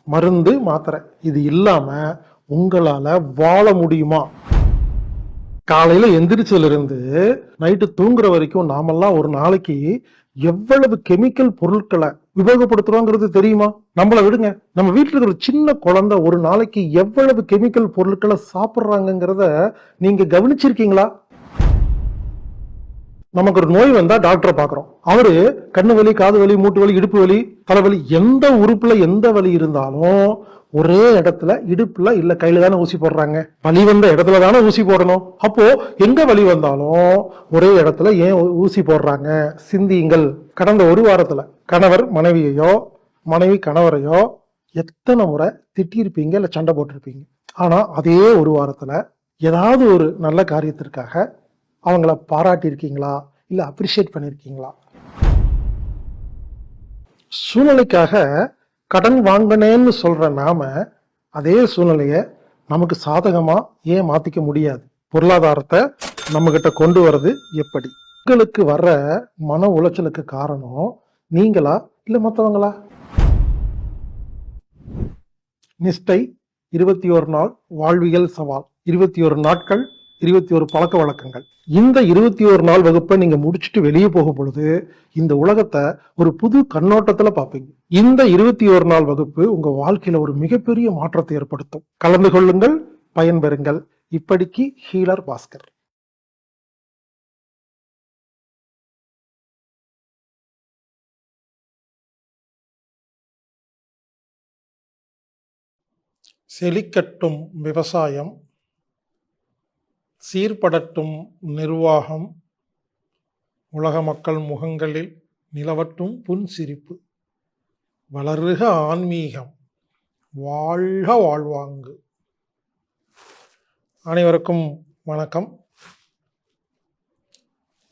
மருந்து மாத்திரை இது இல்லாம உங்களால வாழ முடியுமா? காலையில எந்திரிச்சதுல இருந்து நைட்டு தூங்குற வரைக்கும் நாமெல்லாம் ஒரு நாளைக்கு எவ்வளவு கெமிக்கல் பொருட்களை உபயோகப்படுத்துறோங்கிறது தெரியுமா? நம்மள விடுங்க, நம்ம வீட்டுல இருக்கிற சின்ன குழந்தை ஒரு நாளைக்கு எவ்வளவு கெமிக்கல் பொருட்களை சாப்பிடுறாங்கிறத நீங்க கவனிச்சிருக்கீங்களா? நமக்கு ஒரு நோய் வந்தா டாக்டரை பாக்குறோம். அவரு கண்ணு வலி, காது வலி, மூட்டு வலி, இடுப்பு வலி, தலைவலி, எந்த உறுப்புல எந்த வலி இருந்தாலும் ஒரே இடத்துல இடுப்புல இல்ல கையில தானே ஊசி போடுறாங்க. வலி வந்த இடத்துல தானே ஊசி போடணும். அப்போ எங்க வலி வந்தாலும் ஒரே இடத்துல ஏன் ஊசி போடுறாங்க? சிந்தியுங்கள். கடந்த ஒரு வாரத்துல கணவர் மனைவியையோ மனைவி கணவரையோ எத்தனை முறை திட்டியிருப்பீங்க, இல்ல சண்டை போட்டிருப்பீங்க. ஆனா அதே ஒரு வாரத்துல ஏதாவது ஒரு நல்ல காரியத்திற்காக அவங்கள பாராட்டியிருக்கீங்களா, இல்ல அப்ரிஷியேட் பண்ணிருக்கீங்களா? சூழ்நிலைக்காக கடன் வாங்கினேன்னு சொல்ற நாம அதே சூழ்நிலைய நமக்கு சாதகமா ஏன் மாத்திக்க முடியாது? பொருளாதாரத்தை நம்ம கிட்ட கொண்டு வர்றது எப்படி? உங்களுக்கு வர்ற மன உளைச்சலுக்கு காரணம் நீங்களா இல்ல மற்றவங்களா? நிஷ்டை 21 நாள் வாழ்வியல் சவால், 21 நாட்கள், 21 பழக்க வழக்கங்கள். இந்த 21 நாள் வகுப்பை நீங்க முடிச்சுட்டு வெளியே போகும் பொழுது இந்த உலகத்தை ஒரு புது கண்ணோட்டத்துல பார்ப்பீங்க. இந்த 21 நாள் வகுப்பு உங்க வாழ்க்கையில ஒரு மிகப்பெரிய மாற்றத்தை ஏற்படுத்தும். கலந்து கொள்ளுங்கள், பயன்பெறுங்கள். இப்படிக்கு ஹீலர் பாஸ்கர். செழிக்கட்டும் விவசாயம், சீர்படட்டும் நிர்வாகம், உலக மக்கள் முகங்களில் நிலவட்டும் புன்சிரிப்பு, வளருக ஆன்மீகம், வாழ்க வாழ்வாங்கு. அனைவருக்கும் வணக்கம்.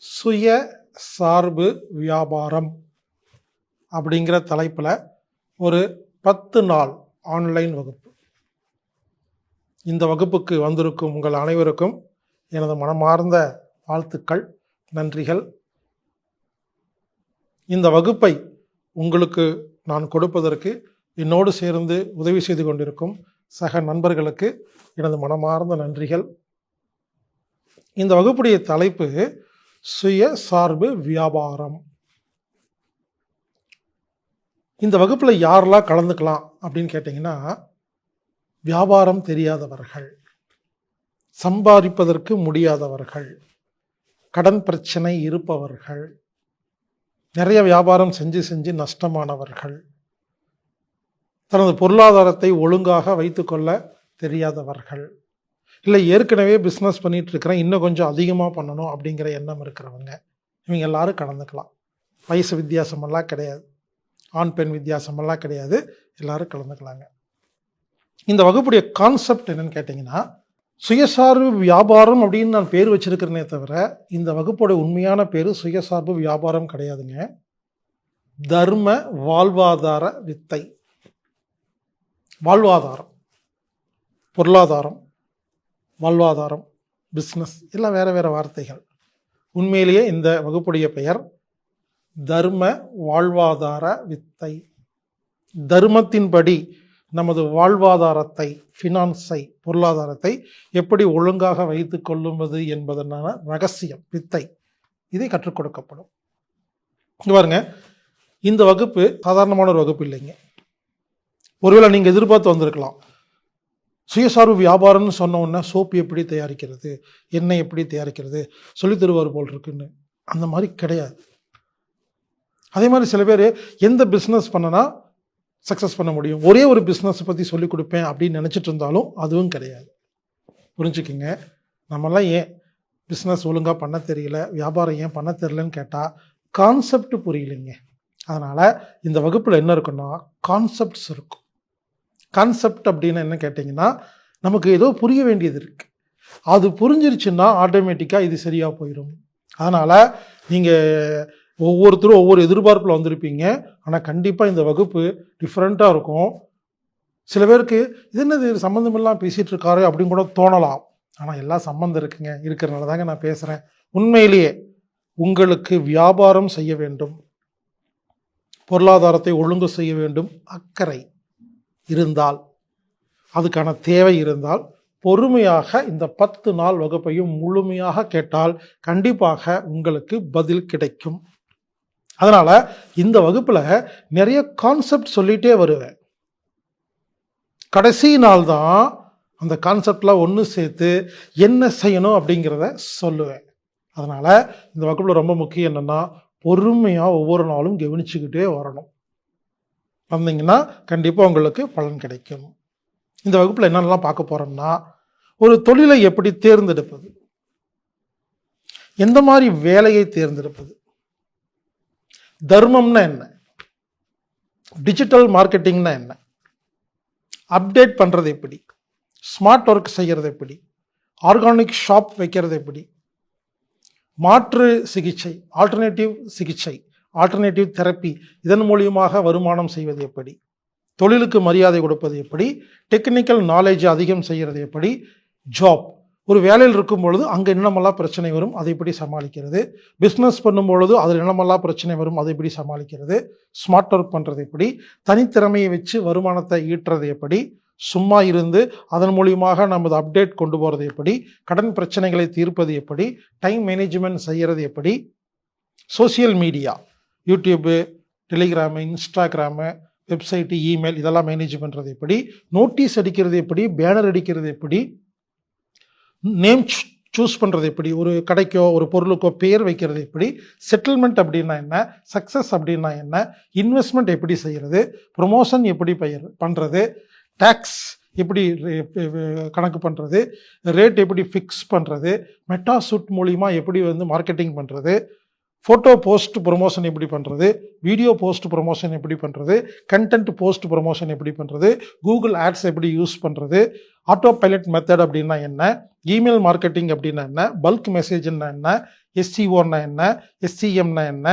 சுய சார்பு வியாபாரம் அப்படிங்கிற தலைப்புல ஒரு 10 நாள் ஆன்லைன் வகுப்பு. இந்த வகுப்புக்கு வந்திருக்கும் உங்கள் அனைவருக்கும் எனது மனமார்ந்த வாழ்த்துக்கள், நன்றிகள். இந்த வகுப்பை உங்களுக்கு நான் கொடுப்பதற்கு என்னோடு சேர்ந்து உதவி செய்து கொண்டிருக்கும் சக நண்பர்களுக்கு எனது மனமார்ந்த நன்றிகள். இந்த வகுப்புடைய தலைப்பு சுய சார்பு வியாபாரம். இந்த வகுப்புல யாரெல்லாம் கலந்துக்கலாம் அப்படின்னு கேட்டீங்கன்னா, வியாபாரம் தெரியாதவர்கள், சம்பாதிப்பதற்கு முடியாதவர்கள், கடன் பிரச்சனை இருப்பவர்கள், நிறைய வியாபாரம் செஞ்சு நஷ்டமானவர்கள், தனது பொருளாதாரத்தை ஒழுங்காக வைத்துக்கொள்ள தெரியாதவர்கள், இல்லை ஏற்கனவே பிஸ்னஸ் பண்ணிட்டு இருக்கிறேன் இன்னும் கொஞ்சம் அதிகமாக பண்ணணும் அப்படிங்கிற எண்ணம் இருக்கிறவங்க, இவங்க எல்லாரும் கலந்துக்கலாம். வயசு வித்தியாசமெல்லாம் கிடையாது, ஆண் பெண் வித்தியாசமெல்லாம் கிடையாது, எல்லாரும் கலந்துக்கலாங்க. இந்த வகுப்புடைய கான்செப்ட் என்னன்னு கேட்டிங்கன்னா, சுயசார்பு வியாபாரம் அப்படின்னு நான் பேர் வச்சிருக்கிறேனே தவிர இந்த வகுப்போட உண்மையான பேர் சுயசார்பு வியாபாரம் கிடையாதுங்க. தர்ம வாழ்வாதார வித்தை. வாழ்வாதாரம், பொருளாதாரம், வாழ்வாதாரம், பிஸ்னஸ் எல்லாம் வேற வேற வார்த்தைகள். உண்மையிலேயே இந்த வகுப்புடைய பெயர் தர்ம வாழ்வாதார வித்தை. தர்மத்தின்படி நமது வாழ்வாதாரத்தை, ஃபினான்ஸை, பொருளாதாரத்தை எப்படி ஒழுங்காக வைத்துக் கொள்ளுவது என்பதனான ரகசியம், வித்தை, இதை கற்றுக் கொடுக்கப்படும். பாருங்க, இந்த வகுப்பு சாதாரணமான ஒரு வகுப்பு இல்லைங்க. ஒருவேளை நீங்க எதிர்பார்த்து வந்திருக்கலாம், சுயசார்பு வியாபாரம்னு சொன்ன உடனே சோப்பு எப்படி தயாரிக்கிறது, எண்ணெய் எப்படி தயாரிக்கிறது சொல்லி தருவார் போல் இருக்குன்னு. அந்த மாதிரி கிடையாது. அதே மாதிரி சில பேர் எந்த பிஸ்னஸ் பண்ணனா சக்ஸஸ் பண்ண முடியும், ஒரே ஒரு பிஸ்னஸ் பற்றி சொல்லிக் கொடுப்பேன் அப்படின்னு நினச்சிட்டு இருந்தாலும் அதுவும் கிடையாது. புரிஞ்சுக்கிங்க. நம்மளாம் ஏன் பிஸ்னஸ் ஒழுங்காக பண்ண தெரியல, வியாபாரம் ஏன் பண்ண தெரியலன்னு கேட்டால் கான்செப்ட் புரியலைங்க. அதனால் இந்த வகுப்பில் என்ன இருக்குன்னா கான்செப்ட்ஸ் இருக்கும். கான்செப்ட் அப்படின்னு என்ன கேட்டிங்கன்னா, நமக்கு ஏதோ புரிய வேண்டியது இருக்குது. அது புரிஞ்சிருச்சுன்னா ஆட்டோமேட்டிக்காக இது சரியாக போயிடும். அதனால் நீங்கள் ஒவ்வொருத்தரும் ஒவ்வொரு எதிர்பார்ப்பில் வந்திருப்பீங்க. ஆனால் கண்டிப்பாக இந்த வகுப்பு டிஃப்ரெண்ட்டாக இருக்கும். சில பேருக்கு இது என்னது சம்மந்தமெல்லாம் பேசிகிட்டு இருக்காரு அப்படின்னு கூட தோணலாம். ஆனால் எல்லாம் சம்மந்தம் இருக்குங்க, இருக்கிறனால தாங்க நான் பேசுகிறேன். உண்மையிலேயே உங்களுக்கு வியாபாரம் செய்ய வேண்டும், பொருளாதாரத்தை ஒழுங்கு செய்ய வேண்டும், அக்கறை, இருந்தால், அதுக்கான தேவை இருந்தால் பொறுமையாக இந்த 10 நாள் வகுப்பையும் முழுமையாக கேட்டால் கண்டிப்பாக உங்களுக்கு பதில் கிடைக்கும். அதனால இந்த வகுப்புல நிறைய கான்செப்ட் சொல்லிட்டே வருவேன். கடைசி நாள் தான் அந்த கான்செப்ட்லாம் ஒன்று சேர்த்து என்ன செய்யணும் அப்படிங்கிறத சொல்லுவேன். அதனால இந்த வகுப்புல ரொம்ப முக்கியம் என்னன்னா, பொறுமையா ஒவ்வொரு நாளும் கவனிச்சுக்கிட்டே வரணும். வந்தீங்கன்னா கண்டிப்பா உங்களுக்கு பலன் கிடைக்கும். இந்த வகுப்புல என்னென்னலாம் பார்க்க போறோம்னா, ஒரு தொழிலை எப்படி தேர்ந்தெடுப்பது, எந்த மாதிரி வேலையை தேர்ந்தெடுப்பது, தர்மம்னா என்ன, டிஜிட்டல் மார்க்கெட்டிங்னா என்ன, அப்டேட் பண்றது எப்படி, ஸ்மார்ட் ஒர்க் செய்யறது எப்படி, ஆர்கானிக் ஷாப் வைக்கிறது எப்படி, மாற்று சிகிச்சை, ஆல்டர்னேட்டிவ் தெரப்பி, இதன் மூலியமாக வருமானம் செய்வது எப்படி, தொழிலுக்கு மரியாதை கொடுப்பது எப்படி, டெக்னிக்கல் நாலேஜ் அதிகம் செய்கிறது எப்படி, ஜாப் ஒரு வேலையில் இருக்கும் பொழுது அங்கே என்னமெல்லாம் பிரச்சனை வரும் அதை எப்படி சமாளிக்கிறது, பிஸ்னஸ் பண்ணும் பொழுது அதில் என்னமெல்லாம் பிரச்சனை வரும் அதை எப்படி சமாளிக்கிறது, ஸ்மார்ட் ஒர்க் பண்ணுறது எப்படி, தனித்திறமையை வச்சு வருமானத்தை ஈட்டுறது எப்படி, சும்மா இருந்து அதன் மூலியமாக நமது அப்டேட் கொண்டு போகிறது எப்படி, கடன் பிரச்சனைகளை தீர்ப்பது எப்படி, டைம் மேனேஜ்மெண்ட் செய்கிறது எப்படி, social media, YouTube, Telegram, Instagram, website, email இதெல்லாம் மேனேஜ் பண்ணுறது எப்படி, நோட்டீஸ் அடிக்கிறது எப்படி, பேனர் அடிக்கிறது எப்படி, நேம் சூஸ் பண்ணுறது எப்படி, ஒரு கடைக்கோ ஒரு பொருளுக்கோ பேர் வைக்கிறது எப்படி, செட்டில்மெண்ட் அப்படின்னா என்ன, சக்ஸஸ் அப்படின்னா என்ன, இன்வெஸ்ட்மெண்ட் எப்படி செய்கிறது, ப்ரொமோஷன் எப்படி பண்ணுறது, டேக்ஸ் எப்படி கணக்கு பண்ணுறது, ரேட் எப்படி ஃபிக்ஸ் பண்ணுறது, மெட்டா சூட் மூலிமா எப்படி மார்க்கெட்டிங் பண்ணுறது, ஃபோட்டோ போஸ்ட் ப்ரொமோஷன் எப்படி பண்ணுறது, வீடியோ போஸ்ட் ப்ரொமோஷன் எப்படி பண்ணுறது, கண்டென்ட் போஸ்ட் ப்ரொமோஷன் எப்படி பண்ணுறது, கூகுள் ஆட்ஸ் எப்படி யூஸ் பண்ணுறது, ஆட்டோ பைலட் மெத்தட் அப்படின்னா என்ன, இமெயில் மார்க்கெட்டிங் அப்படின்னா என்ன, பல்க் மெசேஜ்னா என்ன, எஸ்சிஓன்னா என்ன, எஸ்சிஎம்னா என்ன,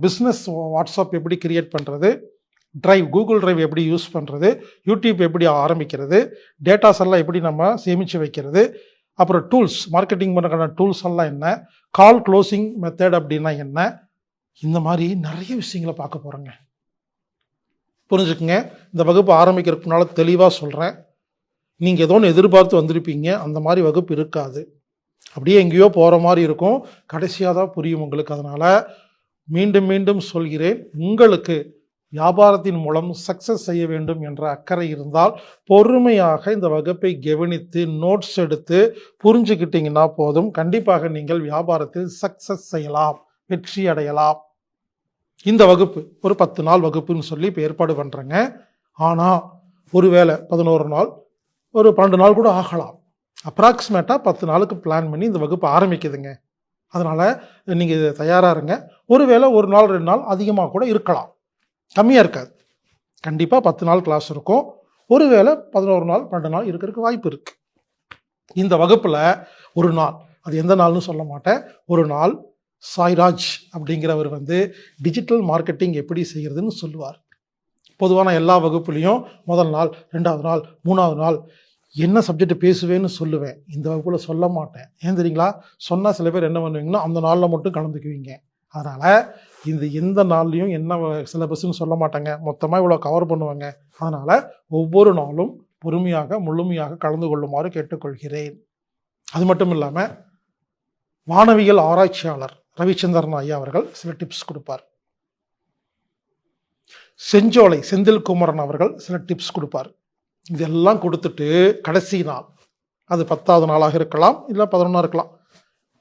பிஸ்னஸ் வாட்ஸ்அப் எப்படி கிரியேட் பண்ணுறது, கூகுள் டிரைவ் எப்படி யூஸ் பண்ணுறது, யூடியூப் எப்படி ஆரம்பிக்கிறது, டேட்டாஸ் எல்லாம் எப்படி நம்ம சேமித்து வைக்கிறது, அப்புறம் டூல்ஸ் மார்க்கெட்டிங் பண்ணுறதுக்கான டூல்ஸ் எல்லாம் என்ன, கால் க்ளோசிங் மெத்தட் அப்படின்னா என்ன, இந்த மாதிரி நிறைய விஷயங்களை பார்க்க போகிறோங்க. புரிஞ்சுக்குங்க. இந்த வகுப்பு ஆரம்பிக்கிறதுக்கு முன்னால் தெளிவாக சொல்கிறேன், நீங்கள் ஏதோ ஒன்று எதிர்பார்த்து வந்திருப்பீங்க, அந்த மாதிரி வகுப்பு இருக்காது. அப்படியே எங்கேயோ போகிற மாதிரி இருக்கும், கடைசியாக தான் புரியும் உங்களுக்கு. அதனால் மீண்டும் மீண்டும் சொல்கிறேன், உங்களுக்கு வியாபாரத்தின் மூலம் சக்ஸஸ் செய்ய வேண்டும் என்ற அக்கறை இருந்தால் பொறுமையாக இந்த வகுப்பை கவனித்து நோட்ஸ் எடுத்து புரிஞ்சுக்கிட்டீங்கன்னா போதும், கண்டிப்பாக நீங்கள் வியாபாரத்தில் சக்ஸஸ் செய்யலாம், வெற்றி அடையலாம். இந்த வகுப்பு ஒரு 10 நாள் வகுப்புன்னு சொல்லி இப்போ ஏற்பாடு பண்ணுறேங்க. ஆனால் ஒருவேளை 11 நாள் ஒரு 12 நாள் கூட ஆகலாம். அப்ராக்சிமேட்டாக 10 நாளுக்கு பிளான் பண்ணி இந்த வகுப்பு ஆரம்பிக்குதுங்க. அதனால் நீங்கள் இது தயாராக இருங்க. ஒருவேளை ஒரு நாள் 2 நாள் அதிகமாக கூட இருக்கலாம், கம்மியாக இருக்காது. கண்டிப்பாக 10 நாள் கிளாஸ் இருக்கும். ஒருவேளை 11 நாள் 12 நாள் இருக்கிறதுக்கு வாய்ப்பு இருக்குது. இந்த வகுப்பில் ஒரு நாள், அது எந்த நாள்னு சொல்ல மாட்டேன், ஒரு நாள் சாய்ராஜ் அப்படிங்கிறவர் டிஜிட்டல் மார்க்கெட்டிங் எப்படி செய்கிறதுன்னு சொல்லுவார். பொதுவான எல்லா வகுப்புலேயும் முதல் நாள், 2வது நாள், 3வது நாள் என்ன சப்ஜெக்ட் பேசுவேன்னு சொல்லுவேன். இந்த வகுப்பில் சொல்ல மாட்டேன். ஏன் தெரியுங்களா? சொன்னால் சில பேர் என்ன பண்ணுவீங்கன்னா அந்த நாளில் மட்டும் கலந்துக்குவீங்க. அதனால் இந்த எந்த நாள்லையும் என்ன சிலபஸ்ன்னு சொல்ல மாட்டாங்க, மொத்தமாக இவ்வளோ கவர் பண்ணுவாங்க. அதனால் ஒவ்வொரு நாளும் பொறுமையாக முழுமையாக கலந்து கொள்ளுமாறு கேட்டுக்கொள்கிறேன். அது மட்டும் இல்லாமல் வானவியல் ஆராய்ச்சியாளர் ரவிச்சந்திரன் ஐயா அவர்கள் சில டிப்ஸ் கொடுப்பார். செஞ்சோலை செந்தில் குமரன் அவர்கள் சில டிப்ஸ் கொடுப்பார். இதெல்லாம் கொடுத்துட்டு கடைசி நாள், அது 10வது நாளாக இருக்கலாம், இல்லை 11 இருக்கலாம்,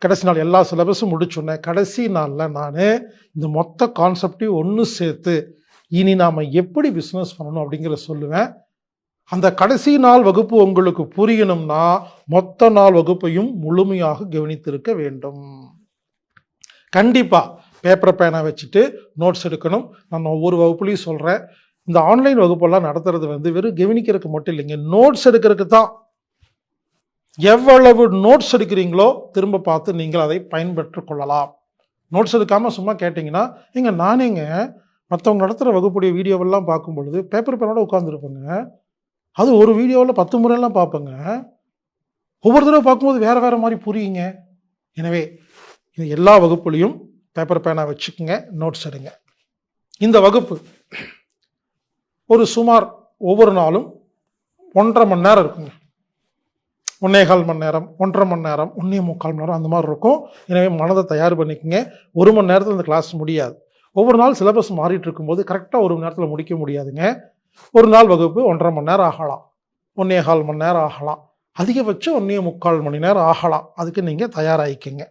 கடைசி நாள் எல்லா சிலபஸும் முடிச்சோன்னே கடைசி நாளில் நான் இந்த மொத்த கான்செப்டையும் ஒன்று சேர்த்து இனி நாம் எப்படி பிஸ்னஸ் பண்ணணும் அப்படிங்கிறத சொல்லுவேன். அந்த கடைசி நாள் வகுப்பு உங்களுக்கு புரியணும்னா மொத்த நாள் வகுப்பையும் முழுமையாக கவனித்திருக்க வேண்டும். கண்டிப்பாக பேப்பர் பேனை வச்சுட்டு நோட்ஸ் எடுக்கணும். நான் ஒவ்வொரு வகுப்புலையும் சொல்கிறேன், இந்த ஆன்லைன் வகுப்பெல்லாம் நடத்துறது வெறும் கவனிக்கிறதுக்கு மட்டும் இல்லைங்க, நோட்ஸ் எடுக்கிறதுக்கு தான். எவ்வளவு நோட்ஸ் எடுக்கிறீங்களோ திரும்ப பார்த்து நீங்கள் அதை பயன்பெற்று கொள்ளலாம். நோட்ஸ் எடுக்காமல் சும்மா கேட்டிங்கன்னா, நானேங்க மற்றவங்க நடத்துகிற வகுப்புடைய வீடியோவெல்லாம் பார்க்கும் பொழுது பேப்பர் பேனோட உட்காந்துருப்பேங்க. அது ஒரு வீடியோவில் 10 முறையெல்லாம் பார்ப்பேங்க. ஒவ்வொரு தடவை பார்க்கும்போது வேறு வேறு மாதிரி புரியுங்க. எனவே எல்லா வகுப்புலையும் பேப்பர் பேனா வச்சுக்கோங்க, நோட்ஸ் எடுங்க. இந்த வகுப்பு ஒரு சுமார் ஒவ்வொரு நாளும் 1.5 மணி நேரம் இருக்குங்க. 1.25 மணி நேரம், 1.5 மணி நேரம், 1.25 மணி நேரம் அந்த மாதிரி இருக்கும். எனவே மனதை தயார் பண்ணிக்கங்க. 1 மணி நேரத்தில் இந்த கிளாஸ் முடியாது. ஒவ்வொரு நாள் சிலபஸ் மாறிட்டு இருக்கும்போது கரெக்டாக 1 மணி நேரத்தில் முடிக்க முடியாதுங்க. ஒரு நாள் வகுப்பு 1.5 மணி நேரம் ஆகலாம், 1.25 மணி நேரம் ஆகலாம், அதிகபட்சம் 1.25 மணி நேரம் ஆகலாம். அதுக்கு நீங்கள் தயாராகிக்கங்க.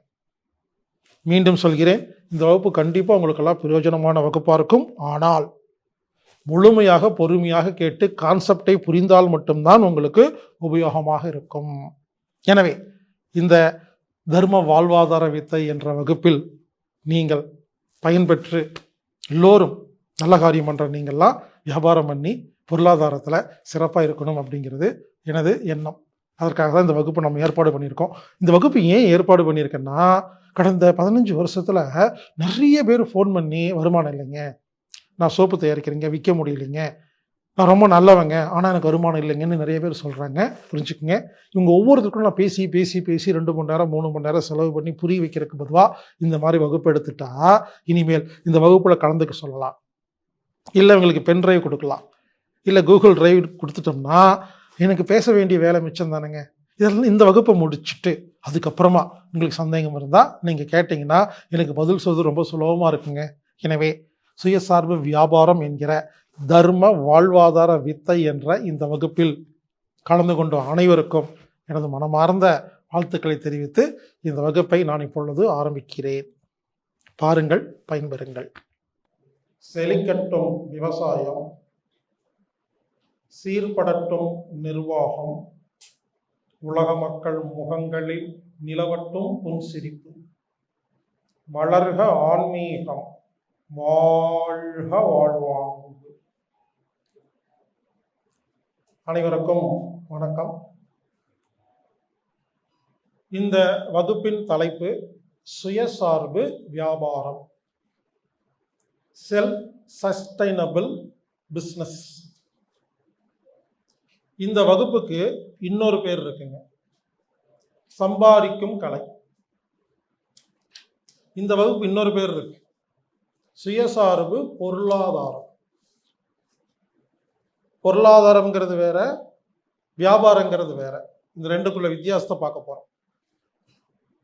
மீண்டும் சொல்கிறேன், இந்த வகுப்பு கண்டிப்பாக உங்களுக்கெல்லாம் பிரயோஜனமான வகுப்பாக இருக்கும். ஆனால் முழுமையாக பொறுமையாக கேட்டு கான்செப்டை புரிந்தால் மட்டும்தான் உங்களுக்கு உபயோகமாக இருக்கும். எனவே இந்த தர்ம வாழ்வாதார வித்தை என்ற வகுப்பில் நீங்கள் பயன்பெற்று எல்லோரும் நல்ல காரியம் பண்ணுற நீங்கள்லாம் வியாபாரம் பண்ணி பொருளாதாரத்தில் சிறப்பாக இருக்கணும் அப்படிங்கிறது எனது எண்ணம். அதற்காக தான் இந்த வகுப்பு நம்ம ஏற்பாடு பண்ணியிருக்கோம். இந்த வகுப்பு ஏன் ஏற்பாடு பண்ணியிருக்கேன்னா, கடந்த 15 வருஷத்தில் நிறைய பேர் ஃபோன் பண்ணி வருமானம் இல்லைங்க, நான் சோப்பு தயாரிக்கிறேங்க, விற்க முடியலைங்க, நான் ரொம்ப நல்லவங்க ஆனால் எனக்கு வருமானம் இல்லைங்கன்னு நிறைய பேர் சொல்கிறாங்க. புரிஞ்சுக்குங்க, இவங்க ஒவ்வொருத்தருக்கும் நான் பேசி 2 மணி நேரம் 3 மணி நேரம் செலவு பண்ணி புரிய வைக்கிறதுக்கு பொதுவாக இந்த மாதிரி வகுப்பு எடுத்துட்டா இனிமேல் இந்த வகுப்பில் கலந்துக்க சொல்லலாம், இல்லை இவங்களுக்கு பென் டிரைவ் கொடுக்கலாம், இல்லை கூகுள் டிரைவ் கொடுத்துட்டோம்னா எனக்கு பேச வேண்டிய வேலை மிச்சம் தானுங்க. இதெல்லாம் இந்த வகுப்பை முடிச்சுட்டு அதுக்கப்புறமா உங்களுக்கு சந்தேகம் இருந்தால் நீங்கள் கேட்டிங்கன்னா எனக்கு பதில் சொல்வது ரொம்ப சுலபமாக இருக்குங்க. எனவே சுயசார்பு வியாபாரம் என்கிற தர்ம வாழ்வாதார வித்தை என்ற இந்த வகுப்பில் கலந்து கொண்ட அனைவருக்கும் எனது மனமார்ந்த வாழ்த்துக்களை தெரிவித்து இந்த வகுப்பை நான் இப்பொழுது ஆரம்பிக்கிறேன். பாருங்கள், பயன்பெறுங்கள். செழிக்கட்டும் விவசாயம், சீர்படட்டும் நிர்வாகம், உலக மக்கள் முகங்களில் நிலவட்டும் புன்சிரிப்பு, வளர்க ஆன்மீகம், வாழ்க வாழ்வாங்கு. அனைவருக்கும் வணக்கம். இந்த வகுப்பின் தலைப்பு சுயசார்பு வியாபாரம், செல்ஃப் சஸ்டைனபிள் பிஸ்னஸ். இந்த வகுப்புக்கு இன்னொரு பேர் இருக்குங்க, சம்பாதிக்கும் கலை. இந்த வகுப்பு இன்னொரு பேர் இருக்கு, சுயசார்பு பொருளாதாரம். பொருளாதாரம்ங்கிறது வேற, வியாபாரங்கிறது வேற. இந்த ரெண்டுக்குள்ள வித்தியாசத்தை பார்க்க போறோம்.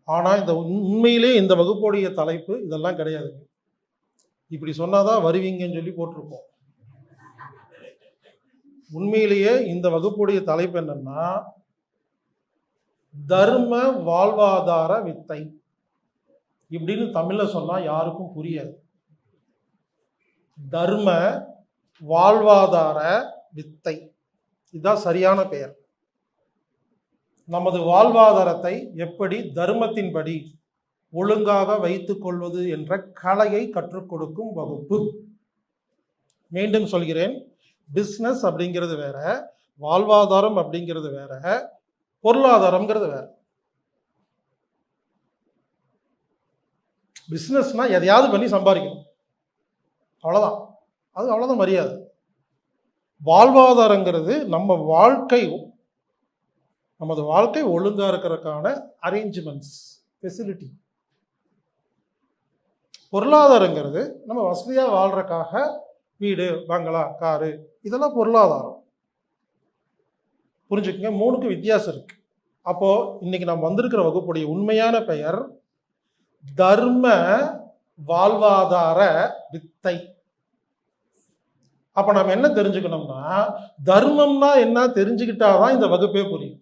ஆனா இந்த உண்மையிலே இந்த வகுப்புடைய தலைப்பு இதெல்லாம் கிடையாதுங்க. இப்படி சொன்னாதான் வருவீங்கன்னு சொல்லி போட்டிருப்போம். உண்மையிலேயே இந்த வகுப்புடைய தலைப்பு என்னன்னா, தர்ம வாழ்வாதார வித்தை. இப்படின்னு தமிழ்ல சொன்னா யாருக்கும் புரியாது. தர்ம வாழ்வாதார வித்தை, இதுதான் சரியான பெயர். நமது வாழ்வாதாரத்தை எப்படி தர்மத்தின்படி ஒழுங்காக வைத்துக் கொள்வது என்ற கலையை கற்றுக் கொடுக்கும் வகுப்பு. மீண்டும் சொல்கிறேன், பிஸ்னஸ் அப்படிங்கிறது வேற, வாழ்வாதாரம் அப்படிங்கிறது வேற, பொருளாதாரம்ங்கிறது வேற. பிஸ்னஸ்னா எதையாவது பண்ணி சம்பாதிக்கணும், அவ்வளவுதான். அது அவ்வளவுதான் மரியாதை. வாழ்வாதாரங்கிறது நமது வாழ்க்கை ஒழுங்கா இருக்கிறதுக்கான அரேஞ்ச்மெண்ட்ஸ், ஃபெசிலிட்டி. பொருளாதாரங்கிறது நம்ம வசதியா வாழ்றதுக்காக வீடு, பங்களா, காரு, இதெல்லாம் பொருளாதாரம். புரிஞ்சுக்கங்க, 3க்கு வித்தியாசம் இருக்கு. அப்போ இன்னைக்கு நம்ம வந்திருக்கிற வகுப்புடைய உண்மையான பெயர் தர்ம வாழ்வாதார வித்தை. அப்ப நம்ம என்ன தெரிஞ்சுக்கணும்னா, தர்மம்னா என்ன தெரிஞ்சுக்கிட்டாதான் இந்த வகுப்பே புரியும்.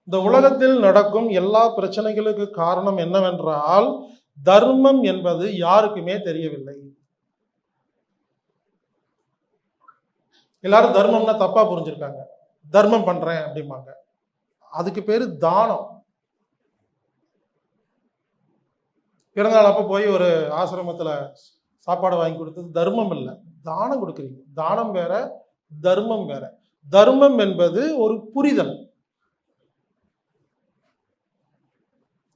இந்த உலகத்தில் நடக்கும் எல்லா பிரச்சனைகளுக்கு காரணம் என்னவென்றால், தர்மம் என்பது யாருக்குமே தெரியவில்லை. எல்லாரும் தர்மம்னா தப்பா புரிஞ்சிருக்காங்க. தர்மம் பண்றேன் அப்படிம்பாங்க, அதுக்கு பேரு தானம். பிறந்தநாள் அப்ப போய் ஒரு ஆசிரமத்துல சாப்பாடு வாங்கி கொடுத்தது தர்மம் இல்லை, தானம் கொடுக்குறீங்க. தானம் வேற, தர்மம் வேற. தர்மம் என்பது ஒரு புரிதல்.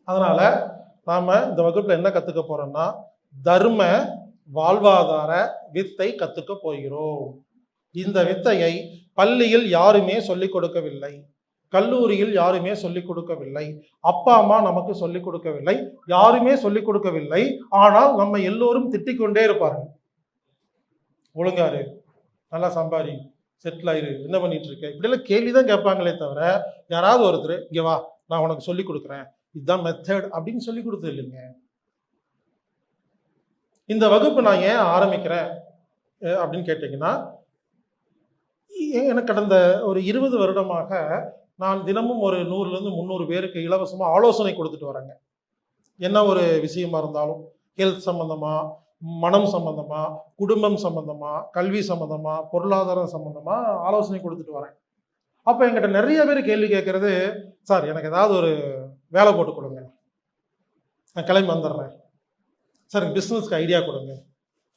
அதனால நாம இந்த வகுப்புல என்ன கத்துக்க போறோம்னா, தர்ம வாழ்வாதார வித்தை கத்துக்க போகிறோம். இந்த வித்தையை பள்ளியில் யாருமே சொல்லிக் கொடுக்கவில்லை, கல்லூரியில் யாருமே சொல்லிக் கொடுக்கவில்லை, அப்பா அம்மா நமக்கு சொல்லிக் கொடுக்கவில்லை, யாருமே சொல்லிக் கொடுக்கவில்லை. ஆனால் நம்ம எல்லோரும் திட்டிக் கொண்டே இருப்பார்கள், ஒழுங்காரு, நல்லா சம்பாரி, செட்டில் ஆயிரு, என்ன பண்ணிட்டு இருக்க, இப்படியெல்லாம் கேள்வி தான் கேட்பாங்களே தவிர யாராவது ஒருத்தர் இங்கே வா நான் உனக்கு சொல்லி கொடுக்குறேன் இதுதான் மெத்தட் அப்படின்னு சொல்லி கொடுத்தது இல்லைங்க. இந்த வகுப்பு நான் ஏன் ஆரம்பிக்கிறேன் அப்படின்னு கேட்டீங்கன்னா, எனக்கு கடந்த ஒரு 20 வருடமாக நான் தினமும் ஒரு 100லேருந்து 300 பேருக்கு இலவசமாக ஆலோசனை கொடுத்துட்டு வரேங்க. என்ன ஒரு விஷயமா இருந்தாலும், ஹெல்த் சம்பந்தமா, மனம் சம்பந்தமா, குடும்பம் சம்பந்தமா, கல்வி சம்பந்தமா, பொருளாதாரம் சம்பந்தமா ஆலோசனை கொடுத்துட்டு வரேன். அப்போ என்கிட்ட நிறைய பேர் கேள்வி கேட்கறது, சார் எனக்கு ஏதாவது ஒரு வேலை போட்டு கொடுங்க, நான் கிளம்பி வந்துடுறேன், சார் பிஸ்னஸ்க்கு ஐடியா கொடுங்க,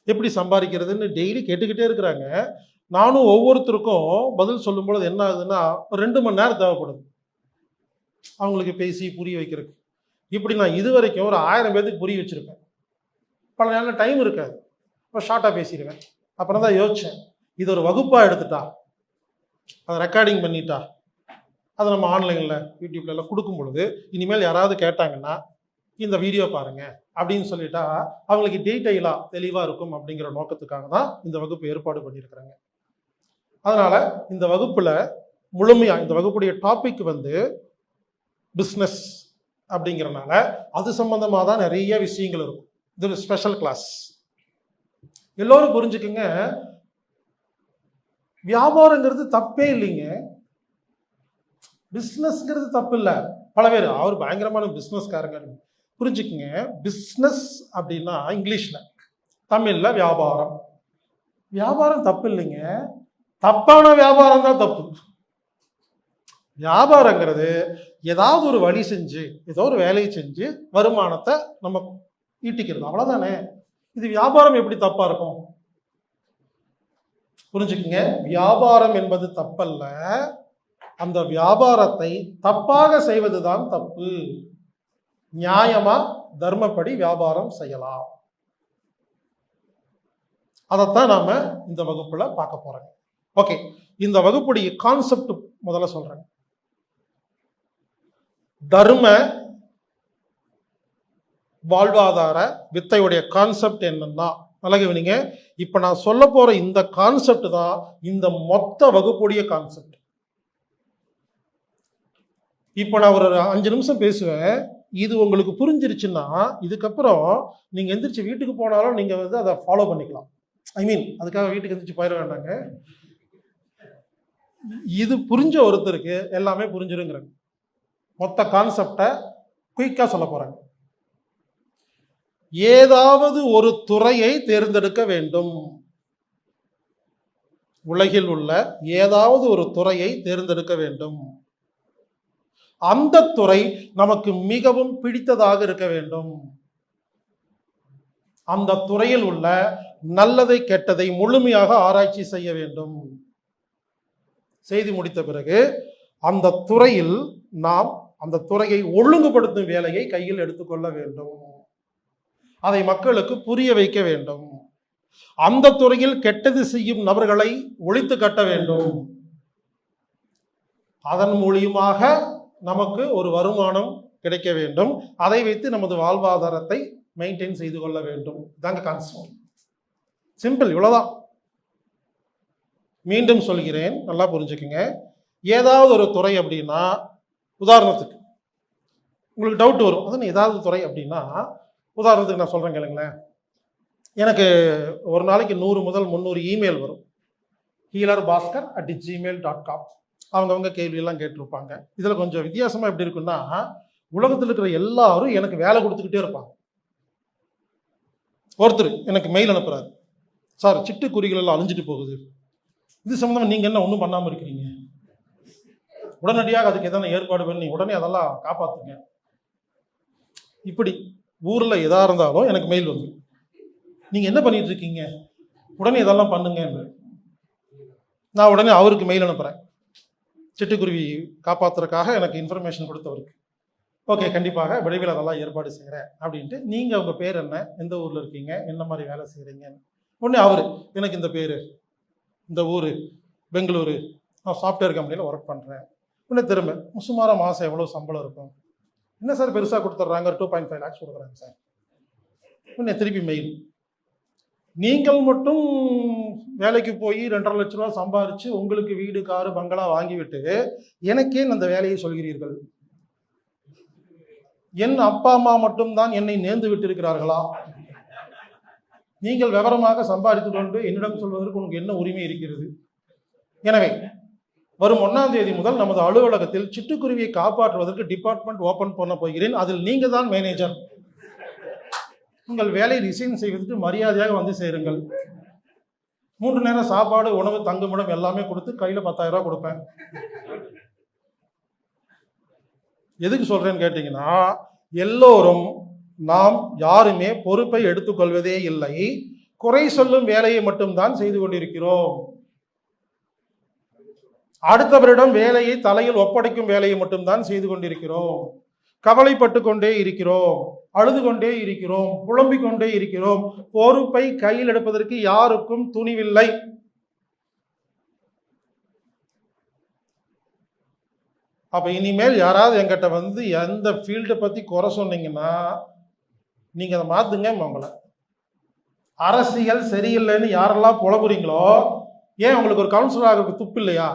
எப்படி சம்பாதிக்கிறதுன்னு டெய்லி கேட்டுக்கிட்டே இருக்கிறாங்க. நானும் ஒவ்வொருத்தருக்கும் பதில் சொல்லும் பொழுது என்ன ஆகுதுன்னா, ஒரு 2 மணி நேரம் தேவைப்படுது அவங்களுக்கு பேசி புரிய வைக்கிறதுக்கு. இப்படி நான் இது வரைக்கும் ஒரு 1000 பேருக்கு புரிய வச்சிருப்பேன். பல நேரம் டைம் இருக்காது, இப்போ ஷார்ட்டாக பேசிடுவேன். அப்புறம் தான் யோசித்தேன், இது ஒரு வகுப்பாக எடுத்துட்டா, அதை ரெக்கார்டிங் பண்ணிட்டா, அதை நம்ம ஆன்லைனில் யூடியூப்ல எல்லாம் கொடுக்கும் பொழுது இனிமேல் யாராவது கேட்டாங்கன்னா இந்த வீடியோ பாருங்க அப்படின்னு சொல்லிட்டா அவங்களுக்கு டீட்டெயிலாக தெளிவாக இருக்கும் அப்படிங்கிற நோக்கத்துக்காக தான் இந்த வகுப்பு ஏற்பாடு பண்ணியிருக்கிறாங்க. அதனால இந்த வகுப்புல முழுமையா இந்த வகுப்புடைய டாபிக் வந்து பிஸ்னஸ் அப்படிங்கிறனால அது சம்பந்தமாக தான் நிறைய விஷயங்கள் இருக்கும். இது ஒரு ஸ்பெஷல் கிளாஸ். எல்லோரும் புரிஞ்சுக்குங்க, வியாபாரங்கிறது தப்பே இல்லைங்க, பிஸ்னஸ்ங்கிறது தப்பு இல்லை. பல பேர் அவர் பயங்கரமான பிஸ்னஸ்காரங்க புரிஞ்சுக்குங்க. பிஸ்னஸ் அப்படின்னா இங்கிலீஷ்ல, தமிழ்ல வியாபாரம். வியாபாரம் தப்பு இல்லைங்க, தப்பான வியாபாரம் தான் தப்பு. வியாபாரங்கிறது ஏதாவது ஒரு வழி செஞ்சு ஏதோ ஒரு வேலையை செஞ்சு வருமானத்தை நம்ம ஈட்டிக்கிறது, அவ்வளவுதானே. இது வியாபாரம் எப்படி தப்பா இருக்கும்? புரிஞ்சுக்குங்க, வியாபாரம் என்பது தப்பல்ல, அந்த வியாபாரத்தை தப்பாக செய்வதுதான் தப்பு. நியாயமா தர்மப்படி வியாபாரம் செய்யலாம். அதைத்தான் நாம இந்த வகுப்புல பார்க்க போறோம். ஓகே, இந்த வகுப்புடைய கான்செப்ட் முதல்ல சொல்றேன். தர்ம வாழ்வாதார வித்தையுடைய கான்செப்ட் என்னன்னா, நல்லா கவனிங்க, இப்ப நான் சொல்ல போற இந்த கான்செப்ட் தான் இந்த மொத்த வகுப்புடைய கான்செப்ட். இப்ப நான் ஒரு 5 நிமிஷம் பேசுவேன், இது உங்களுக்கு புரிஞ்சிருச்சுன்னா இதுக்கப்புறம் நீங்க எந்திரிச்சு வீட்டுக்கு போனாலும் நீங்க வந்து அதை ஃபாலோ பண்ணிக்கலாம். ஐ மீன் அதுக்காக வீட்டுக்கு எந்திரிச்சு போயிட வேண்டாங்க. இது புரிஞ்ச ஒருத்தருக்கு எல்லாமே புரிஞ்சிருங்கிறாங்க. மொத்த கான்செப்டை குயிக்கா சொல்ல போறாங்க. ஏதாவது ஒரு துறையை தேர்ந்தெடுக்க வேண்டும். உலகில் உள்ள ஏதாவது ஒரு துறையை தேர்ந்தெடுக்க வேண்டும். அந்த துறை நமக்கு மிகவும் பிடித்ததாக இருக்க வேண்டும். அந்த துறையில் உள்ள நல்லதை கெட்டதை முழுமையாக ஆராய்ச்சி செய்ய வேண்டும். செய்து முடித்த பிறகு அந்த துறையில் நாம் அந்த துறையை ஒழுங்குபடுத்தும் வேலையை கையில் எடுத்துக்கொள்ள வேண்டும். அதை மக்களுக்கு புரிய வைக்க வேண்டும். அந்த துறையில் கெட்டது செய்யும் நபர்களை ஒழித்து கட்ட வேண்டும். அதன் மூலியமாக நமக்கு ஒரு வருமானம் கிடைக்க வேண்டும். அதை வைத்து நமது வாழ்வாதாரத்தை மெயின்டைன் செய்து கொள்ள வேண்டும். இதாங்க கான்செப்ட். சிம்பிள், இவ்வளவுதான். மீண்டும் சொல்கிறேன், நல்லா புரிஞ்சுக்குங்க. ஏதாவது ஒரு துறை அப்படின்னா, உதாரணத்துக்கு உங்களுக்கு டவுட் வரும், அதான் ஏதாவது துறை அப்படின்னா, உதாரணத்துக்கு நான் சொல்றேன் கேளுங்களேன். எனக்கு ஒரு நாளைக்கு 100 முதல் 300 இமெயில் வரும். healerbaskar@gmail.com. அவங்கவுங்க கேள்வியெல்லாம் கேட்டிருப்பாங்க. இதில் கொஞ்சம் வித்தியாசமாக எப்படி இருக்குன்னா, உலகத்தில் இருக்கிற எல்லாரும் எனக்கு வேலை கொடுத்துக்கிட்டே இருப்பாங்க. ஒருத்தர் எனக்கு மெயில் அனுப்புறாரு, சார் சிட்டுக்குருவிகள் எல்லாம் அழிஞ்சிட்டு போகுது, இது சம்மந்தமாக நீங்கள் என்ன ஒன்றும் பண்ணாமல் இருக்கிறீங்க, உடனடியாக அதுக்கு எதனா ஏற்பாடு பண்ணி உடனே அதெல்லாம் காப்பாற்றுங்க. இப்படி ஊரில் எதாக இருந்தாலும் எனக்கு மெயில் வந்து, நீங்கள் என்ன பண்ணிட்டு இருக்கீங்க, உடனே இதெல்லாம் பண்ணுங்க. நான் உடனே அவருக்கு மெயில் அனுப்புகிறேன், சிட்டுக்குருவி காப்பாற்றுறதுக்காக எனக்கு இன்ஃபர்மேஷன் கொடுத்தவருக்கு. ஓகே, கண்டிப்பாக விரைவில் அதெல்லாம் ஏற்பாடு செய்கிறேன் அப்படின்ட்டு. நீங்கள் உங்கள் பேர் என்ன, எந்த ஊரில் இருக்கீங்க, என்ன மாதிரி வேலை செய்கிறீங்க. உடனே அவர் எனக்கு இந்த பேர், இந்த ஊர் பெங்களூரு, நான் சாஃப்ட்வேர் கம்பெனியில் ஒர்க் பண்ணுறேன். உடனே திரும்ப சுமாராக மாதம் எவ்வளோ சம்பளம் இருக்கும், என்ன சார் பெருசாக கொடுத்துட்றாங்க, 2.5 lakhs கொடுக்குறாங்க சார். உடனே திருப்பி மெயில், நீங்கள் மட்டும் வேலைக்கு போய் 2.5 லட்ச ரூபா சம்பாரிச்சு உங்களுக்கு வீடு காரு பங்களா வாங்கிவிட்டு எனக்கே அந்த வேலையை சொல்கிறீர்கள். என் அப்பா அம்மா மட்டும்தான் என்னை நேர்ந்து விட்டிருக்கிறார்களா? நீங்கள் விவரமாக சம்பாதித்துக் கொண்டு என்னிடம் சொல்வதற்கு உனக்கு என்ன உரிமை இருக்கிறது? எனவே வரும் 1ஆம் தேதி முதல் நமது அலுவலகத்தில் சிட்டுக்குருவியை காப்பாற்றுவதற்கு டிபார்ட்மெண்ட் ஓபன் பண்ண போகிறேன். அதில் நீங்க தான் மேனேஜர். உங்கள் வேலை ரிசைன் செய்வதற்கு மரியாதையாக வந்து சேருங்கள். 3 நேரம் சாப்பாடு, உணவு, தங்குமிடம் எல்லாமே கொடுத்து கையில 10,000 ரூபாய் கொடுப்பேன். எதுக்கு சொல்றேன்னு கேட்டீங்கன்னா, எல்லோரும் நாம் யாருமே பொறுப்பை எடுத்துக்கொள்வதே இல்லை. குறை சொல்லும் வேலையை மட்டும்தான் செய்து கொண்டிருக்கிறோம். அடுத்தவரிடம் வேலையை தலையில் ஒப்படைக்கும் வேலையை மட்டும்தான் செய்து கொண்டிருக்கிறோம். கவலைப்பட்டு கொண்டே இருக்கிறோம், அழுது கொண்டே இருக்கிறோம், புலம்பிக் கொண்டே இருக்கிறோம். பொறுப்பை கையில் எடுப்பதற்கு யாருக்கும் துணிவில்லை. அப்ப இனிமேல் யாராவது என்கிட்ட வந்து எந்த ஃபீல்டை பத்தி குறை சொன்னீங்கன்னா நீங்க அதை மாத்துங்க. உங்களை அரசியல் சரியில்லைன்னு யாரெல்லாம் புலம்புறீங்களோ, ஏன் உங்களுக்கு ஒரு கவுன்சிலர் ஆகிறதுக்கு துப்பு இல்லையா,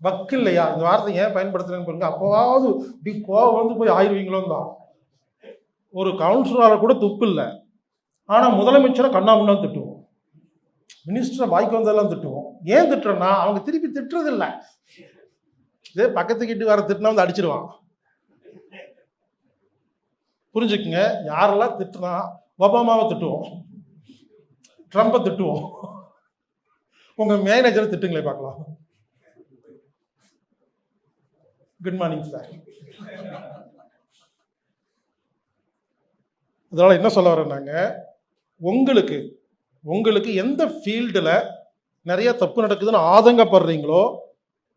வக்கு இல்லையா? இந்த வார்த்தை ஏன் பயன்படுத்துறேன்னு பாருங்க. அப்போவாவது இப்படி கோவம் வந்து போய் ஆயிடுவீங்களோன்னு தான். ஒரு கவுன்சிலராக கூட துப்பு இல்லை, ஆனா முதலமைச்சரை கண்ணாமுன்னா திட்டுவோம், மினிஸ்டரை வாய்க்கு வந்தெல்லாம் திட்டுவோம். ஏன் திட்டுறோன்னா அவங்க திருப்பி திட்டுறது இல்லை. இதே பக்கத்து கிட்ட வர திட்டினா வந்து அடிச்சிருவான். புரிஞ்சுக்குங்க. யாரெல்லாம் திட்டுனா ஒபாமாவை திட்டுவோம், ட்ரம்பை திட்டுவோம், உங்க மேனேஜரை திட்டுங்களே பார்க்கலாம். Good morning sir. அதனால என்ன சொல்ல வரேன்னாங்க, உங்களுக்கு எந்த ஃபீல்டில் நிறைய தப்பு நடக்குதுன்னு ஆதங்கப்படுறீங்களோ,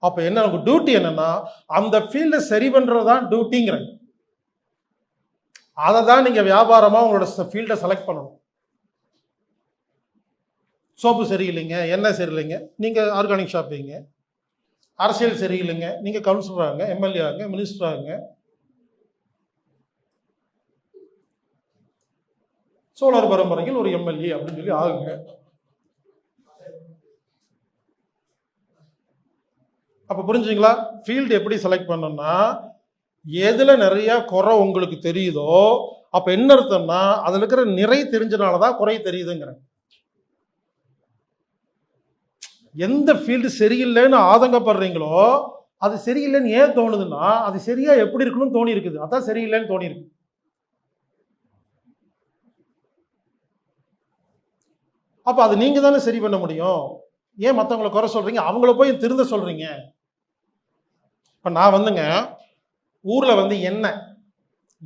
அப்ப என்ன உங்க டியூட்டி என்னன்னா அந்த ஃபீல்டை சரி பண்றதுதான் டியூட்டிங்கிறேன். அதை தான் நீங்க வியாபாரமா உங்களோட ஃபீல்டை செலக்ட் பண்ணணும். சோப்பு சரியில்லைங்க, எண்ணெய் சரியில்லைங்க, நீங்க ஆர்கானிக் ஷாப் வைங்க. அரசியல் சரியில்லைங்க, நீங்க கவுன்சிலர் ஆகுங்க, எம்எல்ஏ ஆகுங்க, மினிஸ்டர் ஆகுங்க. சோழர் பரம்பரையில் ஒரு எம்எல்ஏ அப்படின்னு சொல்லி ஆகுங்க. அப்ப புரிஞ்சுங்களா? ஃபீல்டு எப்படி செலக்ட் பண்ணணும்னா, எதுல நிறைய குறை உங்களுக்கு தெரியுதோ அப்ப என்ன அர்த்தம்னா அதுல இருக்கிற நிறை தெரிஞ்சனாலதான் குறை தெரியுதுங்கிறேன். எந்த ஃபீல்டு சரியில்லைன்னு ஆதங்கப்படுறீங்களோ அது சரியில்லைன்னு ஏன் தோணுதுன்னா அது சரியா எப்படி இருக்கணும்னு தோணி இருக்குது, அதான் சரியில்லைன்னு தோணி இருக்கு. அப்ப அது நீங்க தானே சரி பண்ண முடியும். ஏன் மற்றவங்களை குறை சொல்றீங்க, அவங்கள போய் திருந்த சொல்றீங்க. இப்ப நான் வந்துங்க ஊர்ல வந்து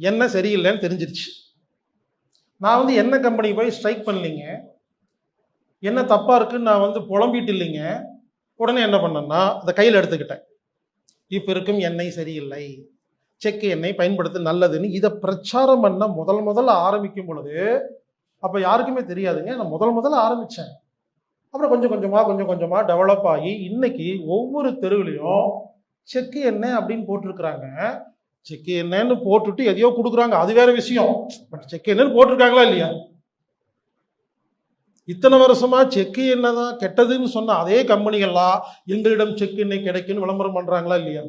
எண்ணெய் சரியில்லைன்னு தெரிஞ்சிருச்சு. நான் வந்து எண்ணெய் கம்பெனி போய் ஸ்ட்ரைக் பண்ணலைங்க, என்ன தப்பா இருக்குன்னு நான் வந்து புலம்பிட்டு இல்லைங்க. உடனே என்ன பண்ணேன்னா அதை கையில் எடுத்துக்கிட்டேன். இப்ப இருக்கும் எண்ணெய் சரியில்லை, செக்கு எண்ணெய் பயன்படுத்த நல்லதுன்னு இதை பிரச்சாரம் பண்ண முதல்ல ஆரம்பிக்கும் பொழுது அப்ப யாருக்குமே தெரியாதுங்க. நான் முதல்ல ஆரம்பிச்சேன். அப்புறம் கொஞ்சம் கொஞ்சமா டெவலப் ஆகி இன்னைக்கு ஒவ்வொரு தெருவிலையும் செக்கு எண்ணெய் அப்படின்னு போட்டிருக்கிறாங்க. செக்கு எண்ணெய்னு போட்டுட்டு எதையோ கொடுக்குறாங்க, அது வேற விஷயம். பட் செக்கு எண்ணெய்னு போட்டிருக்காங்களா இல்லையா? இத்தனை வருஷமா செக்கு எண்ணெய் தான் கெட்டதுன்னு சொன்ன அதே கம்பெனிகள்லாம் எங்களிடம் செக்கு எண்ணெய் கிடைக்குன்னு விளம்பரம் பண்றாங்களா இல்லையா?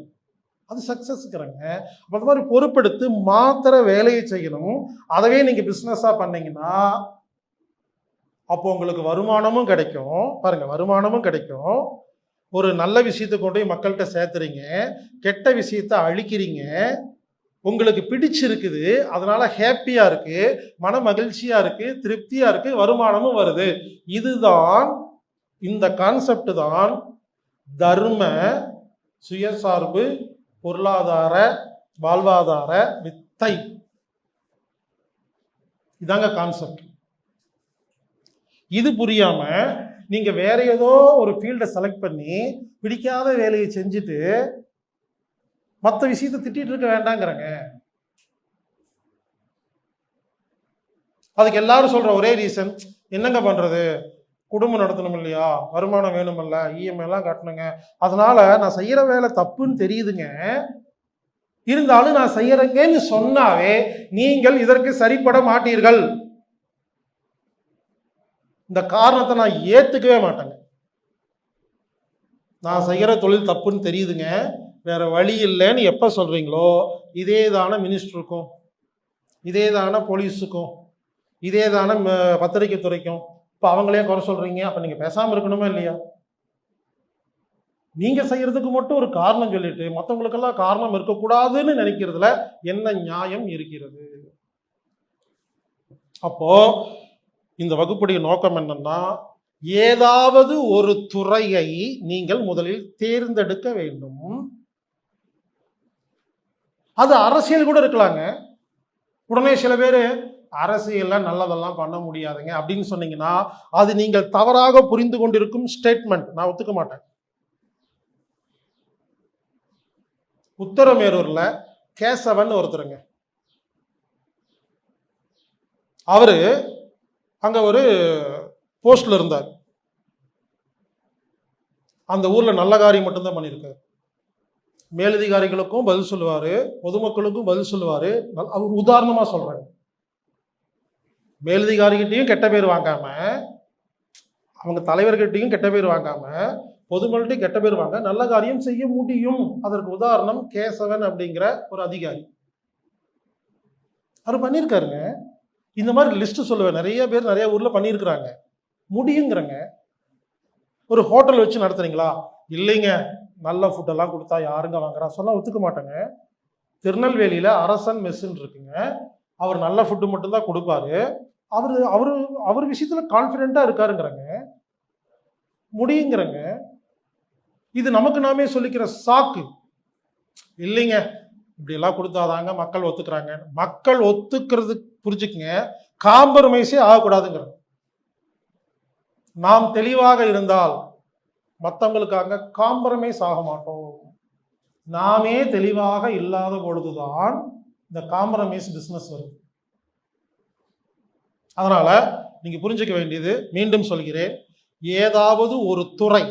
அது சக்சஸ்ங்கிறாங்க. அந்த மாதிரி பொறுப்பெடுத்து மாத்திர வேலையை செய்யணும். அதவே நீங்க பிசினஸா பண்ணீங்கன்னா அப்போ உங்களுக்கு வருமானமும் கிடைக்கும். பாருங்க, வருமானமும் கிடைக்கும். ஒரு நல்ல விஷயத்தை கொண்டு போய் மக்கள்கிட்ட சேர்த்துறீங்க, கெட்ட விஷயத்த அழிக்கிறீங்க. உங்களுக்கு பிடிச்சிருக்குது, அதனால ஹாப்பியா இருக்கு, மன மகிழ்ச்சியா இருக்கு, திருப்தியா இருக்கு, வருமானமும் வருது. இதுதான், இந்த கான்செப்ட் தான் தர்ம சுயசார்பு பொருளாதார வாழ்வாதார வித்தை. இதாங்க கான்செப்ட். இது புரியாம நீங்க வேற ஏதோ ஒரு ஃபீல்டை செலக்ட் பண்ணி பிடிக்காத வேலையை செஞ்சுட்டு மற்ற விஷயத்தை திட்டிட்டு இருக்க வேண்டாங்கிறங்க. அதுக்கு எல்லாரும் சொல்ற ஒரே ரீசன், என்னங்க பண்றது, குடும்பம் நடத்தணும் இல்லையா, வருமானம் வேணும் இல்ல, இஎம்ஐ எல்லாம் கட்டணுங்க, அதனால நான் செய்யற வேலை தப்புன்னு தெரியுதுங்க, இருந்தாலும் நான் செய்யறேங்கன்னு சொன்னாவே நீங்கள் இதற்கு சரிப்பட மாட்டீர்கள். இந்த காரணத்தை நான் ஏத்துக்கவே மாட்டேங்க. நான் செய்கிற தொழில் தப்புன்னு தெரியுதுங்க, வேற வழி இல்லைன்னு எப்ப சொல்றீங்களோ, இதே தானே மினிஸ்டருக்கும், இதே தானே போலீஸுக்கும், இதே தானே பத்திரிகை துறைக்கும். இப்ப அவங்களே குறை சொல்றீங்க, அப்ப நீங்க பேசாம இருக்கணுமா இல்லையா? நீங்க செய்யறதுக்கு மட்டும் ஒரு காரணம் சொல்லிட்டு மற்றவங்களுக்கெல்லாம் காரணம் இருக்கக்கூடாதுன்னு நினைக்கிறதுல என்ன நியாயம் இருக்கிறது? அப்போ இந்த வகுப்புடைய நோக்கம் என்னன்னா, ஏதாவது ஒரு துறையை நீங்கள் முதலில் தேர்ந்தெடுக்க வேண்டும். அது அரசியல் கூட இருக்கலாங்க. உடனே சில பேர் அரசியல்ல நல்லதெல்லாம் பண்ண முடியாதுங்க அப்படின்னு சொன்னீங்கன்னா, அது நீங்கள் தவறாக புரிந்து கொண்டிருக்கும் ஸ்டேட்மெண்ட். நான் ஒத்துக்க மாட்டேன். உத்தரமேரூர்ல கேசவன் ஒருத்தருங்க, அவரு அங்க ஒரு போஸ்ட்ல இருந்தார். அந்த ஊர்ல நல்ல காரியம் மட்டும்தான் பண்ணியிருக்காரு. மேலதிகாரிகளுக்கும் பதில் சொல்லுவாரு, பொதுமக்களுக்கும் பதில் சொல்லுவாரு. அவர் உதாரணமா சொல்றாங்க. மேலதிகாரிகிட்டையும் கெட்ட பேர் வாங்காம, அவங்க தலைவர்கிட்டையும் கெட்ட பேர் வாங்காம, பொதுமக்கள்கிட்டையும் கெட்ட பேர் வாங்க நல்ல காரியம் செய்ய முடியும். அதற்கு உதாரணம் கேசவன் அப்படிங்கிற ஒரு அதிகாரி. அவர் பண்ணியிருக்காருங்க. இந்த மாதிரி லிஸ்ட் சொல்லுவேன். நிறைய பேர் நிறைய ஊர்ல பண்ணியிருக்கிறாங்க. முடியுங்கிறங்க. ஒரு ஹோட்டல் வச்சு நடத்துறீங்களா? இல்லைங்க, நல்ல ஃபுட்டெல்லாம் கொடுத்தா யாருங்க வாங்குறா? சொல்ல ஒத்துக்க மாட்டேங்க. திருநெல்வேலியில அரசன் மெஸ்ஸுன்னு இருக்குங்க. அவர் நல்ல ஃபுட்டு மட்டும்தான் கொடுப்பாரு. அவரு அவரு அவர் விஷயத்துல கான்ஃபிடென்ட்டா இருக்காருங்கிறங்க. முடியுங்கிறங்க. இது நமக்கு நாமே சொல்லிக்கிற சாக்கு. இல்லைங்க, இப்படி எல்லாம் கொடுத்தாதாங்க மக்கள் ஒத்துக்கிறாங்க. மக்கள் ஒத்துக்கிறது புரிஞ்சுக்குங்க, காம்ப்ரமைஸே ஆகக்கூடாதுங்கிறது. நாம் தெளிவாக இருந்தால் மற்றவங்களுக்காக காம்ப்ரமைஸ் ஆக மாட்டோம். நாமே தெளிவாக இல்லாத பொழுதுதான் இந்த காம்ப்ரமைஸ் பிசினஸ் வரும். அதனால நீங்க புரிஞ்சுக்க வேண்டியது, மீண்டும் சொல்கிறேன், ஏதாவது ஒரு துறை,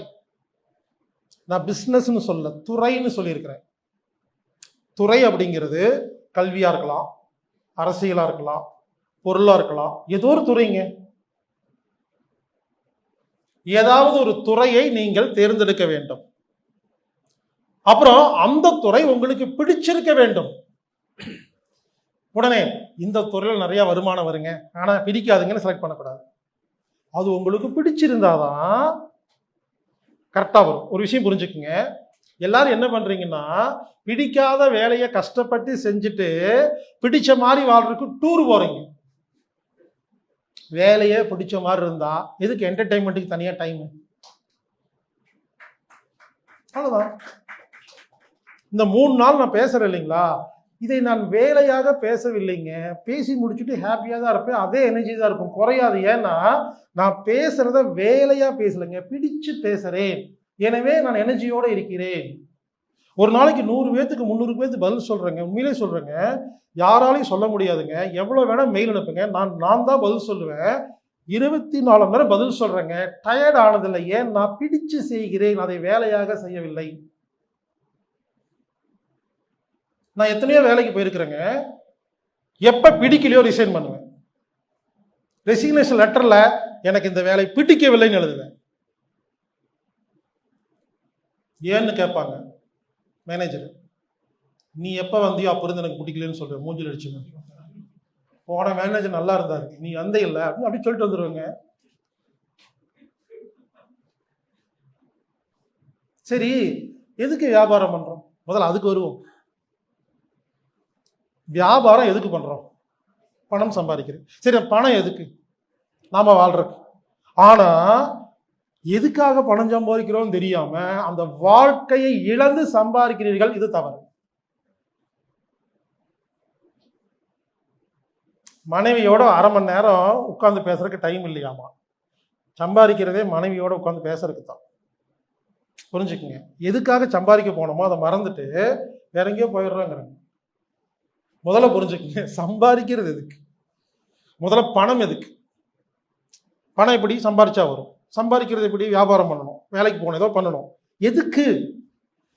நான் பிசினஸ்ன்னு சொல்ல, துறைன்னு சொல்லியிருக்கிறேன். துறை அப்படிங்கிறது கல்வியா இருக்கலாம், அரசியலா இருக்கலாம், பொருளா இருக்கலாம், ஏதோ ஒரு துறைங்க. ஏதாவது ஒரு துறையை நீங்கள் தேர்ந்தெடுக்க வேண்டும். அப்புறம் அந்த துறை உங்களுக்கு பிடிச்சிருக்க வேண்டும். உடனே இந்த துறையில் நிறைய வருமானம் வருங்க, ஆனா பிடிக்காதுங்கன்னு செலக்ட் பண்ணக்கூடாது. அது உங்களுக்கு பிடிச்சிருந்தாதான் கரெக்டா வரும். ஒரு விஷயம் புரிஞ்சுக்குங்க, எல்லாரும் என்ன பண்றீங்கன்னா, பிடிக்காத வேலையை கஷ்டப்பட்டு செஞ்சுட்டு பிடிச்ச மாதிரி வாழ்றதுக்கு டூர் போறீங்க. வேலையே பிடிச்ச மாதிரி இருந்தா எதுக்கு என்டர்டைன்மெண்ட்டுக்கு தனியா டைம்? அவ்வளவுதான். இந்த 3 நாள் நான் பேசுறேன் இல்லைங்களா, இதை நான் வேலையாக பேசவில்லைங்க. பேசி முடிச்சுட்டு ஹாப்பியா தான் இருப்பேன், அதே எனர்ஜி தான் இருக்கும், குறையாது. ஏன்னா நான் பேசுறத வேலையா பேசலைங்க, பிடிச்சு பேசுறேன். எனவே நான் எனர்ஜியோட இருக்கிறேன். ஒரு நாளைக்கு 100 பேத்துக்கு 300 பேத்துக்கு பதில் சொல்றேங்க. உண்மையிலே சொல்றேங்க, யாராலையும் சொல்ல முடியாதுங்க. எவ்வளவு வேணா மெயில் அனுப்புங்க, நான் தான் பதில் சொல்லுவேன். 24 மணி நேரம் பதில் சொல்றேங்க. டயர்ட் ஆனதில்லை. ஏன்? நான் பிடிச்சு செய்கிறேன், அதை வேலையாக செய்யவில்லை. நான் எத்தனையோ வேலைக்கு போயிருக்கிறேங்க, எப்ப பிடிக்கலையோ ரிசைன் பண்ணுவேன். ரெசிக்னேஷன் லெட்டர்ல எனக்கு இந்த வேலை பிடிக்கவில்லைன்னு எழுதுவேன். ஏன்னு கேட்பாங்க மேனேஜர். நீ எப்ப வந்தியோ அப்ப இருந்து எனக்கு பிடிக்கலன்னு சொல்றேன். மூஞ்சில் அடிச்சு, போன மேனேஜர் நல்லா இருந்தாரு, நீ வந்த இல்ல அப்படி சொல்லிட்டு வந்துருவேங்க. சரி, எதுக்கு வியாபாரம் பண்றோம்? முதல்ல அதுக்கு வருவோம். வியாபாரம் எதுக்கு பண்றோம்? பணம் சம்பாதிக்கிறது. சரி, பணம் எதுக்கு? நாம வாழ்றோம். ஆனா எதுக்காக பணம் சம்பாதிக்கிறோம் தெரியாம அந்த வாழ்க்கையை இழந்து சம்பாதிக்கிறீர்கள். இது தவறு. மனைவியோட 1/2 மணி நேரம் உட்கார்ந்து பேசுறதுக்கு டைம் இல்லையாமா. சம்பாதிக்கிறதே மனைவியோட உட்கார்ந்து பேசுறதுக்கு தான். புரிஞ்சுக்குங்க. எதுக்காக சம்பாதிக்க போனோமோ அதை மறந்துட்டு வேற எங்கேயோ போயிடுறாங்கிறாங்க. முதல்ல புரிஞ்சுக்குங்க, சம்பாதிக்கிறது எதுக்கு? முதல்ல பணம் எதுக்கு? பணம் எப்படி சம்பாதிச்சா வரும்? சம்பாதிக்கிறது எப்படி? வியாபாரம் பண்ணணும், வேலைக்கு போகணும், ஏதோ பண்ணணும். எதுக்கு?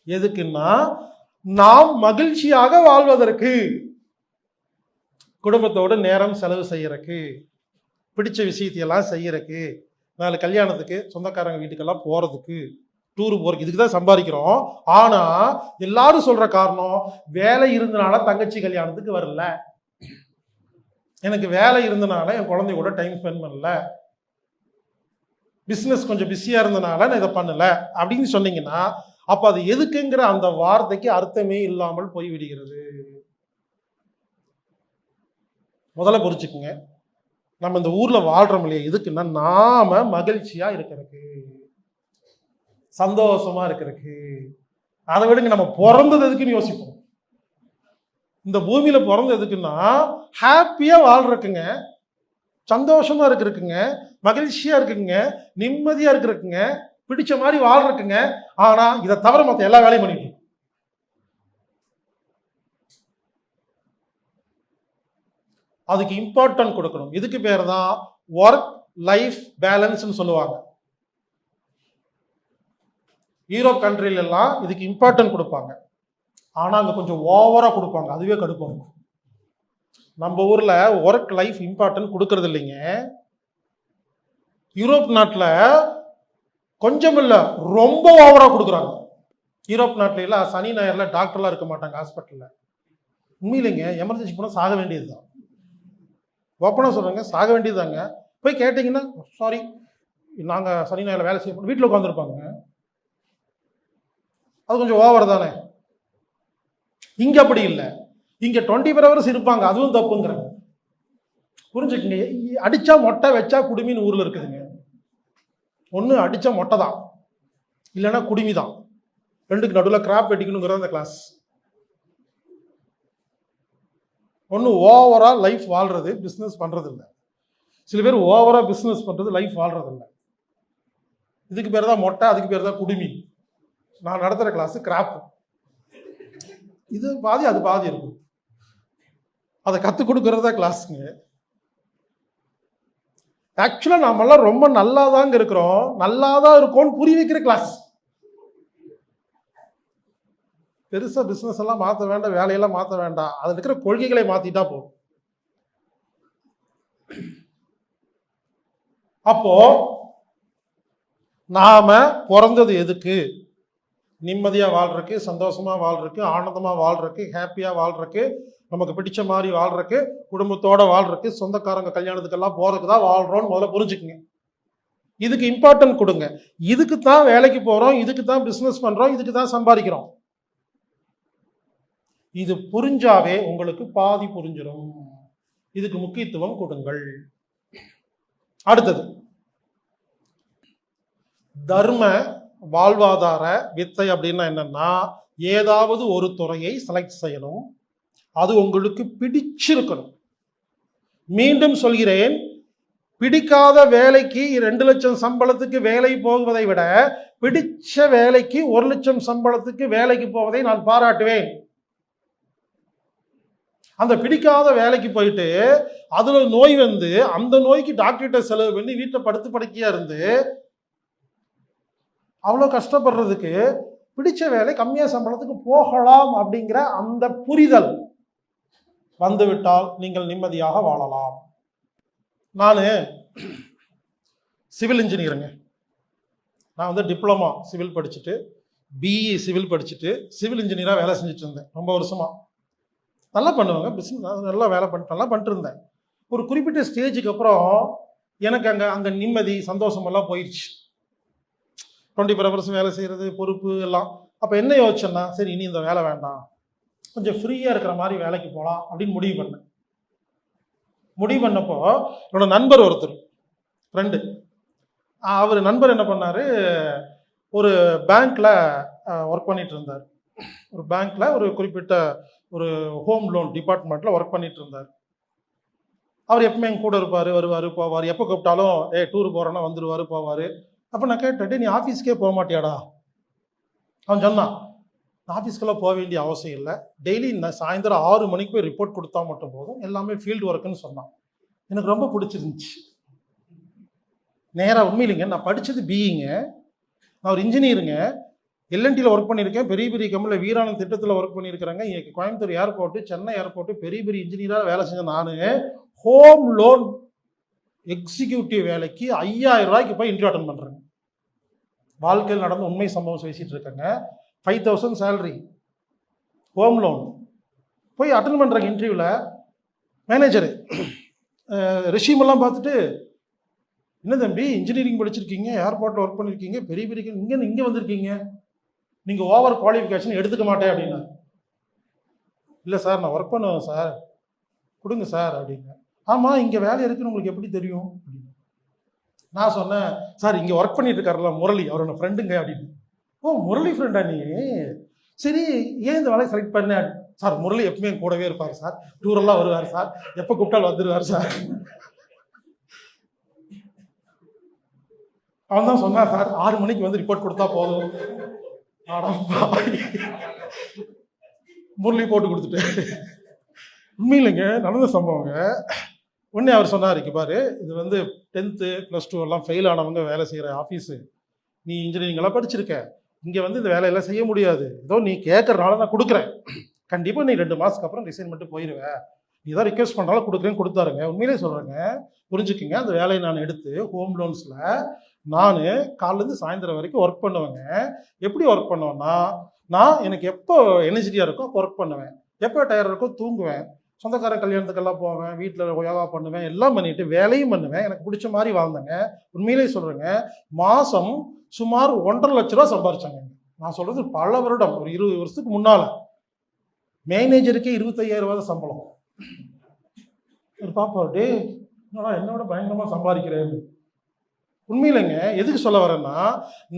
எதுக்குன்னா நாம் மகிழ்ச்சியாக வாழ்வதற்கு, குடும்பத்தோடு நேரம் செலவு செய்யறதுக்கு, பிடிச்ச விஷயத்தையெல்லாம் செய்யறதுக்கு. நாலு கல்யாணத்துக்கு சொந்தக்காரங்க வீட்டுக்கெல்லாம் போறதுக்கு டூர் போறதுக்கு இதுக்கு தான் சம்பாதிக்கிறோம். ஆனா எல்லாரும் சொல்ற காரணம் வேலை இருந்தனால தங்கச்சி கல்யாணத்துக்கு வரல, எனக்கு வேலை இருந்தனால என் குழந்தையோட டைம் ஸ்பெண்ட் பண்ணல, பிசினஸ் கொஞ்சம் பிஸியா இருந்தனால நான் இதை பண்ணல அப்படின்னு சொன்னீங்கன்னா அப்ப அது எதுக்குங்கிற அந்த வார்த்தைக்கு அர்த்தமே இல்லாமல் போய்விடுகிறது. முதல்ல புரிச்சுக்குங்க, நம்ம இந்த ஊர்ல வாழ்றோம் இல்லையா, எதுக்குன்னா நாம மகிழ்ச்சியா இருக்கிறதுக்கு, சந்தோஷமா இருக்கிறதுக்கு. அதை விடுங்க, நம்ம பிறந்தது எதுக்குன்னு யோசிப்போம். இந்த பூமியில பிறந்தது எதுக்குன்னா ஹாப்பியா வாழ்றதுக்குங்க, சந்தோஷமா இருக்கிறதுக்குங்க, மகிழ்ச்சியா இருக்குங்க, நிம்மதியா இருக்கிறதுக்குங்க, பிடிச்ச மாதிரி வாழ்றதுக்குங்க. ஆனா இதை தவிர மற்ற எல்லா வேலையும் பண்ணிட்டு அதுக்கு இம்பார்ட்டன்ட் கொடுக்கணும். இதுக்கு பேர் தான் ஒர்க் லைஃப் பேலன்ஸ் சொல்லுவாங்க. யூரோப் கண்ட்ரில எல்லாம் இதுக்கு இம்பார்ட்டன்ட் கொடுப்பாங்க. ஆனா அங்க கொஞ்சம் ஓவரா கொடுப்பாங்க, அதுவே கடுப்பாங்க. நம்ம ஊர்ல ஒர்க் லைஃப் இம்பார்ட்டன்ட் கொடுக்கறது இல்லைங்க. யூரோப் நாட்டில் கொஞ்சம் இல்ல ரொம்ப ஓவரா கொடுக்குறாங்க. யூரோப் நாட்டில எல்லாம் சனி ஞாயிறுல டாக்டர்லாம் இருக்க மாட்டாங்க ஹாஸ்பிட்டல்ல. உண்மையிலேங்க எமர்ஜென்சி போனா சாக வேண்டியதுதான். ஓப்பனா சொல்றாங்க, சாக வேண்டியதுதாங்க. போய் கேட்டீங்கன்னா சாரி நாங்க சனி ஞாயிறுல வேலை செய்ய வீட்டில் உட்காந்துருப்பாங்க. அது கொஞ்சம் ஓவர் தானே. இங்க அப்படி இல்லை, இங்க 24 hours இருப்பாங்க, அதுவும் தப்புங்கிறாங்க. புரிஞ்சுக்குங்க, அடிச்சா மொட்டை வச்சா குடுமின்னு ஊர்ல இருக்குதுங்க. ஒண்ணு அடிச்சா மொட்டை தான், இல்லைன்னா குடுமி தான். ரெண்டுக்கு நடுவில் கிராப் வெட்டிக்கணுங்கிறது அந்த கிளாஸ். ஒன்று ஓவரா லைஃப் வாழ்றது, பிஸ்னஸ் பண்றது இல்லை. சில பேர் ஓவரா பிஸ்னஸ் பண்றது, லைஃப் வாழ்றது இல்லை. இதுக்கு பேர் தான் மொட்டை, அதுக்கு பேர் தான் குடுமி. நான் நடத்துற கிளாஸ் கிராப். இது பாதி அது பாதி இருக்கும். அதை கற்றுக் கொடுக்கறதா கிளாஸுங்க. ஆக்சுவலா நாமெல்லாம் ரொம்ப நல்லாதாங்க இருக்கிறோம், நல்லாதான் இருக்கோம்னு புரிய வைக்கிற கிளாஸ். பெருசா பிசினஸ் எல்லாம் மாற்ற வேண்டாம், வேலையெல்லாம் மாற்ற வேண்டாம், அதுல இருக்கிற கொள்கைகளை மாத்திட்டா போதும். அப்போ நாம பிறந்தது எதுக்கு? நிம்மதியா வாழ்றதுக்கு, சந்தோஷமா வாழ்றதுக்கு, ஆனந்தமா வாழ்றதுக்கு, ஹாப்பியா வாழ்றதுக்கு, நமக்கு பிடிச்ச மாதிரி வாழ்றதுக்கு, குடும்பத்தோட வாழ்றதுக்கு, சொந்தக்காரங்க கல்யாணத்துக்கெல்லாம் போறதுக்கு தான் வாழ்றோம்னு முதல்ல புரிஞ்சுக்குங்க. இதுக்கு இம்பார்ட்டன்ட் கொடுங்க. இதுக்கு தான் வேலைக்கு போறோம், இதுக்கு தான் பிசினஸ் பண்றோம், இதுக்கு தான் சம்பாதிக்கிறோம். இது புரிஞ்சாவே உங்களுக்கு பாதி புரிஞ்சிடும். இதுக்கு முக்கியத்துவம் கொடுங்கள். அடுத்தது தர்ம வாழ்வாதார வித்தை அப்படின்னா என்னன்னா, ஏதாவது ஒரு துறையை செலக்ட் செய்யணும், அது உங்களுக்கு பிடிச்சிருக்கணும். மீண்டும் சொல்கிறேன், பிடிக்காத வேலைக்கு 2 லட்சம் சம்பளத்துக்கு வேலை போவதை விட பிடிச்ச வேலைக்கு 1 லட்சம் சம்பளத்துக்கு வேலைக்கு போவதை நான் பாராட்டுவேன். அந்த பிடிக்காத வேலைக்கு போயிட்டு அதுல நோய் வந்து அந்த நோய்க்கு டாக்டர்கிட்ட செலவு பண்ணி வீட்டை படுத்து படுக்கையா இருந்து அவ்வளோ கஷ்டப்படுறதுக்கு பிடிச்ச வேலை கம்மியா சம்பளத்துக்கு போகலாம் அப்படிங்கிற அந்த புரிதல் வந்துவிட்டால் நீங்கள் நிம்மதியாக வாழலாம். நான் சிவில் இன்ஜினியருங்க. நான் வந்து டிப்ளமா சிவில் படிச்சுட்டு, பிஇ சிவில் படிச்சுட்டு, சிவில் இன்ஜினியராக வேலை செஞ்சுட்டு இருந்தேன் ரொம்ப வருஷமா. நல்லா பண்ணுவாங்க, பிஸ்னஸ் நல்லா வேலை நல்லா பண்ணிட்டு இருந்தேன். ஒரு குறிப்பிட்ட ஸ்டேஜுக்கு அப்புறம் எனக்கு அங்கே நிம்மதி சந்தோஷம் எல்லாம் போயிடுச்சு. 24 hours வேலை செய்கிறது, பொறுப்பு எல்லாம். அப்போ என்ன யோசிச்சேன்னா, சரி இனி இந்த வேலை வேண்டாம், கொஞ்சம் ஃப்ரீயாக இருக்கிற மாதிரி வேலைக்கு போகலாம் அப்படின்னு முடிவு பண்ணேன். முடிவு பண்ணப்போ என்னோட நண்பர் ஒருத்தர் ஃப்ரெண்டு, அவர் நண்பர் என்ன பண்ணார், ஒரு பேங்க்கில் ஒர்க் பண்ணிட்டு இருந்தார். ஒரு பேங்க்கில் ஒரு குறிப்பிட்ட ஒரு ஹோம் லோன் டிபார்ட்மெண்ட்டில் ஒர்க் பண்ணிட்டு இருந்தார். அவர் எப்பவுமே எங்க கூட இருப்பார், வருவார் போவார். எப்போ கூப்பிட்டாலும் டூர் போகிறோன்னா வந்துடுவார் போவார். அப்போ நான் கேட்டேன், நீ ஆஃபீஸ்க்கே போக மாட்டியாடா? அவன் சொன்னான், ஆஃபீஸ்க்கெல்லாம் போக வேண்டிய அவசியம் இல்லை, டெய்லி சாயந்தரம் 6 மணிக்கு போய் ரிப்போர்ட் கொடுத்தா மட்டும் போதும், எல்லாமே ஃபீல்டு ஒர்க்குன்னு சொன்னான். எனக்கு ரொம்ப பிடிச்சிருந்துச்சு. நேராக உண்மையிலுங்க, நான் படித்தது பிஇங்க, நான் ஒரு இன்ஜினியருங்க, எல்என்டியில் ஒர்க் பண்ணியிருக்கேன், பெரிய பெரிய கம்பெனியில் வீராணம் திட்டத்தில் ஒர்க் பண்ணியிருக்கிறாங்க. இங்கே கோயம்புத்தூர் ஏர்போர்ட்டு, சென்னை ஏர்போர்ட்டு பெரிய பெரிய இன்ஜினியராக வேலை செஞ்சேன். நான் ஹோம் லோன் எக்ஸிக்யூட்டிவ் வேலைக்கு 5000 ரூபாய்க்கு போய் இன்டர்வியூ அட்டன் பண்றாங்க. வாழ்க்கையில் நடந்த உண்மை சம்பவம் பேசிட்டு இருக்காங்க. 5000 சேலரி, ஹோம் லோன், போய் அட்டன் பண்றாங்க இன்டர்வியூல. மேனேஜரு ரெஷ்யூம் எல்லாம் பார்த்துட்டு, என்ன தம்பி இன்ஜினியரிங் படிச்சிருக்கீங்க, ஏர்போர்ட்டில் ஒர்க் பண்ணியிருக்கீங்க, பெரிய பெரிய இங்கே வந்திருக்கீங்க, நீங்கள் ஓவர் குவாலிஃபிகேஷன் எடுத்துக்க மாட்டேன் அப்படின்னா. இல்லை சார் நான் ஒர்க் பண்ணுவேன் சார், கொடுங்க சார் அப்படிங்க. ஆமாம் இங்கே வேலை இருக்குன்னு உங்களுக்கு எப்படி தெரியும் அப்படின்னு. நான் சொன்னேன், சார் இங்கே ஒர்க் பண்ணிட்டு இருக்காருல்ல முரளி, அவரோட ஃப்ரெண்டுங்க அப்படின்னு. ஓ முரளி ஃப்ரெண்டா நீ, சரி ஏன் இந்த வேலையை செலக்ட் பண்ண? சார் முரளி எப்பவுமே கூடவே இருப்பார் சார், டூரெல்லாம் வருவார் சார், எப்போ கூப்பிட்டாலும் வந்துடுவார் சார். அவன் தான் சொன்னான் சார் 6 மணிக்கு வந்து ரிப்போர்ட் கொடுத்தா போதும். முரளி போட்டு கொடுத்துட்டு உண்மையிலங்க நடந்த சம்பவங்க. உடனே அவர் சொன்னார், பாரு இது வந்து 10th +2 எல்லாம் ஃபெயில் ஆனவங்க வேலை செய்கிற ஆஃபீஸு, நீ இன்ஜினியரிங் எல்லாம் படிச்சிருக்க, இங்கே வந்து இந்த வேலையெல்லாம் செய்ய முடியாது, ஏதோ நீ கேட்கறனால நான் கொடுக்குறேன், கண்டிப்பாக நீ 2 மாதத்துக்கு அப்புறம் ரிசைன் பண்ணிட்டு போயிடுவேன், நீ தான் ரிக்வெஸ்ட் பண்ணாலும் கொடுக்குறேன்னு கொடுத்தாருங்க. உண்மையிலே சொல்கிறேங்க, புரிஞ்சுக்குங்க. அந்த வேலையை நான் எடுத்து ஹோம் லோன்ஸில் நான் காலையிலேருந்து சாயந்தரம் வரைக்கும் ஒர்க் பண்ணுவேங்க. எப்படி ஒர்க் பண்ணுவேன்னா, நான் எனக்கு எப்போ எனர்ஜிட்டியாக இருக்கோ ஒர்க் பண்ணுவேன், எப்போ டயர்டாக இருக்கோ தூங்குவேன், சொந்தக்கார கல்யாணத்துக்கெல்லாம் போவேன், வீட்டில் யோகா பண்ணுவேன், எல்லாம் பண்ணிட்டு வேலையும் பண்ணுவேன், எனக்கு பிடிச்ச மாதிரி வாழ்ந்தேங்க. உண்மையிலே சொல்கிறேங்க, மாதம் சுமார் 1.5 லட்ச ரூபா சம்பாரிச்சாங்க. நான் சொல்கிறது பல வருடம், ஒரு 20 வருஷத்துக்கு முன்னால். மேனேஜருக்கே 25,000 ரூபா தான் சம்பளம். பாப்பா டே என்னோட பயங்கரமாக சம்பாதிக்கிறேன். உண்மையிலங்க எதுக்கு சொல்ல வரேன்னா,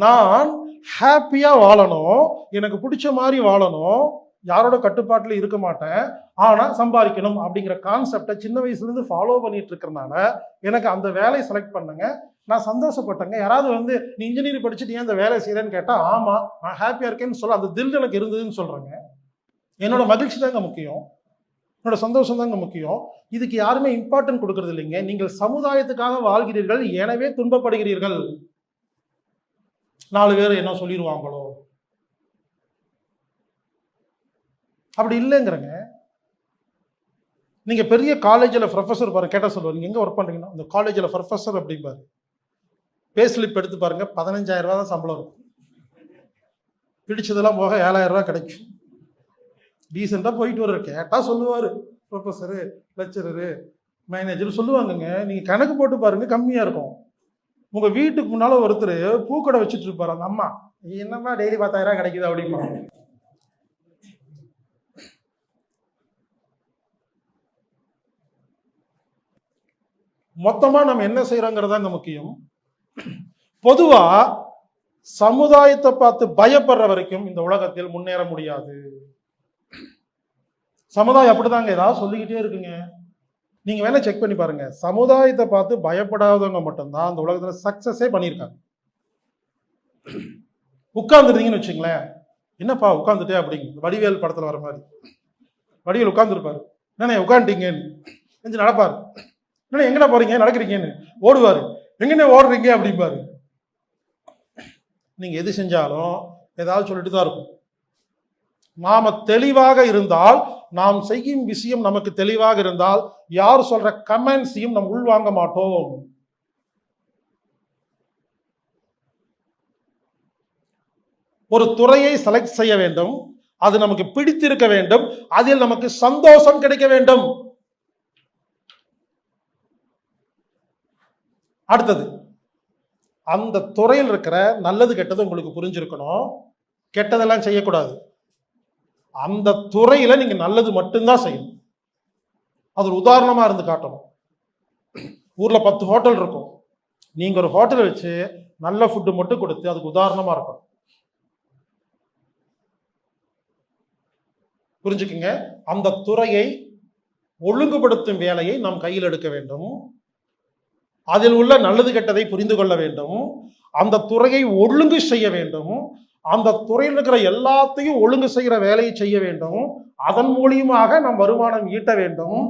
நான் ஹாப்பியாக வாழணும், எனக்கு பிடிச்ச மாதிரி வாழணும், யாரோட கட்டுப்பாட்டில் இருக்க மாட்டேன், ஆனால் சம்பாதிக்கணும் அப்படிங்கிற கான்செப்டை சின்ன வயசுலேருந்து ஃபாலோ பண்ணிட்டு இருக்கிறனால எனக்கு அந்த வேலையை செலக்ட் பண்ணுங்க. நான் சந்தோஷப்பட்டேங்க. யாராவது வந்து நீ இன்ஜினியரிங் படிச்சுட்டு ஏன் அந்த வேலையை செய்கிறேன்னு கேட்டால், ஆமாம் நான் ஹாப்பியாக இருக்கேன்னு சொல்ல, அந்த தில் எனக்கு இருந்ததுன்னு சொல்கிறேங்க. என்னோட மகிழ்ச்சி தாங்க முக்கியம், என்னோட சந்தோஷம் தாங்க முக்கியம். இதுக்கு யாருமே இம்பார்ட்டன்ட் கொடுக்கறது இல்லைங்க. நீங்கள் சமுதாயத்துக்காக வாழ்கிறீர்கள், எனவே துன்பப்படுகிறீர்கள். 4 பேர் என்ன சொல்லிடுவாங்களோ, அப்படி இல்லைங்கிறங்க. நீங்க பெரிய காலேஜில் ப்ரொஃபஸர் பாருங்க, கேட்டால் சொல்லுவார், நீங்க எங்க ஒர்க் பண்றீங்கன்னா அந்த காலேஜில் ப்ரொஃபஸர் அப்படிம்பாரு. பே ஸ்லிப் எடுத்து பாருங்க, 15,000 ரூபா தான் சம்பளம் இருக்கும். பிடிச்சதெல்லாம் போக 7,000 ரூபா கிடைக்கும். டீசெண்டாக போயிட்டு வர்ற கேட்டால் சொல்லுவார், ப்ரொஃபஸரு, லெக்சரரு, மேனேஜர் சொல்லுவாங்கங்க. நீங்கள் கணக்கு போட்டு பாருங்க, கம்மியாக இருக்கும். உங்கள் வீட்டுக்கு முன்னால் ஒருத்தர் பூக்கடை வச்சுட்டு இருப்பார், அந்த அம்மா என்னம்மா டெய்லி 10,000 ரூபா கிடைக்குது அப்படிம்பாங்க. மொத்தமாக நம்ம என்ன செய்கிறோங்கிறதா இந்த முக்கியம். பொதுவாக சமுதாயத்தை பார்த்து பயப்படுற வரைக்கும் இந்த உலகத்தில் முன்னேற முடியாது. சமுதாயம் அப்படிதாங்க ஏதாவது சொல்லிக்கிட்டே இருக்குங்க. நீங்க வேணா செக் பண்ணி பாருங்க, சமுதாயத்தை பார்த்து பயப்படாதவங்க மட்டும்தான் அந்த உலகத்துல சக்சஸே பண்ணியிருக்காங்க. உட்கார்ந்துருந்தீங்கன்னு வச்சுங்களேன், என்னப்பா உட்காந்துட்டே அப்படிங்க, வடிவேல் படத்துல வர மாதிரி வடிவேல் உட்கார்ந்துருப்பாரு, என்ன உட்காந்துட்டீங்கன்னு கொஞ்சம் நடப்பாரு, என்ன எங்கடா போறீங்க நடக்கிறீங்கன்னு ஓடுவாரு, எங்கன்னு ஓடுறீங்க அப்படிம்பாரு. நீங்க எது செஞ்சாலும் ஏதாவது சொல்லிட்டு தான் இருக்கும். நாம தெளிவாக இருந்தால், நாம் செய்யும் விஷயம் நமக்கு தெளிவாக இருந்தால், யார் சொல்ற கமெண்ட்ஸையும் நம்ம உள்வாங்க மாட்டோம். ஒரு துறையை செலக்ட் செய்ய வேண்டும், அது நமக்கு பிடித்திருக்க வேண்டும், அதில் நமக்கு சந்தோஷம் கிடைக்க வேண்டும். அடுத்தது, அந்த துறையில் இருக்கிற நல்லது கெட்டது உங்களுக்கு புரிஞ்சிருக்கணும். கெட்டதெல்லாம் செய்யக்கூடாது. அந்த துறையில நீங்க நல்லது மட்டும்தான் செய்யணும். அது ஒரு உதாரணமா இருந்து காட்டணும். ஊர்ல 10 ஹோட்டல் இருக்கும், நீங்க ஒரு ஹோட்டல் வச்சு நல்ல ஃபுட்டு மட்டும் கொடுத்து அதுக்கு உதாரணமா இருக்கணும். புரிஞ்சுக்குங்க. அந்த துறையை ஒழுங்குபடுத்தும் வேலையை நாம் கையில் எடுக்க வேண்டும். அதில் உள்ள நல்லது கெட்டதை புரிந்து கொள்ள வேண்டும். அந்த துறையை ஒழுங்கு செய்ய வேண்டும். அந்த துறையில் இருக்கிற எல்லாத்தையும் ஒழுங்கு செய்கிற வேலையை செய்ய வேண்டும். அதன் மூலியமாக நாம் வருமானம் ஈட்ட வேண்டும்.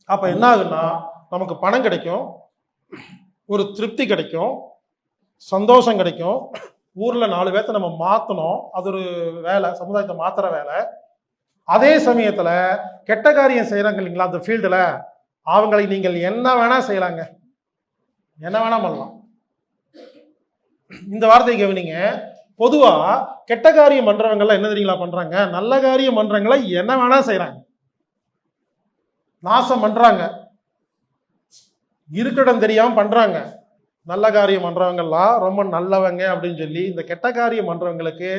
அப்ப என்ன ஆகுன்னா, நமக்கு பணம் கிடைக்கும், ஒரு திருப்தி கிடைக்கும், சந்தோஷம் கிடைக்கும். ஊர்ல 4 பேர்த்த நம்ம மாத்தணும், அது ஒரு வேலை, சமுதாயத்தை மாத்துற வேலை. அதே சமயத்துல கெட்ட காரியம் செய்யறாங்க இல்லைங்களா அந்த ஃபீல்டுல, அவங்களை நீங்கள் என்ன வேணா செய்யலாங்க, என்ன வேணா பண்ணலாம். இந்த வார்த்தை கவனிங்க. பொதுவா கெட்ட காரியம் பண்றவங்க எல்லாம் என்ன தெரியுங்களா பண்றாங்க, நல்ல காரியம் பண்றவங்கள என்ன வேணா செய்யறாங்க, நாசம் பண்றாங்க, இருக்கடம் தெரியாம பண்றாங்க. நல்ல காரியம் பண்றவங்க எல்லாம் ரொம்ப நல்லவங்க அப்படின்னு சொல்லி இந்த கெட்ட காரியம் பண்றவங்களுக்கு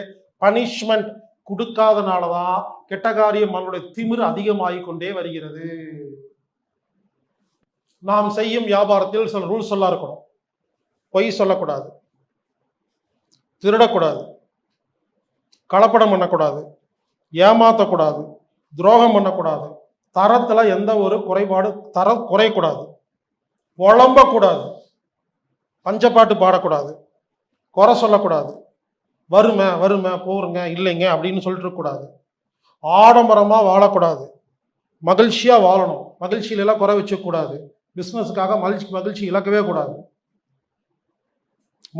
பனிஷ்மெண்ட் கொடுக்காதனாலதான் கெட்ட காரியம் நம்மளுடைய திமிரு அதிகமாகி கொண்டே வருகிறது. நாம் செய்யும் வியாபாரத்தில் சில ரூல்ஸ் எல்லாம் இருக்கணும். பொய் சொல்லக்கூடாது, திருடக்கூடாது, கலப்படம் பண்ணக்கூடாது, ஏமாத்தக்கூடாது, துரோகம் பண்ணக்கூடாது, தரத்துல எந்த ஒரு குறைபாடு தரம் குறையக்கூடாது, புலம்பக்கூடாது, பஞ்சப்பாட்டு பாடக்கூடாது, குறை சொல்லக்கூடாது, வறுமை வறுமை போருங்க இல்லைங்க அப்படின்னு சொல்லிட்டு இருக்கக்கூடாது, ஆடம்பரமா வாழக்கூடாது, மகிழ்ச்சியா வாழணும், மகிழ்ச்சியில எல்லாம் குறை வச்சுக்கூடாது, பிசினஸுக்காக மகிழ்ச்சி இழக்கவே கூடாது,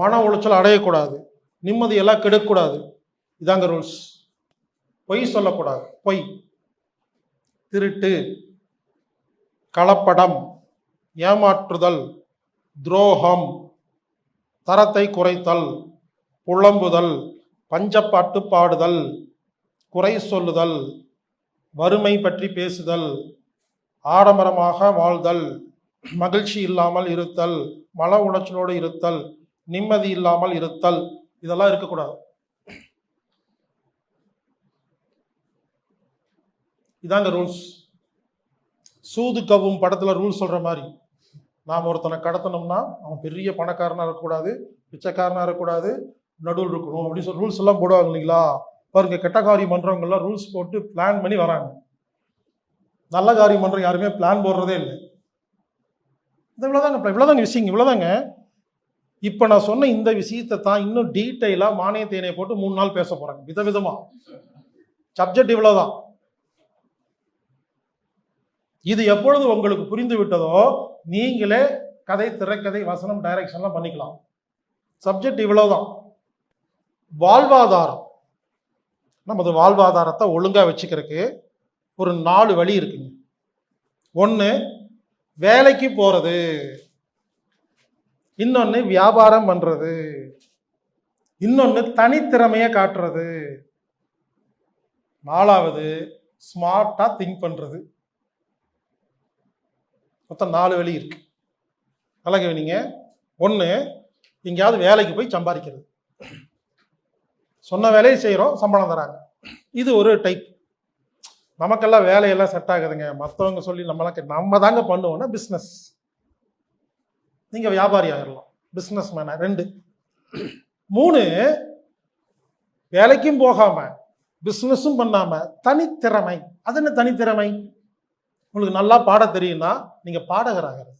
மன உளைச்சல் அடையக்கூடாது, நிம்மதியெல்லாம் கெடுக்கக்கூடாது. இதாங்க ரூல்ஸ். பொய் சொல்லக்கூடாது, பொய், திருட்டு, கலப்படம், ஏமாற்றுதல், துரோகம், தரத்தை குறைத்தல், புலம்புதல், பஞ்சப்பாட்டு பாடுதல், குறை சொல்லுதல், வறுமை பற்றி பேசுதல், ஆடம்பரமாக வாழ்தல், மகிழ்ச்சி இல்லாமல் இருத்தல், மன உளைச்சலோடு இருத்தல், நிம்மதி இல்லாமல் இருத்தல், இதெல்லாம் இருக்கக்கூடாது. இதாங்க ரூல்ஸ். சூது கவும் படத்துல ரூல்ஸ் சொல்ற மாதிரி, நாம் ஒருத்தனை கடத்தணும்னா அவன் பெரிய பணக்காரனா இருக்கக்கூடாது, பிச்சைக்காரனா இருக்கக்கூடாது, நடுவில் இருக்கணும் அப்படின்னு சொல்லி ரூல்ஸ் எல்லாம் போடுவாங்க இல்லைங்களா. பாருங்க, கெட்ட காரியம் பண்றவங்க எல்லாம் ரூல்ஸ் போட்டு பிளான் பண்ணி வராங்க. நல்ல காரியம் பண்ற யாருமே பிளான் போடுறதே இல்லை. இவ்வளவுதாங்க விஷயம், இவ்வளவுதாங்க. இப்ப நான் சொன்ன இந்த விஷயத்தை தான் இன்னும் டீட்டெயிலா மானிய தேனையை போட்டு 3 நாள் பேச போறாங்க, விதவிதமா. சப்ஜெக்ட் இவ்வளவுதான். இது எப்பொழுது உங்களுக்கு புரிந்து விட்டதோ நீங்களே கதை, திரைக்கதை, வசனம், டைரக்ஷன்லாம் பண்ணிக்கலாம். சப்ஜெக்ட் இவ்வளவுதான். வாழ்வாதாரம், நமது வாழ்வாதாரத்தை ஒழுங்கா வச்சுக்கிறதுக்கு ஒரு 4 வழி இருக்குங்க. 1, வேலைக்கு போறது, இன்னொன்னு வியாபாரம் பண்றது, இன்னொன்னு தனித்திறமைய காட்டுறது, 4வது ஸ்மார்ட்டா திங்க் பண்றது. மொத்தம் 4 வழி இருக்கு. நல்லா கவனிங்க. 1, எங்கேயாவது வேலைக்கு போய் சம்பாதிக்கிறது, சொன்ன வேலையை செய்கிறோம், சம்பளம் தராங்க. இது ஒரு டைப். நமக்கெல்லாம் வேலையெல்லாம் செட் ஆகுதுங்க, மற்றவங்க சொல்லி நம்ம தாங்க பண்ணுவோம்னா பிஸ்னஸ். நீங்க வியாபாரி ஆயிடலாம், பிஸ்னஸ் மேன. 2. 3, வேலைக்கும் போகாம பிஸ்னஸும் பண்ணாம தனித்திறமை. அது என்ன தனித்திறமை? உங்களுக்கு நல்லா பாட தெரியும்னா நீங்க பாடகராகிறது.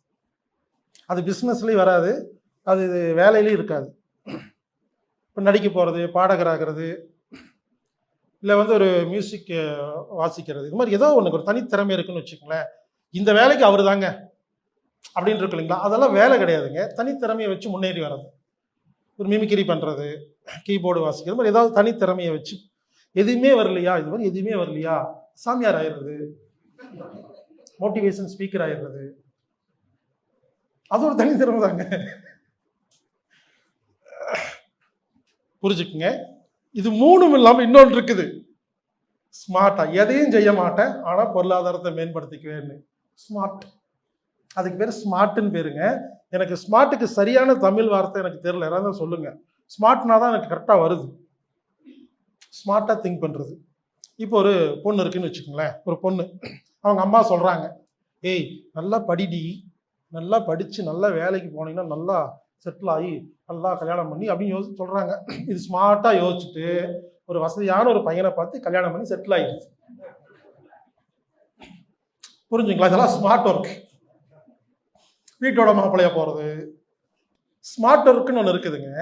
அது பிஸ்னஸ்லேயும் வராது, அது வேலையிலையும் இருக்காது. இப்போ நடிக்க போகிறது, பாடகராகிறது, இல்லை ஒரு மியூசிக் வாசிக்கிறது, இது மாதிரி ஏதோ ஒன்று ஒரு தனித்திறமை இருக்குன்னு வச்சுக்கோங்களேன். இந்த வேலைக்கு அவர் தாங்க அப்படின்னு இருக்கு இல்லைங்களா. அதெல்லாம் வேலை கிடையாதுங்க, தனித்திறமையை வச்சு முன்னேறி வர்றது. ஒரு மிமிக்ரி பண்ணுறது, கீபோர்டு வாசிக்கிறது மாதிரி ஏதாவது தனித்திறமையை வச்சு. எதுவுமே வரலையா, இது மாதிரி எதுவுமே வரலையா, சாமியார் ஆயிடுறது, மோட்டிவேஷன் ஸ்பீக்கர் ஆயிடுறது, அது ஒரு தனித்திறமை தாங்க. புரிஞ்சுக்குங்க. இது 3ம் இல்லாம இன்னொன்று இருக்குது, ஸ்மார்ட்டா. எதையும் செய்ய மாட்டேன் ஆனா பொருளாதாரத்தை மேம்படுத்திக்குவேன்னு. ஸ்மார்ட், அதுக்கு பேர் ஸ்மார்ட்னு பேருங்க. எனக்கு ஸ்மார்ட்டுக்கு சரியான தமிழ் வார்த்தை எனக்கு தெரியல, யாராவது சொல்லுங்க. ஸ்மார்ட்னா தான் எனக்கு கரெக்டா வருது. ஸ்மார்ட்டா திங்க் பண்றது. இப்போ ஒரு பொண்ணு இருக்குன்னு வச்சுக்கோங்களேன். ஒரு பொண்ணு, அவங்க அம்மா சொல்றாங்க, ஏய் நல்லா படிடி, நல்லா படிச்சு நல்லா வேலைக்கு போனீங்கன்னா நல்லா செட்டில் ஆகி நல்லா கல்யாணம் பண்ணி அப்படின்னு சொல்றாங்க. இது ஸ்மார்ட்டா யோசிச்சுட்டு ஒரு வசதியான ஒரு பையனை பார்த்து கல்யாணம் பண்ணி செட்டில் ஆயிடுச்சு. புரிஞ்சுங்களா? இதெல்லாம் ஸ்மார்ட் ஒர்க். வீட்டோட மாப்பிள்ளையா போறது ஸ்மார்ட் ஒர்க்குன்னு ஒன்று இருக்குதுங்க.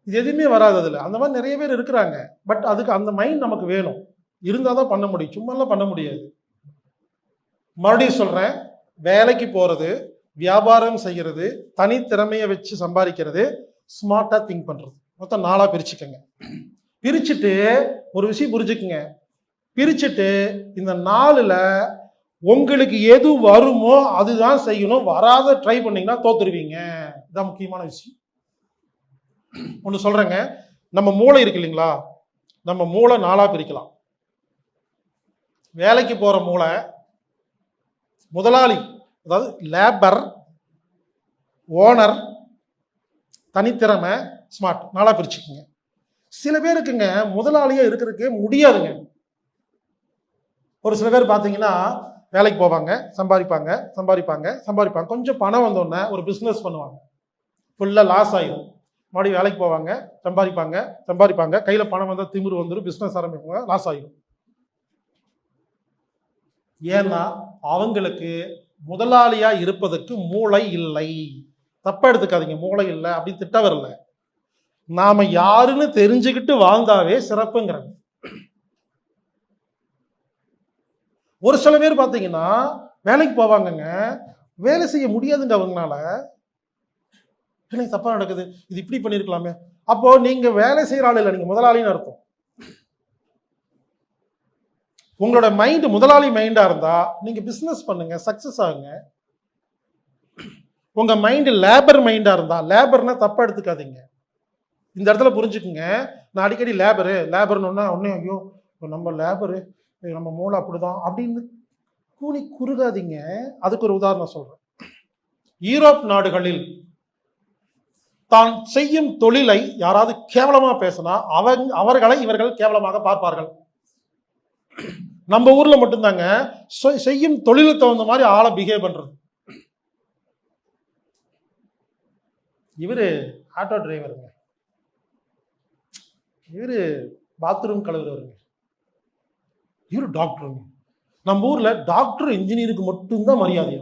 இது எதுவுமே வராது அதுல. அந்த மாதிரி நிறைய பேர் இருக்கிறாங்க. பட் அதுக்கு அந்த மைண்ட் நமக்கு வேணும், இருந்தால் தான் பண்ண முடியும், சும்மாலாம் பண்ண முடியாது. மறுபடியும் சொல்றேன், வேலைக்கு போறது, வியாபாரம் செய்கிறது, தனித்திறமையை வச்சு சம்பாதிக்கிறது, ஸ்மார்ட்டா திங்க் பண்றது. மொத்தம் 4ஆ பிரிச்சுக்கங்க. பிரிச்சுட்டு ஒரு விஷயம் புரிஞ்சுக்குங்க, பிரிச்சுட்டு இந்த 4ல் உங்களுக்கு எது வருமோ அதுதான் செய்யணும். வராத ட்ரை பண்ணீங்கன்னா தோத்துருவீங்க. இதுதான் முக்கியமான விஷயம். ஒன்று சொல்றேங்க, நம்ம மூளை இருக்கு இல்லைங்களா, நம்ம மூளை 4ஆ பிரிக்கலாம். வேலைக்கு போற மூளை, முதலாளி அதாவது லேபர், ஓனர், தனித்திறமை, ஸ்மார்ட் 4ஆ பிரிச்சுக்குங்க. சில பேருக்குங்க முதலாளியா இருக்கிறதுக்கே முடியாதுங்க. ஒரு சில பேர் பார்த்தீங்கன்னா வேலைக்கு போவாங்க, சம்பாதிப்பாங்க, கொஞ்சம் பணம் வந்தோடனே ஒரு பிஸ்னஸ் பண்ணுவாங்க, ஃபுல்லாக லாஸ் ஆயிடும். மறுபடியும் வேலைக்கு போவாங்க, சம்பாதிப்பாங்க, கையில் பணம் வந்தால் திமிரு வந்துடும், பிஸ்னஸ் ஆரம்பிப்பாங்க, லாஸ் ஆகிடும். ஏன்னா அவங்களுக்கு முதலாளியா இருப்பதற்கு மூளை இல்லை. தப்பா எடுத்துக்காதீங்க, மூளை இல்லை அப்படின்னு திட்ட வரல. நாம யாருன்னு தெரிஞ்சுக்கிட்டு வாழ்ந்தாவே சிறப்புங்கிறாங்க. ஒரு சில பேர் பார்த்தீங்கன்னா வேலைக்கு போவாங்கங்க, வேலை செய்ய முடியாதுங்க அவங்களால. எனக்கு தப்பா நடக்குது, இது இப்படி பண்ணிருக்கலாமே. அப்போ நீங்க வேலை செய்யற ஆள் இல்லை, நீங்க முதலாளின்னு அர்த்தம். உங்களோட மைண்ட் முதலாளி மைண்டா இருந்தா நீங்க பிசினஸ் பண்ணுங்க, சக்சஸ் ஆகுங்க. உங்க மைண்ட் லேபர் மைண்டா இருந்தா, லேபர்னா தப்பா எடுத்துக்காதீங்க, இந்த இடத்துல புரிஞ்சுக்குங்க. நான் அடிக்கடி லேபர்னு ஒன்னே ஐயோ நம்ம லேபரு, நம்ம மூளை அப்படிதான் அப்படின்னு கூனி குறுகாதீங்க. அதுக்கு ஒரு உதாரணம் சொல்றேன். யூரோப் நாடுகளில் தான் செய்யும் தொழிலை யாராவது கேவலமா பேசினா அவர்களை இவர்கள் கேவலமாக பார்ப்பார்கள். நம்ம ஊர்ல மட்டும்தாங்க செய்யும் தொழிலுக்கு தகுந்த மாதிரி ஆளை பிஹேவ் பண்றது. இவரு ஆட்டோ டிரைவருங்க, இவரு பாத்ரூம் கழுவுறவருங்க, இவரு டாக்டருங்க. நம்ம ஊர்ல டாக்டர் இன்ஜினியருக்கு மட்டும்தான் மரியாதை.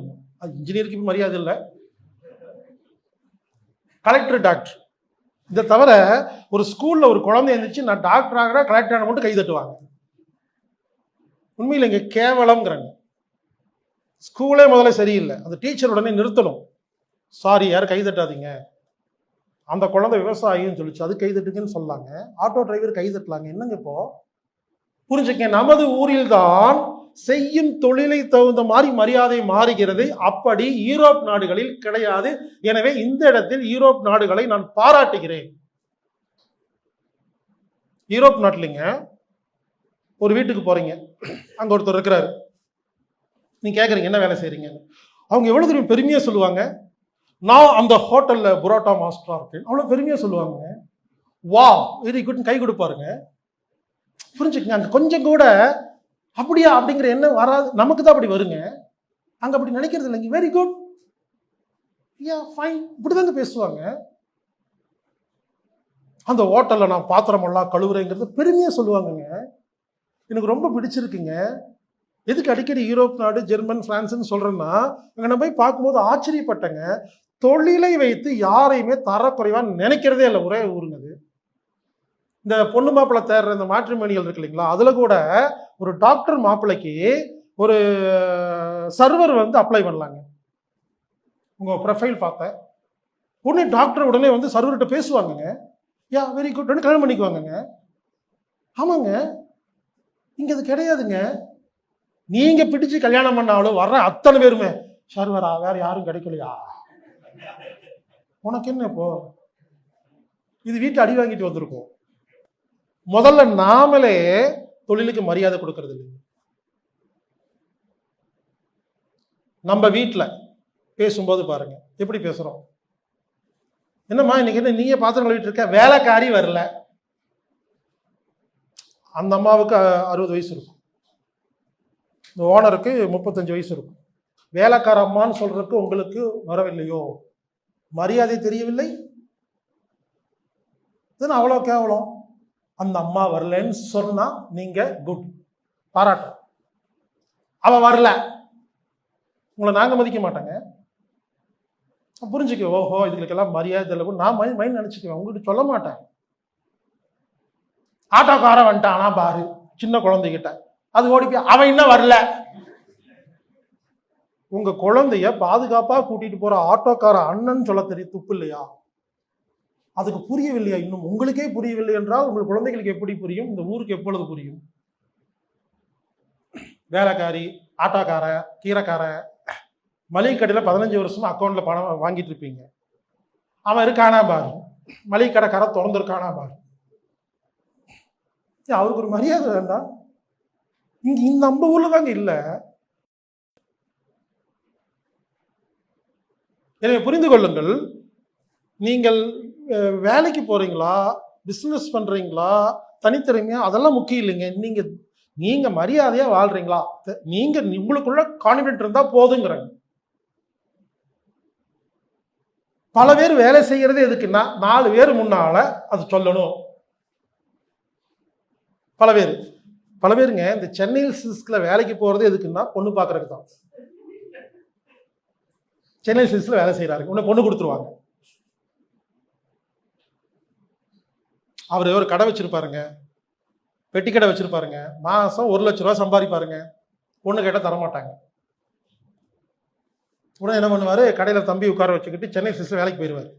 இன்ஜினியருக்கு இப்ப மரியாதை இல்லை, கலெக்டர் டாக்டர். இதை தவிர ஒரு ஸ்கூல்ல ஒரு குழந்தை இருந்துச்சு, நான் டாக்டர் ஆகிற கலெக்டர் மட்டும் கை தட்டுவாங்க. உண்மையில் இங்க கேவலம்ங்கிறாங்க. ஸ்கூலே முதல்ல சரியில்லை, அந்த டீச்சர் உடனே நிறுத்தணும். சாரி, யாரும் கை தட்டாதீங்க, அந்த குழந்தை விவசாயின்னு சொல்லிச்சு, அது கை தட்டுங்கன்னு சொல்லாங்க. ஆட்டோ டிரைவர் கை தட்டலாங்க. என்னங்க இப்போ புரிஞ்சுக்க, நமது ஊரில் தான் செய்யும் தொழிலை தகுந்த மாதிரி மரியாதை மாறுகிறது. அப்படி யூரோப் நாடுகளில் கிடையாது. எனவே இந்த இடத்தில் யூரோப் நாடுகளை நான் பாராட்டுகிறேன். யூரோப் நாட்டிலிங்க ஒரு வீட்டுக்கு போறீங்க, அங்க ஒருத்தர் இருக்கிறாரு, நீங்க கேட்குறீங்க என்ன வேலை செய்றீங்க, அவங்க எவ்வளவு தெரியும் பெருமையா சொல்லுவாங்க, நான் அந்த ஹோட்டல்ல புரோட்டா மாஸ்டரா இருக்கேன், அவ்வளவு பெருமையா சொல்லுவாங்க. வா வெரி குட் கை கொடுப்பாருங்க. புரிஞ்சுக்கங்க, அங்க கொஞ்சம் கூட அப்படியா அப்படிங்கிற எண்ணம் வராது. நமக்கு தான் அப்படி வருங்க, அங்க அப்படி நினைக்கிறது இல்லைங்க. வெரி குட், யா ஃபைன், இப்படிதாங்க பேசுவாங்க. அந்த ஹோட்டல்ல நான் பாத்திரம் எல்லாம் கழுவுறேங்கிறது பெருமையா சொல்லுவாங்கங்க. எனக்கு ரொம்ப பிடிச்சிருக்குங்க. எதுக்கு அடிக்கடி யூரோப் நாடு, ஜெர்மன், பிரான்ஸ்ன்னு சொல்றேன்னா, அங்க நான் போய் பார்க்கும்போது ஆச்சரியப்பட்டேங்க. தொழிலை வைத்து யாரையுமே தரக்குறைவா நினைக்கிறதே இல்லை. ஒரே ஊருங்க அது. இந்த பொண்ணு மாப்பிள்ளை தேடுற இந்த மேட்ரிமோனியல் இருக்கு இல்லைங்களா, அதுல கூட ஒரு டாக்டர் மாப்பிள்ளைக்கு ஒரு சர்வர் அப்ளை பண்ணலாங்க. உங்க ப்ரொஃபைல் பார்த்தேன், உடனே டாக்டர் உடனே சர்வர்கிட்ட பேசுவாங்க. யா வெரி குட், கல்யாணம் பண்ணிக்குவாங்க. ஆமாங்க, இங்க அது கிடையாதுங்க. நீங்க பிடிச்சு கல்யாணம் பண்ணாலும் வர்ற அத்தனை பேருமே சர்வரா, வேற யாரும் கிடைக்கலையா, உனக்கு என்ன இப்போ, இது வீட்டை அடி வாங்கிட்டு வந்திருக்கோம். முதல்ல நாமளே தொழிலுக்கு மரியாதை கொடுக்கறது இல்லை. நம்ம வீட்டில் பேசும்போது பாருங்க எப்படி பேசுறோம். என்னம்மா இன்னைக்கு என்ன நீயே பாத்திரம் கழுவிட்டு இருக்க, வேலைக்காரி வரல. அந்த அம்மாவுக்கு 60 வயசு இருக்கும், இந்த ஓனருக்கு 35 வயசு இருக்கும். வேலைக்கார அம்மான்னு சொல்றதுக்கு உங்களுக்கு வரவில்லையோ, மரியாதை தெரியவில்லை, அவ்வளோ கேவலம். அந்த அம்மா வரலன்னு சொன்னா நீங்க குட், பாராட்டு. அவ வரல, உங்களை நாங்க மதிக்க மாட்டாங்க. புரிஞ்சுக்க, ஓஹோ இதுக்கெல்லாம் மரியாதை இல்லை, நான் மைண்ட் நினைச்சுக்குவேன், உங்ககிட்ட சொல்ல மாட்டேன். ஆட்டோக்காரன் வந்துட்டானா பாரு, சின்ன குழந்தைகிட்ட அது ஓடி போய் அவன் இன்னும் வரல. உங்க குழந்தைய பாதுகாப்பா கூட்டிட்டு போற ஆட்டோக்கார அண்ணன் சொல்ல தெரியும், துப்பு இல்லையா? அதுக்கு புரியவில்லையா? இன்னும் உங்களுக்கே புரியவில்லை என்றால் உங்கள் குழந்தைகளுக்கு எப்படி புரியும்? இந்த ஊருக்கு எப்பொழுது புரியும்? வேலைக்காரி, ஆட்டோக்காரன், கீரைக்காரன், மளிகை கடையில் 15 வருஷமா அக்கௌண்ட்ல பணம் வாங்கிட்டு இருப்பீங்க. அவன் இருக்கானா பாரு, மளிகை கடைக்காரன் திறந்துருக்கானா பாரு. அவருக்கு ஒரு மரியாதை வேண்டாம்? இங்க நம்ம ஊர்ல தாங்க இல்ல. எனவே புரிந்து கொள்ளுங்கள், நீங்கள் வேலைக்கு போறீங்களா, பிசினஸ் பண்றீங்களா, தனித்திறமையா, அதெல்லாம் முக்கியம் இல்லைங்க. நீங்க மரியாதையா வாழ்றீங்களா, நீங்க உங்களுக்குள்ள கான்பிடென்ட் இருந்தா போதுங்கிறாங்க. பல பேர் வேலை செய்யறது எதுக்குன்னா 4 பேர் முன்னால அது சொல்லணும். பல பேருங்க இந்த சென்னை சில்க்ஸ்ல வேலைக்கு போறது எதுக்குன்னா பொண்ணு பாக்குறதுக்கு தான். சென்னை சில்க்ஸ்ல வேலை செய்யறாரு, உன்னை பொண்ணு கொடுத்துருவாங்க. அவர் ஒரு கடை வச்சிருப்பாருங்க, பெட்டி கடை வச்சிருப்பாருங்க, மாசம் 1 லட்சம் ரூபாய் சம்பாதிப்பாருங்க. பொண்ணு கேட்டால் தரமாட்டாங்க. உடனே என்ன பண்ணுவாரு, கடையில் தம்பி உட்கார வச்சுக்கிட்டு சென்னை சில்க்ஸ்ல வேலைக்கு போயிடுவார்.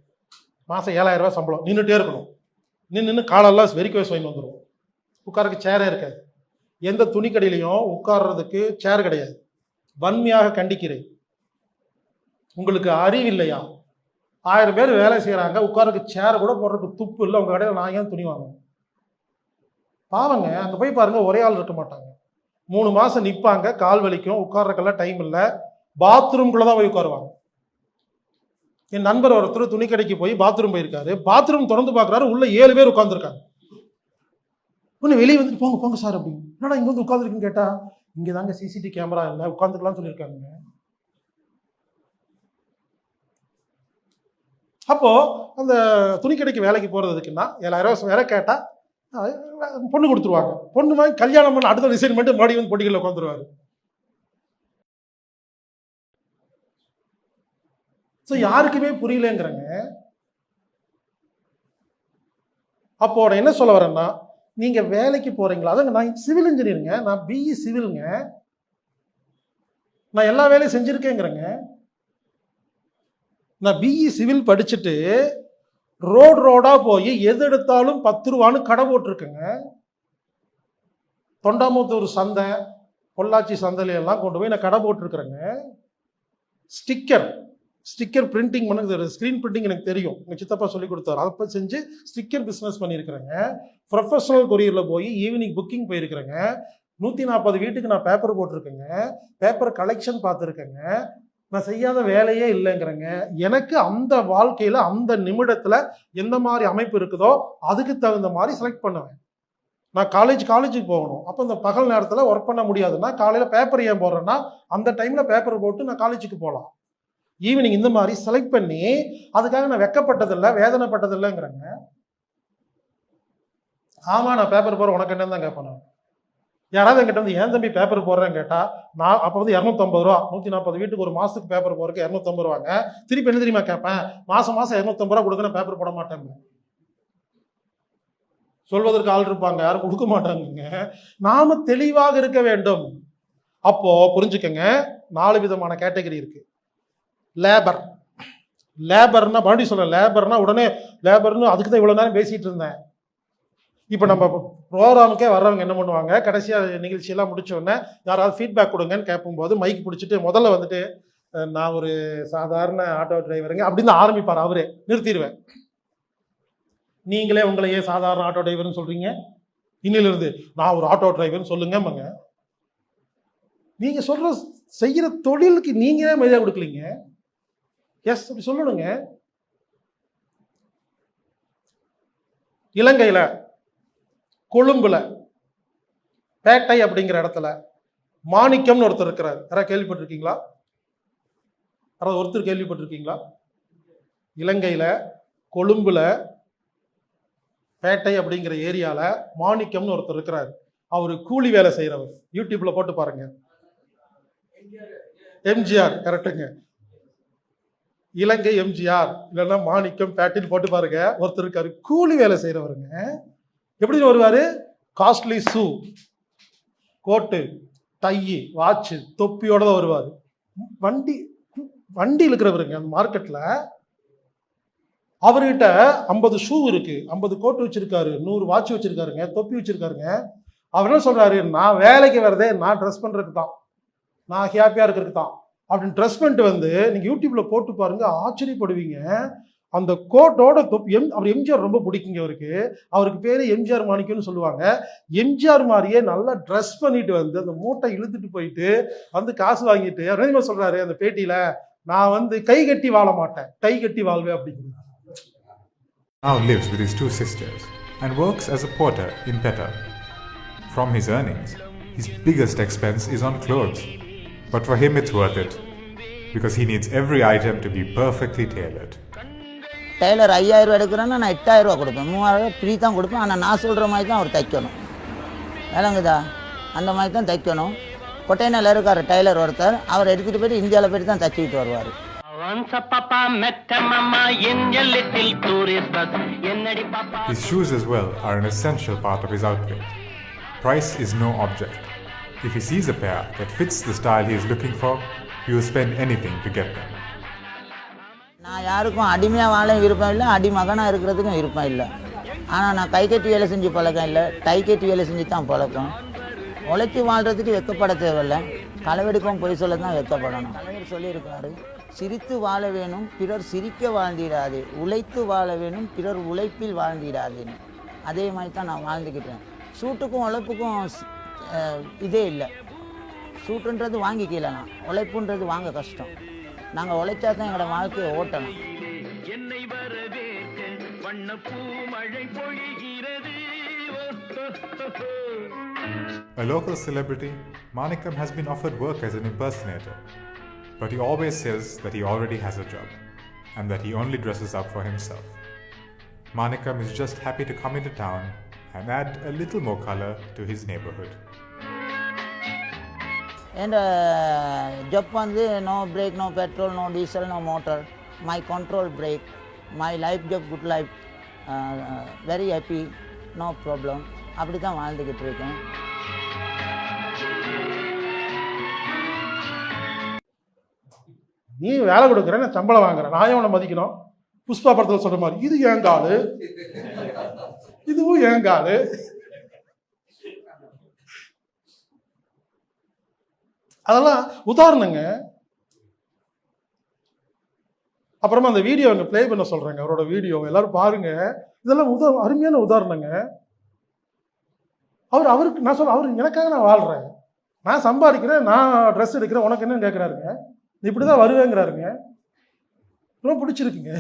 மாசம் 7,000 ரூபாய் சம்பளம். நின்றுட்டே இருக்கணும். நின்று காலெல்லாம் வெறிக்கோய் வாங்கி வந்துடும். உட்காரக்கு சேரே இருக்காது. எந்த துணி கடையிலையும் உட்கார்றதுக்கு சேர் கிடையாது. வன்மையாக கண்டிக்கிறேன். உங்களுக்கு அறிவு இல்லையா? 1000 பேர் வேலை செய்யறாங்க, உட்காரக்கு சேர் கூட போடுறதுக்கு துப்பு இல்லை. உங்க கடையில் நான் ஏன் துணி வாங்கணும்? பாவங்க, அங்க போய் பாருங்க, ஒரே ஆள் இருக்க மாட்டாங்க. 3 மாசம் நிற்பாங்க, கால் வலிக்கும், உட்கார்றதுக்கெல்லாம் டைம் இல்லை. பாத்ரூம்குள்ளதான் போய் உட்காருவாங்க. என் நண்பர் ஒருத்தர் துணி கடைக்கு போய் பாத்ரூம் போயிருக்காரு. பாத்ரூம் திறந்து பார்க்குறாரு, உள்ள 7 பேர் உட்காந்துருக்காங்க. ஒன்று வெளியே வந்துட்டு போங்க போங்க சார் அப்படின்னு. என்னடா இங்க வந்து உட்காந்துருக்குன்னு கேட்டா, இங்கே தாங்க சிசிடிவி கேமரா இல்லை, உட்காந்துக்கலாம்னு சொல்லியிருக்காங்க. அப்போ அந்த துணி கடைக்கு வேலைக்கு போறதுக்குன்னா 7,000 ரூபாய் வேலை கேட்டா பொண்ணு கொடுத்துருவாங்க. பொண்ணு வாங்கி கல்யாணம் பண்ண அடுத்த டிசைன் பண்ணிட்டு மறுபடியும் வந்து பொட்டிகளில் உட்காந்துருவாரு. யாருக்குமே புரியலங்கிறங்க. அப்போ என்ன சொல்ல வரேன்னா, நீங்க வேலைக்கு போறீங்களா? அதாங்க, நான் சிவில் இன்ஜினியருங்க, நான் பிஇ சிவில்ங்க, நான் எல்லா வேலையும் செஞ்சிருக்கேங்கிறேங்க. நான் பிஇ சிவில் படிச்சுட்டு ரோடா போய் எது எடுத்தாலும் 10 ரூபான்னு கடை போட்டிருக்கேங்க. தொண்டாமுத்தூர் சந்தை, பொள்ளாச்சி சந்தையில எல்லாம் கொண்டு போய் நான் கடை போட்டிருக்கிறேங்க. ஸ்டிக்கர் பிரிண்டிங் பண்ண, ஸ்கிரீன் பிரிண்டிங் எனக்கு தெரியும், எங்க சித்தப்பா சொல்லி கொடுத்தாரு. அதை செஞ்சு ஸ்டிக்கர் பிசினஸ் பண்ணியிருக்கிறேங்க. ப்ரொஃபஷனல் கொரியர்ல போய் ஈவினிங் புக்கிங் போயிருக்கிறேங்க. 140 வீட்டுக்கு நான் பேப்பர் போட்டிருக்கேங்க. பேப்பர் கலெக்ஷன் பார்த்துருக்கேங்க. நான் செய்யாத வேலையே இல்லைங்கிறேங்க. எனக்கு அந்த வாழ்க்கையில அந்த நிமிடத்துல எந்த மாதிரி அமைப்பு இருக்குதோ அதுக்கு தகுந்த மாதிரி செலக்ட் பண்ணுவேன். நான் காலேஜுக்கு போகணும், அப்போ இந்த பகல் நேரத்தில் ஒர்க் பண்ண முடியாதுன்னா காலையில் பேப்பர் ஏன் போடுறேன்னா அந்த டைமில் பேப்பர் போட்டு நான் காலேஜுக்கு போகலாம். ஈவினிங் இந்த மாதிரி செலக்ட் பண்ணி, அதுக்காக நான் வெக்கப்பட்டதில்லை, வேதனைப்பட்டதில்லைங்கிறேங்க. ஆமாம், நான் பேப்பர் போடுறேன், உனக்கு என்னன்னு தான் கேட்பேன். யாராவது என்கிட்ட வந்து ஏன் தம்பி பேப்பர் போடுறேன்னு கேட்டால், நான் அப்போ வந்து 250 ரூபா, 140 வீட்டுக்கு ஒரு மாதத்துக்கு பேப்பர் போடுறதுக்கு 250 ரூபாங்க. திருப்பி என்ன தெரியுமா கேட்பேன், மாதம் 250 ரூபா கொடுக்க நான் பேப்பர் போட மாட்டேன். சொல்வதற்கு ஆள் இருப்பாங்க, யாரும் கொடுக்க மாட்டாங்க. நாம தெளிவாக இருக்க வேண்டும். அப்போ புரிஞ்சுக்கங்க, 4 விதமான கேட்டகரி இருக்கு. லேபர்னா மறுபடியும் சொல்றேன், லேபர்னா உடனே லேபர்னு அதுக்கு தான் இவ்வளவு நேரம் பேசிட்டு இருந்தேன். இப்போ நம்ம ப்ரோக்ராமுக்கே வர்றவங்க என்ன பண்ணுவாங்க, கடைசியாக நிகழ்ச்சியெல்லாம் முடிச்ச உடனே யாராவது ஃபீட்பேக் கொடுங்கன்னு கேட்கும்போது மைக் பிடிச்சிட்டு முதல்ல வந்துட்டு நான் ஒரு சாதாரண ஆட்டோ டிரைவருங்க அப்படின்னு ஆரம்பிப்பார். அவரே நிறுத்திடுவேன். நீங்களே உங்களையே சாதாரண ஆட்டோ டிரைவர்னு சொல்றீங்க, இன்னிலிருந்து நான் ஒரு ஆட்டோ டிரைவர்னு சொல்லுங்க. நீங்க சொல்ற செய்யற தொழிலுக்கு நீங்க மரியாதை கொடுக்கலீங்க. எஸ், அப்படி சொல்லணுங்க. இலங்கையில கொழும்புல பேட்டை அப்படிங்கிற இடத்துல மாணிக்கம்னு ஒருத்தர் இருக்கிறார். யாராவது கேள்விப்பட்டிருக்கீங்களா? யாராவது ஒருத்தர் கேள்விப்பட்டிருக்கீங்களா? இலங்கையில கொழும்புல பேட்டை அப்படிங்கிற ஏரியால மாணிக்கம்னு ஒருத்தர் இருக்கிறார். அவரு கூலி வேலை செய்யறவர். யூடியூப்ல போட்டு பாருங்க. எம்ஜிஆர், கரெக்டுங்க. இலங்கை எம்ஜிஆர் இல்லைன்னா மாணிக்கம் பேட்டின்னு போட்டு பாருங்க. ஒருத்தர் இருக்காரு, கூலி வேலை செய்யறவருங்க. எப்படி வருவாரு? காஸ்ட்லி ஷூ, கோட்டு, டை, வாட்ச், தொப்பியோட தான் வருவாரு. வண்டி இருக்கிறவருங்க. அந்த மார்க்கெட்ல அவர்கிட்ட 50 ஷூ இருக்கு, 50 கோட்டு வச்சிருக்காரு, 100 வாட்ச் வச்சிருக்காருங்க, தொப்பி வச்சிருக்காருங்க. அவர் என்ன சொல்றாரு, நான் வேலைக்கு வரதே நான் ட்ரெஸ் பண்றதுக்கு தான், நான் ஹாப்பியா இருக்கிறதுக்கு தான் அப்படின்னு ட்ரெஸ் பண்ணிட்டு வந்து நீங்க யூடியூப்ல போட்டு பாருங்க, ஆச்சரியப்படுவீங்க. அந்த கோட்டோட அவர் எம்ஜிஆர் ரொம்ப பிடிக்குங்க அவருக்கு பேரு எம்ஜிஆர் மாணிக்கம்னு சொல்லுவாங்க. எம்ஜிஆர் மாதிரியே நல்லா ட்ரெஸ் பண்ணிட்டு வந்து அந்த மூட்டை இழுத்துட்டு போயிட்டு வந்து காசு வாங்கிட்டு அவர் சொல்றாரு அந்த பேட்டியில, நான் வந்து கை கட்டி வாழ மாட்டேன், கை கட்டி வாழ்வேன் அப்படிங்கிறார். Now lives with his 2 sisters and works as a porter in Petta. From his earnings, his biggest expense is on clothes. But for him it's worth it because he needs every item to be perfectly tailored. Tailor 5000 ரூபா எடுக்கிறேன்னா நான் 8000 ரூபா கொடுப்பேன், 3000 ரூபா free தான் கொடுப்பேன். ஆனால் நான் சொல்கிற மாதிரி தான் அவர் தைக்கணும், விளங்குதா? அந்த மாதிரி தான் தைக்கணும். கொட்டையனில் இருக்கார் டெய்லர் ஒருத்தர், அவர் எடுத்துகிட்டு போய்ட்டு இந்தியாவில் போய்ட்டு தான் தைச்சிக்கிட்டு வருவார். His shoes as well are an essential part of his outfit. Price is no object. If he sees a pair that fits the style he is looking for, he will spend anything to get them. நான் யாருக்கும் அடிமையாக வாழ விருப்பம் இல்லை, அடிமகனாக இருக்கிறதுக்கும் விருப்பம் இல்லை. ஆனால் நான் கை கட்டி வேலை செஞ்சு பழக்கம் இல்லை, டை கட்டி வேலை செஞ்சு தான் பழக்கம். உழைச்சி வாழ்கிறதுக்கு வெக்கப்பட தேவையில்லை, களவெடுக்கவும் பொய் சொல்ல தான் வெக்கப்படணும். தலைவர் சொல்லியிருக்காரு, சிரித்து வாழ வேணும் பிறர் சிரிக்க வாழ்ந்திடாது, உழைத்து வாழ வேணும் பிறர் உழைப்பில் வாழ்ந்திடாதுன்னு. அதே மாதிரி தான் நான் வாழ்ந்துக்கிட்டேன். சூட்டுக்கும் உழைப்புக்கும் இதே இல்லை. சூட்டுன்றது வாங்கிக்கலாம், உழைப்புன்றது வாங்க கஷ்டம். நாங்கள் உழைச்சா தான் எங்களோட வாழ்க்கையை ஓட்டணும். A local celebrity, Manikam has been offered work as an impersonator, but he always says that he already has a job and that he only dresses up for himself. Manikam is just happy to come into town and add a little more color to his neighborhood. And job வந்து no brake, no petrol, no diesel, no motor. My control brake, my life job, good life, very happy, no problem. அப்படி தான் வாழ்ந்துக்கிட்டு இருக்கேன். நீ வேலை கொடுக்குற, நான் சம்பளம் வாங்குறேன், நான் அவனை மதிக்கணும். புஷ்பா படத்தில் சொல்ற மாதிரி, இது ஏன் காலு, இதுவும் ஏன் காலு. அதெல்லாம் உதாரணங்க. அப்புறமா அந்த வீடியோ பிளே பண்ண சொல்றேங்க, அவரோட வீடியோ எல்லாரும் பாருங்க. இதெல்லாம் அருமையான உதாரணங்க. அவருக்கு நான் சொல்ல, அவரு எனக்காக நான் வாழ்றேன், நான் சம்பாதிக்கிறேன், நான் ட்ரெஸ் எடுக்கிறேன், உனக்கு என்னன்னு கேட்கிறாருங்க. இப்படிதான் வருவேங்கிறாருங்க. ரொம்ப பிடிச்சிருக்குங்க.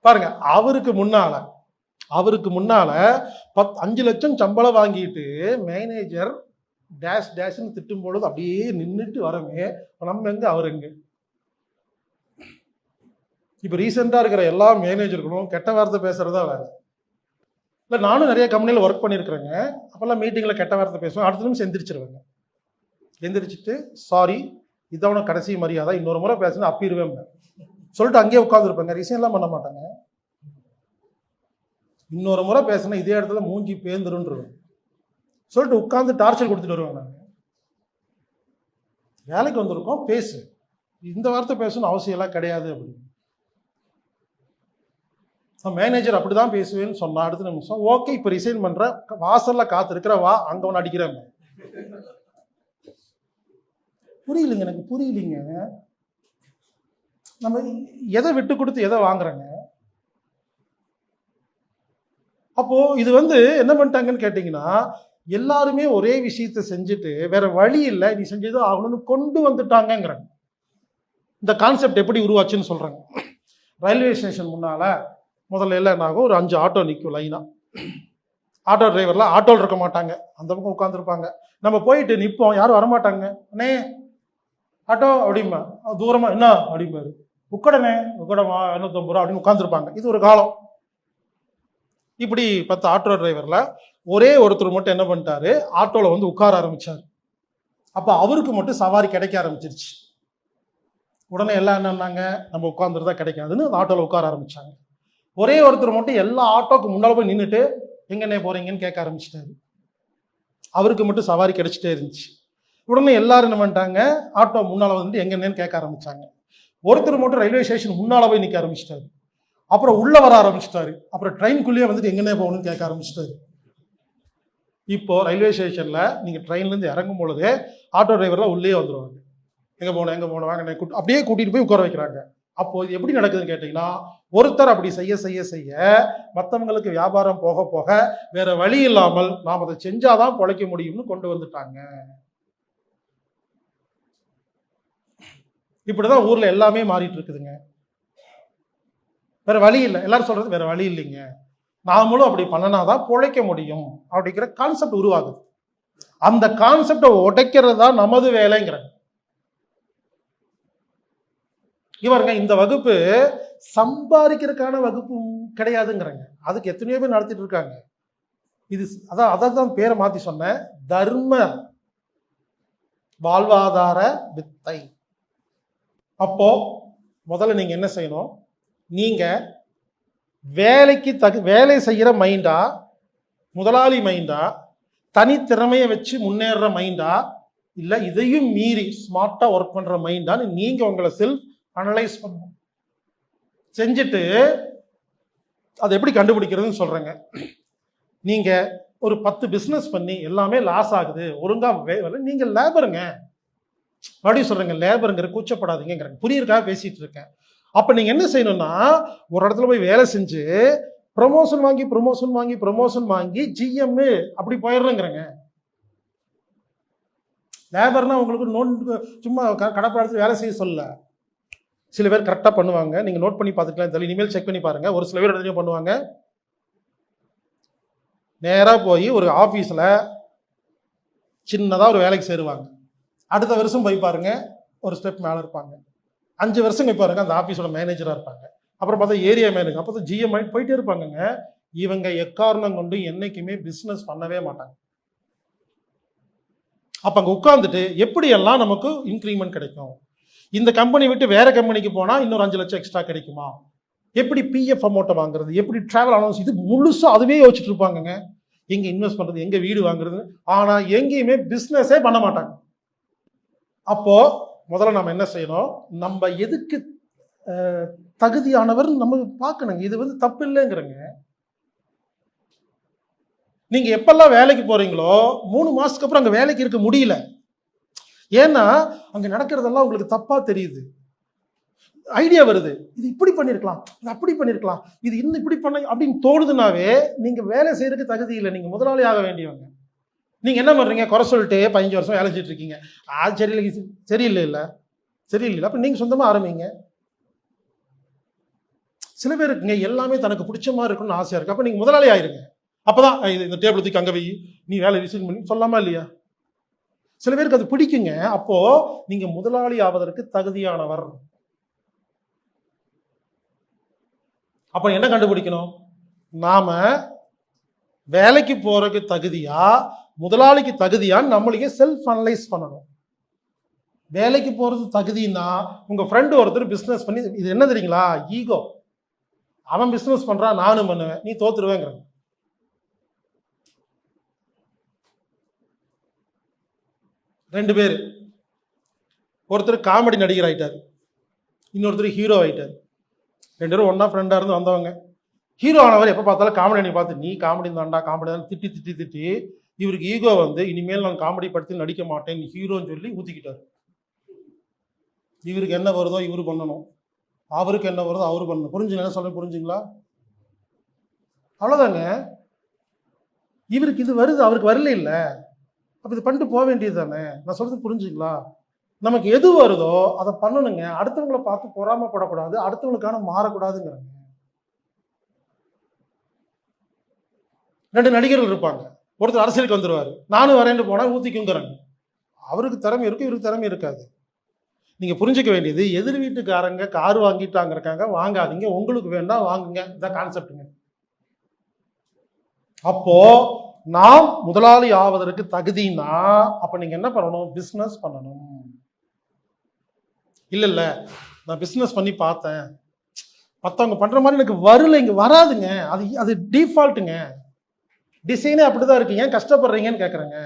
பாருங்க, அவருக்கு முன்னால 5 லட்சம் சம்பளம் வாங்கிட்டு மேனேஜர் டேஷ் டேஷ்னு திட்டும் பொழுது அப்படியே நின்றுட்டு வரமே, நம்ம எங்க அவர் எங்க. இப்ப ரீசெண்டா இருக்கிற எல்லா மேனேஜர்களும் கெட்ட வார்த்தை பேசுறதா வேற. இல்லை, நானும் நிறைய கம்பெனியில் ஒர்க் பண்ணியிருக்கிறேங்க. அப்போல்லாம் மீட்டிங்கில் கெட்ட வார்த்தை பேசுவேன், அடுத்த நிமிஷம் எந்திரிச்சிருவேங்க. எந்திரிச்சிட்டு சாரி, இதான் கடைசி மரியாதை, இன்னொரு முறை பேசுனா அப்பிடுவேன் சொல்லிட்டு அங்கேயே உட்காந்துருப்பேங்க. ரிசைன்லாம் பண்ண மாட்டாங்க. இன்னொரு முறை பேசுனா இதே இடத்துல மூஞ்சி பேந்துருன்றேன் சொல்லிட்டு உட்காந்து டார்ச்சர் கொடுத்துட்டு வருவேன். நாங்கள் வேலைக்கு வந்திருக்கோம், பேசு, இந்த வார்த்தை பேசணும்னு அவசியம் எல்லாம் கிடையாது அப்படின்னு. மேனேஜர் அப்படிதான் பேசுவேன்னு சொன்னா அடுத்த நிமிஷம் ஓகே, இப்ப ரிசைன் பண்ற, வாசல்ல காத்திருக்கிற, வா அங்க ஒன்று அடிக்கிறாங்க. புரியலைங்க, எனக்கு புரியலைங்க. நம்ம எதை விட்டு கொடுத்து எதை வாங்குறோங்க. அப்போ இது என்ன பண்ணிட்டாங்கன்னு கேட்டீங்கன்னா, எல்லாருமே ஒரே விஷயத்த செஞ்சுட்டு வேற வழி இல்லை, நீ செஞ்சதும் ஆகணும்னு கொண்டு வந்துட்டாங்கிறாங்க. இந்த கான்செப்ட் எப்படி உருவாச்சுன்னு சொல்றாங்க. ரயில்வே ஸ்டேஷன் முன்னால முதல்ல எல்லாம் ஆகும், ஒரு 5 ஆட்டோ நிற்கும் லைனா. ஆட்டோ டிரைவர்லாம் ஆட்டோவில் இருக்க மாட்டாங்க, அந்த பக்கம் உட்காந்துருப்பாங்க. நம்ம போயிட்டு நிற்போம், யாரும் வரமாட்டாங்க. அண்ணே ஆட்டோ அப்படிம்பா, தூரமா என்ன அப்படிம்பாரு. உக்கடனே உக்கடமா 250 ரூபா அப்படின்னு உட்காந்துருப்பாங்க. இது ஒரு காலம். இப்படி 10 ஆட்டோ டிரைவர்ல ஒரே ஒருத்தர் மட்டும் என்ன பண்ணிட்டாரு, ஆட்டோல உட்கார ஆரம்பிச்சாரு. அப்ப அவருக்கு மட்டும் சவாரி கிடைக்க ஆரம்பிச்சிருச்சு. உடனே எல்லாம் என்னன்னாங்க, நம்ம உட்காந்துருந்தா கிடைக்காதுன்னு அந்த ஆட்டோல உட்கார ஆரம்பிச்சாங்க. ஒரே ஒருத்தர் மட்டும் எல்லா ஆட்டோக்கு முன்னால போய் நின்றுட்டு எங்கன்னே போறீங்கன்னு கேட்க ஆரம்பிச்சிட்டாரு. அவருக்கு மட்டும் சவாரி கிடைச்சிட்டே இருந்துச்சு. உடனே எல்லாரும் என்ன பண்ணிட்டாங்க, ஆட்டோ முன்னால எங்கன்னு கேட்க ஆரம்பிச்சாங்க. ஒருத்தர் மட்டும் ரயில்வே ஸ்டேஷன் முன்னால போய் நிற்க ஆரம்பிச்சிட்டாரு. அப்புறம் உள்ள வர ஆரம்பிச்சிட்டாரு. அப்புறம் ட்ரெயின்குள்ளேயே எங்கன்னே போகணும்னு கேட்க ஆரம்பிச்சிட்டாரு. இப்போ ரயில்வே ஸ்டேஷன்ல நீங்க ட்ரெயின்ல இருந்து இறங்கும் பொழுது ஆட்டோ டிரைவர்லாம் உள்ளே வந்துருவாங்க. எங்க போன வாங்க அப்படியே கூட்டிட்டு போய் உட்கார வைக்கிறாங்க. அப்போ இது எப்படி நடக்குதுன்னு கேட்டீங்கன்னா, ஒருத்தர் அப்படி செய்ய மற்றவங்களுக்கு வியாபாரம் போக போக வேற வழி இல்லாமல் நாம் அதை செஞ்சாதான் பொழைக்க முடியும்னு கொண்டு வந்துட்டாங்க. இப்படிதான் ஊர்ல எல்லாமே மாறிட்டு இருக்குதுங்க. வேற வழி இல்லை. எல்லாரும் சொல்றது வேற வழி இல்லைங்க, நாமளும் அப்படி பண்ணனாதான் பொழைக்க முடியும் அப்படிங்கிற கான்செப்ட் உருவாகுது. அந்த கான்செப்டை உடைக்கிறது தான் நமது வேலைங்கிறாங்க. இவருங்க இந்த வகுப்பு சம்பாதிக்கிறதுக்கான வகுப்பு கிடையாதுங்கிறாங்க. அதுக்கு எத்தனையோ பேர் நடத்திட்டு இருக்காங்க. இது அதான் பேரை மாத்தி சொன்ன தர்ம வாழ்வாதார வித்தை. அப்போ முதல்ல நீங்க என்ன செய்யணும், நீங்க வேலைக்கு வேலை செய்யற மைண்டா, முதலாளி மைண்டா, தனித்திறமையை வச்சு முன்னேற மைண்டா, இல்ல இதையும் மீறி ஸ்மார்ட்டா ஒர்க் பண்ற மைண்டான்னு நீங்க உங்களை செல்ஃப் அனலைஸ் பண்ணணும். செஞ்சுட்டு அதை எப்படி கண்டுபிடிக்கிறதுன்னு சொல்றேங்க. நீங்க ஒரு 10 பிசினஸ் பண்ணி எல்லாமே லாஸ் ஆகுது, ஒழுங்கா நீங்க லேபருங்க. மறுபடியும் சொல்றேங்க, லேபருங்கிற கூச்சப்படாதீங்கிறாங்க. புரியுறதுக்காக பேசிட்டு இருக்கேன். அப்ப நீங்க என்ன செய்யணும்னா, ஒரு இடத்துல போய் வேலை செஞ்சு ப்ரொமோஷன் வாங்கி ஜிஎம் அப்படி போயிடுறேங்கிறங்க. லேபர்னா உங்களுக்கு சும்மா கடப்பாடத்து வேலை செய்ய சொல்ல. சில பேர் கரெக்டாக பண்ணுவாங்க, நீங்கள் நோட் பண்ணி பார்த்துக்கலாம், இனிமேல் செக் பண்ணி பாருங்க. ஒரு சில பேர் என்ன பண்ணுவாங்க, நேராக போய் ஒரு ஆஃபீஸில் சின்னதாக ஒரு வேலைக்கு சேருவாங்க. அடுத்த வருஷம் போய் பாருங்க ஒரு ஸ்டெப் மேலே இருப்பாங்க. 5 வருஷம் போய் பாருங்க அந்த ஆஃபீஸோட மேனேஜராக இருப்பாங்க. அப்புறம் பார்த்தா ஏரியா மேனேஜர், அப்போ தான் ஜிஎம் ஆகிட்டு போயிட்டே இருப்பாங்கங்க. இவங்க எக்காரணம் கொண்டு என்னைக்குமே பிஸ்னஸ் பண்ணவே மாட்டாங்க. அப்போ அங்கே உட்காந்துட்டு எப்படியெல்லாம் நமக்கு இன்க்ரிமெண்ட் கிடைக்கும், இந்த கம்பெனி விட்டு வேற கம்பெனிக்கு போனா இன்னொரு 5 லட்சம் எக்ஸ்ட்ரா கிடைக்குமா, எப்படி பிஎஃப் அமௌண்ட்டை வாங்குறது, எப்படி டிராவல் அலவன்ஸ், இது முழுசா அதுவே யோசிச்சுட்டு இருப்பாங்க. எங்க இன்வெஸ்ட் பண்றது, எங்க வீடு வாங்குறது, ஆனா எங்கேயுமே பிசினஸே பண்ண மாட்டாங்க. அப்போ முதல்ல நம்ம என்ன செய்யணும், நம்ம எதுக்கு தகுதியானவர் நம்ம பார்க்கணுங்க. இது தப்பு இல்லைங்கிறங்க. நீங்க எப்பெல்லாம் வேலைக்கு போறீங்களோ 3 மாசத்துக்கு அப்புறம் அங்க வேலைக்கு இருக்க முடியல. ஏன்னா அங்க நடக்கிறதெல்லாம் உங்களுக்கு தப்பா தெரியுது. ஐடியா வருது, இது இப்படி பண்ணிருக்கலாம், இது அப்படி பண்ணிருக்கலாம், இது இன்னும் இப்படி பண்ண அப்படின்னு தோணுதுனாவே நீங்க வேலை செய்யறதுக்கு தகுதி இல்லை. நீங்க முதலாளி ஆக வேண்டியவங்க. நீங்க என்ன பண்றீங்க, குறை சொல்லிட்டு 15 வருஷம் வேலை செஞ்சுட்டு இருக்கீங்க. அது சரியில்லை. அப்ப நீங்க சொந்தமா ஆரம்பிங்க. சில பேருக்கு எல்லாமே தனக்கு பிடிச்ச மாதிரி இருக்கும்னு ஆசையா இருக்கு. அப்ப நீங்க முதலாளி ஆயிருங்க. அப்பதான் இந்த டேபிள் தூக்கி அங்க வை, நீ வேலை ரிசீவ் பண்ணி சொல்லாமா இல்லையா? சில பேருக்கு அது பிடிக்குங்க. அப்போ நீங்க முதலாளி ஆவதற்கு தகுதியானவர். அப்ப என்ன கண்டுபிடிக்கணும், நாம வேலைக்கு போறதுக்கு தகுதியா முதலாளிக்கு தகுதியான்னு நம்மளுக்கே செல்ஃப் அனலைஸ் பண்ணணும். வேலைக்கு போறது தகுதினா, உங்க ஃப்ரெண்டு ஒருத்தர் பிசினஸ் பண்ணி, இது என்ன தெரியுங்களா, ஈகோ. அவன் பிசினஸ் பண்றான், நானும் பண்ணுவேன், நீ தோத்துருவேங்கிற. ரெண்டு பேர், ஒருத்தர் காமெடி நடிகர் ஆயிட்டார், இன்னொருத்தர் ஹீரோ ஆயிட்டார். 2 பேரும் ஒன்னா ஃப்ரெண்டா இருந்து வந்தவங்க. ஹீரோ ஆனவர் எப்ப பார்த்தாலும் காமெடி பார்த்து, நீ காமெடி தான்டா காமெடி தான் திட்டி இவருக்கு ஈகோ இனிமேல் நான் காமெடி படத்தில் நடிக்க மாட்டேன் ஹீரோன்னு சொல்லி ஊத்திக்கிட்டார். இவருக்கு என்ன வருதோ இவரு பண்ணணும், அவருக்கு என்ன வருதோ அவரு பண்ணணும். புரிஞ்சுங்க என்ன சொல்ல, புரிஞ்சுங்களா? அவ்வளவுதாங்க. இவருக்கு இது வருது, அவருக்கு வரல இல்ல, அப்ப இது பண்ணிட்டு போக வேண்டியது தானே. நான் சொல்றது புரிஞ்சுங்களா? நமக்கு எது வருதோ அதை பண்ணணுங்க. அடுத்தவங்களை பார்த்து பொறாமப்படக்கூடாது, அடுத்தவங்களுக்கான மாறக்கூடாதுங்கிறாங்க. 2 நடிகர்கள் இருப்பாங்க. ஒருத்தர் அரசியலுக்கு வந்துருவாரு, நானும் வரேன்னு போனா ஊத்திக்குங்கிறாங்க. அவருக்கு திறமை இருக்கும், இவருக்கு திறமை இருக்காது. நீங்க புரிஞ்சுக்க வேண்டியது, எதிர் வீட்டுக்காரங்க கார் வாங்கிட்டாங்க இருக்காங்க, வாங்காதீங்க, உங்களுக்கு வேணா வாங்குங்க. இதான் கான்செப்டுங்க. அப்போ நாம் முதலாளி ஆவதற்கு தகுதினா, அப்ப நீங்க என்ன பண்ணணும், பிசினஸ் பண்ணணும். இல்ல நான் பிசினஸ் பண்ணி பார்த்தேன், மற்றவங்க பண்ற மாதிரி எனக்கு வரல, இங்க வராதுங்க, அது டிஃபால்ட்டுங்க, டிசைனே அப்படிதான் இருக்கு, ஏன் கஷ்டப்படுறீங்கன்னு கேக்குறேங்க.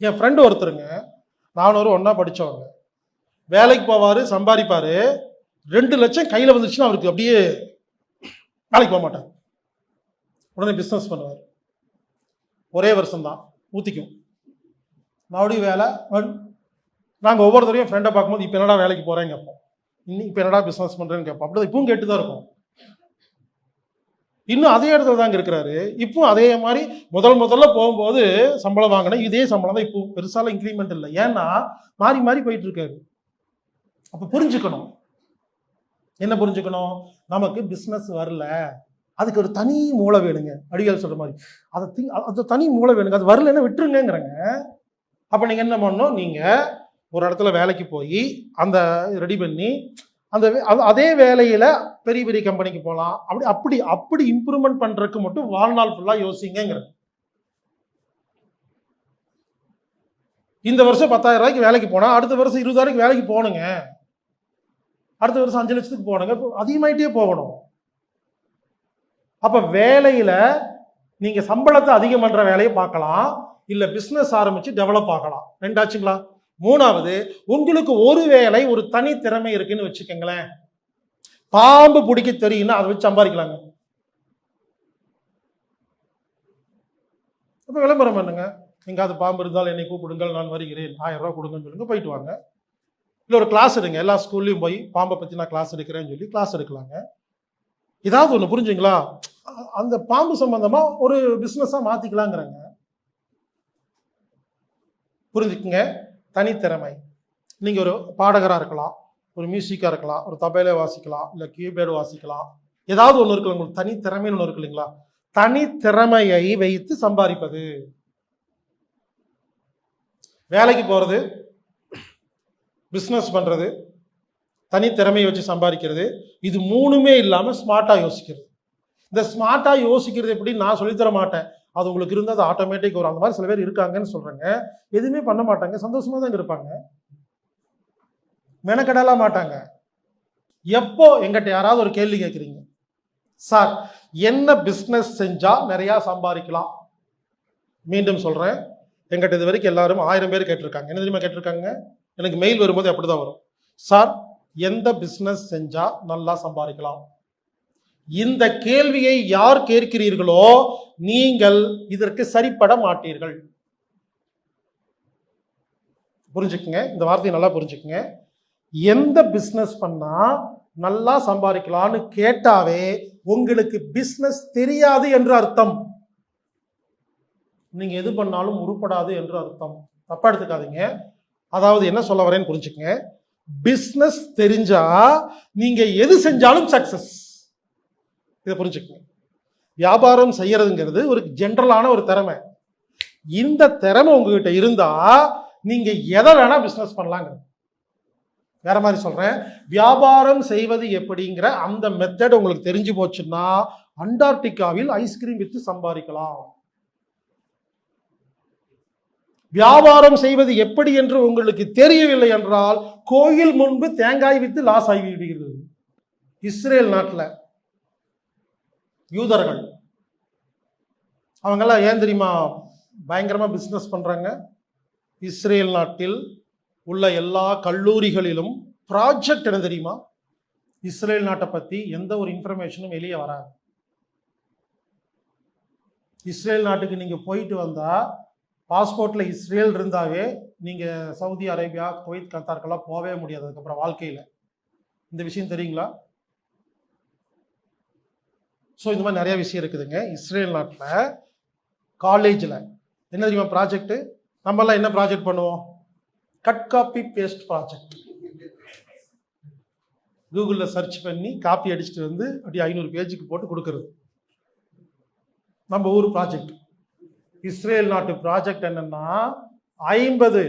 என் ஃப்ரெண்டு ஒருத்தருங்க, நானும் ஒன்னா படிச்சவங்க, வேலைக்கு போவாரு, சம்பாதிப்பாரு, 2 லட்சம் கையில வந்துச்சுன்னா அவருக்கு அப்படியே வேலைக்கு போக மாட்டார். உடனே பிஸ்னஸ் பண்ணுவார். ஒரே வருஷம்தான் ஊற்றிக்கும். மறுபடியும் வேலை. நாங்கள் ஒவ்வொருத்தரையும் ஃப்ரெண்டை பார்க்கும்போது இப்போ என்னடா வேலைக்கு போகிறேன்னு கேட்போம், இன்னும் இப்போ என்னடா பிஸ்னஸ் பண்ணுறேன்னு கேட்போம். அப்படி இப்பவும் கேட்டு தான் இருக்கும். இன்னும் அதே இடத்துல தாங்க இருக்கிறாரு. இப்போ அதே மாதிரி முதல்ல போகும்போது சம்பளம் வாங்கினேன், இதே சம்பளம் தான் இப்போ, பெருசாலாம் இன்க்ரிமெண்ட் இல்லை. ஏன்னா மாறி மாறி போயிட்டு இருக்காரு. அப்போ புரிஞ்சுக்கணும், என்ன புரிஞ்சுக்கணும், நமக்கு பிஸ்னஸ் வரல, அதுக்கு ஒரு தனி மூளை வேணுங்க. அடிகள் சொல்ற மாதிரி அது தனி மூளை வேணுங்க. அது வரலன்னா விட்டுருங்கிறங்க. அப்போ நீங்கள் என்ன பண்ணணும், நீங்கள் ஒரு இடத்துல வேலைக்கு போய் அந்த ரெடி பண்ணி அதே வேலையில் பெரிய பெரிய கம்பெனிக்கு போகலாம். அப்படி இம்ப்ரூவ்மெண்ட் பண்ணுறதுக்கு மட்டும் வாழ்நாள் ஃபுல்லாக யோசிங்கிற. இந்த வருஷம் 10,000 ரூபாய்க்கு வேலைக்கு போனால் அடுத்த வருஷம் 20,000 வேலைக்கு போகணுங்க. அடுத்த வருஷம் 5 லட்சத்துக்கு போகணுங்க. அதிகமாயிட்டே போகணும். அப்போ வேலையில் நீங்கள் சம்பளத்தை அதிகம் பண்ணுற வேலையை பார்க்கலாம், இல்லை பிஸ்னஸ் ஆரம்பித்து டெவலப் ஆகலாம். ரெண்டாச்சுங்களா? மூணாவது, உங்களுக்கு ஒரு வேலை, ஒரு தனி திறமை இருக்குன்னு வச்சுக்கோங்களேன். பாம்பு பிடிக்க தெரியும்னா அதை வச்சு சம்பாதிக்கலாங்க. அப்போ விளம்பரம் பண்ணுங்க. எங்காவது பாம்பு இருந்தால் என்னை கூப்பிடுங்கள், நான் வருகிறேன், 1000 ரூபா கொடுங்கன்னு சொல்லுங்க, போயிட்டு வாங்க. இல்லை ஒரு கிளாஸ் எடுங்க, எல்லா ஸ்கூல்லையும் போய் பாம்பை பற்றி நான் கிளாஸ் எடுக்கிறேன்னு சொல்லி கிளாஸ் எடுக்கலாங்க. ஏதாவது ஒன்று புரிஞ்சுங்களா? அந்த பாம்பு சம்பந்தமா ஒரு பிஸ்னஸாக மாற்றிக்கலாங்கிறாங்க. புரிஞ்சுக்குங்க. தனித்திறமை. நீங்கள் ஒரு பாடகராக இருக்கலாம், ஒரு மியூசிக்காக இருக்கலாம், ஒரு தபையில வாசிக்கலாம், இல்லை கீபேர்டு வாசிக்கலாம். ஏதாவது ஒன்று இருக்குல்ல, உங்களுக்கு தனித்திறமைன்னு ஒன்று இருக்கு இல்லைங்களா? தனித்திறமையை வைத்து சம்பாதிப்பது. வேலைக்கு போகிறது, பிஸ்னஸ் பண்ணுறது, தனித்திறமையை வச்சு சம்பாதிக்கிறது, இது மூணுமே இல்லாமல் ஸ்மார்ட்டாக யோசிக்கிறது. இந்த ஸ்மார்ட்டாக யோசிக்கிறது எப்படின்னு நான் சொல்லித்தர மாட்டேன், அது உங்களுக்கு இருந்தால் அது ஆட்டோமேட்டிக் வரும். அந்த மாதிரி சில பேர் இருக்காங்கன்னு சொல்கிறேங்க. எதுவுமே பண்ண மாட்டாங்க, சந்தோஷமாக தான் இருப்பாங்க, மெனக்கடலாம் மாட்டாங்க. எப்போ எங்கிட்ட யாராவது ஒரு கேள்வி கேட்குறீங்க, சார் என்ன பிஸ்னஸ் செஞ்சால் நிறையா சம்பாதிக்கலாம்? மீண்டும் சொல்கிறேன், எங்கிட்ட இது வரைக்கும் எல்லாரும் 1000 பேர் கேட்டிருக்காங்க. என்ன தெரியுமா கேட்டிருக்காங்க? எனக்கு மெயில் வரும்போது அப்படி தான் வரும், சார் எந்த பிஸ்னஸ் செஞ்சால் நல்லா சம்பாதிக்கலாம்? இந்த கேள்வியை யார் கேட்கிறீர்களோ நீங்கள் இதற்கு சரிப்பட மாட்டீர்கள். புரிஞ்சுக்குங்க, இந்த வார்த்தையை நல்லா புரிஞ்சுக்குங்க. எந்த பிஸ்னஸ் பண்ணா நல்லா சம்பாதிக்கலாம்னு கேட்டாவே உங்களுக்கு பிஸ்னஸ் தெரியாது என்று அர்த்தம். நீங்க எது பண்ணாலும் உருப்படாது என்று அர்த்தம். தப்பா எடுத்துக்காதீங்க. அதாவது என்ன சொல்ல வரேன்னு புரிஞ்சுக்குங்க. பிஸ்னஸ் தெரிஞ்சா நீங்க எது செஞ்சாலும் சக்சஸ். இதை புரிஞ்சுக்கங்க. வியாபாரம் செய்யறதுங்கிறது ஒரு ஜென்ரலான ஒரு திறமை. இந்த திறமை உங்ககிட்ட இருந்தா நீங்க எதை வேணா பிசினஸ் பண்ணலாங்க. வேற மாதிரி சொல்றேன், வியாபாரம் செய்வது எப்படிங்கிற அந்த மெத்தட் உங்களுக்கு தெரிஞ்சு போச்சுன்னா அண்டார்டிகாவில் ஐஸ்கிரீம் வித்து சம்பாதிக்கலாம். வியாபாரம் செய்வது எப்படி என்று உங்களுக்கு தெரியவில்லை என்றால் கோயில் முன்பு தேங்காய் வித்து லாஸ் ஆகி விடுகிறது. இஸ்ரேல் நாட்டில் யூதர்கள் அவங்கெல்லாம் ஏன் தெரியுமா பயங்கரமா பிசினஸ் பண்றாங்க? இஸ்ரேல் நாட்டில் உள்ள எல்லா கல்லூரிகளிலும் ப்ராஜெக்ட் என்ன தெரியுமா? இஸ்ரேல் நாட்டை பத்தி எந்த ஒரு இன்ஃபர்மேஷனும் வெளியே வராது. இஸ்ரேல் நாட்டுக்கு நீங்க போயிட்டு வந்தா பாஸ்போர்ட்ல இஸ்ரேல் இருந்தாவே நீங்க சவுதி அரேபியா, குவைத், கத்தாருக்கெல்லாம் போகவே முடியாது அதுக்கப்புறம் வாழ்க்கையில. இந்த விஷயம் தெரியுங்களா? ஸோ இந்த மாதிரி நிறைய விஷயம் இருக்குதுங்க. இஸ்ரேல் நாட்டில் காலேஜில் என்ன தெரியுமா ப்ராஜெக்ட்? நம்மளாம் என்ன ப்ராஜெக்ட் பண்ணுவோம்? Cut copy paste project. கூகுளில் சர்ச் பண்ணி காப்பி அடிச்சுட்டு வந்து அப்படி 500 பேஜுக்கு போட்டு கொடுக்கறது நம்ம ஊர் ப்ராஜெக்ட். இஸ்ரேல் நாட்டு ப்ராஜெக்ட் என்னன்னா $50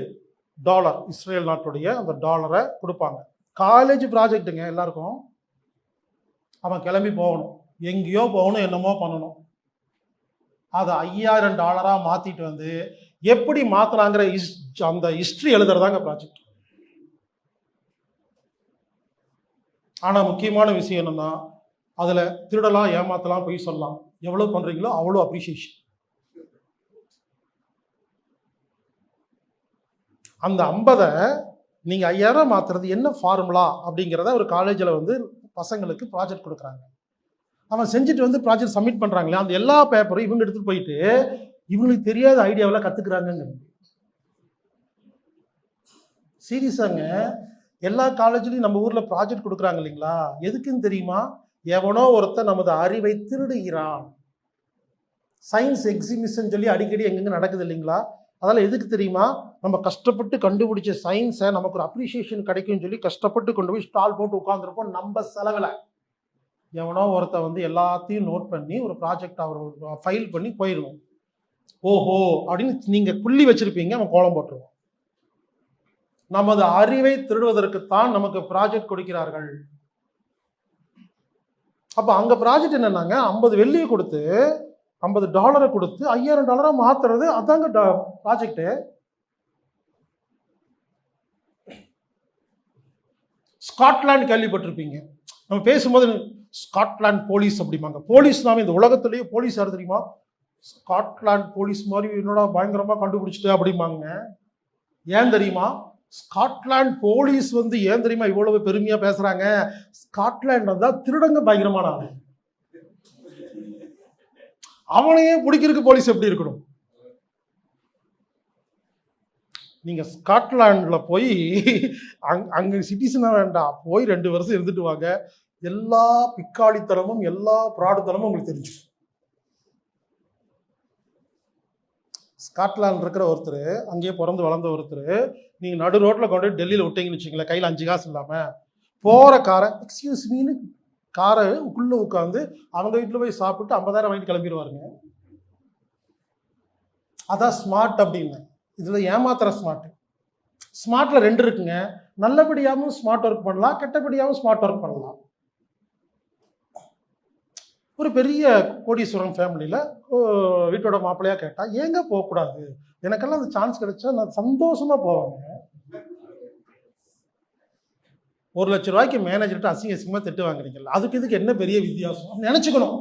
இஸ்ரேல் நாட்டுடைய அந்த டாலரை கொடுப்பாங்க. காலேஜ் ப்ராஜெக்ட்டுங்க எல்லாருக்கும். அவன் கிளம்பி போகணும், எங்கேயோ போகணும், என்னமோ பண்ணணும். அதை $5000 மாத்திட்டு வந்து எப்படி மாத்தினாங்கிற அந்த ஹிஸ்டரி எழுதுறதாங்க ப்ராஜெக்ட். ஆனா முக்கியமான விஷயம் என்னன்னா அதுல திருடலாம், ஏமாத்தலாம், பொய் சொல்லலாம். எவ்வளவு பண்றீங்களோ அவ்வளோ அப்ரிசியேஷன். அந்த 50 நீங்க 5000 மாத்துறது என்ன ஃபார்முலா அப்படிங்கிறத ஒரு காலேஜில் வந்து பசங்களுக்கு ப்ராஜெக்ட் கொடுக்குறாங்க. அவன் செஞ்சுட்டு வந்து ப்ராஜெக்ட் சப்மிட் பண்ணுறாங்களே, அந்த எல்லா பேப்பரும் இவங்க எடுத்துகிட்டு போயிட்டு இவங்களுக்கு தெரியாத ஐடியாவெல்லாம் கற்றுக்குறாங்கங்க. சீரியஸாங்க, எல்லா காலேஜ்லையும் நம்ம ஊரில் ப்ராஜெக்ட் கொடுக்குறாங்க இல்லைங்களா, எதுக்குன்னு தெரியுமா? எவனோ ஒருத்தன் நமது அறிவை திருடுகிறான். சயின்ஸ் எக்ஸிபிஷன் சொல்லி அடிக்கடி எங்கெங்க நடக்குது இல்லைங்களா, அதெல்லாம் எதுக்கு தெரியுமா? நம்ம கஷ்டப்பட்டு கண்டுபிடிச்ச சயின்ஸை நமக்கு ஒரு அப்ரிசியேஷன் கிடைக்கும்னு சொல்லி கஷ்டப்பட்டு கொண்டு போய் ஸ்டால் போட்டு உட்காந்துருப்போம் நம்ம செலவில். எவனோ ஒருத்த வந்து எல்லாத்தையும் நோட் பண்ணி ஒரு ப்ராஜெக்ட் அவர் ஃபைல் பண்ணி போயிடுவோம். ஓஹோ அப்படின்னு நீங்கள் புள்ளி வச்சிருப்பீங்க, அவன் கோலம் போட்டுருவோம். நமது அறிவை திருடுவதற்குத்தான் நமக்கு ப்ராஜெக்ட் கொடுக்கிறார்கள். அப்போ அங்கே ப்ராஜெக்ட் என்னன்னாங்க, 50 வெள்ளியை கொடுத்து $50 கொடுத்து $5000 மாத்துறது, அதாங்க ப்ராஜெக்ட். ஸ்காட்லாந்து கேள்விப்பட்டிருப்பீங்க. நம்ம பேசும்போது ஸ்காட்லாந்து போலீஸ் அப்படிம்பாங்க. போலீஸ்னாவே இந்த உலகத்திலேயே போலீஸ் யாரு தெரியுமா? ஸ்காட்லாந்து போலீஸ் மாதிரி என்னோட பயங்கரமா கண்டுபிடிச்சிட்டு அப்படிம்பாங்க. ஏன் தெரியுமா? ஸ்காட்லாந்து போலீஸ் வந்து ஏன் தெரியுமா இவ்வளவு பெருமையா பேசுறாங்க? ஸ்காட்லாந்து தான் திருடங்க பயங்கரமான ஆளு. அவனையே பிடிக்கிறதுக்கு போலீஸ் எப்படி இருக்கணும்? நீங்க ஸ்காட்லாந்துல போய் அங்க சிட்டிசனா வேண்டாம், போய் 2 வருஷம் இருந்துட்டு வாங்க, எல்லா பிக்காளித்தனமும் எல்லா பிராடுத்தனமும் உங்களுக்கு தெரிஞ்சு. ஸ்காட்லாந்து இருக்கிற ஒருத்தர், அங்கேயே பிறந்து வளர்ந்த ஒருத்தர், நீங்க நடு ரோட்ல கொண்டு டெல்லியில விட்டீங்கன்னு வச்சுங்களேன், கையில் 5 காசு இல்லாம, போற காரை எக்ஸ்கியூஸ் மீன்னு காரை உள்ள உட்காந்து அவங்க வீட்டில் போய் சாப்பிட்டு 50,000 வாங்கிட்டு கிளம்பிடுவாருங்க. அதான் ஸ்மார்ட் அப்படின்னு. இதுல ஏமாத்துற ஸ்மார்ட். ஸ்மார்ட்ல 2 இருக்குங்க. நல்லபடியாகவும் ஸ்மார்ட் ஒர்க் பண்ணலாம், கெட்டபடியாகவும் ஸ்மார்ட் ஒர்க் பண்ணலாம். ஒரு பெரிய கோடீஸ்வரன் ஃபேமிலியில் வீட்டோட மாப்பிள்ளையா கேட்டா, ஏங்க போகக்கூடாது, எனக்கெல்லாம் அந்த சான்ஸ் கிடைச்சா நான் சந்தோஷமா போவேங்க. 1 லட்சம் ரூபாய்க்கு மேனேஜர்கிட்ட அசிங்கமா திட்டு வாங்குறீங்கல்ல, அதுக்கு இதுக்கு என்ன பெரிய வித்தியாசம் நினைச்சுக்கணும்.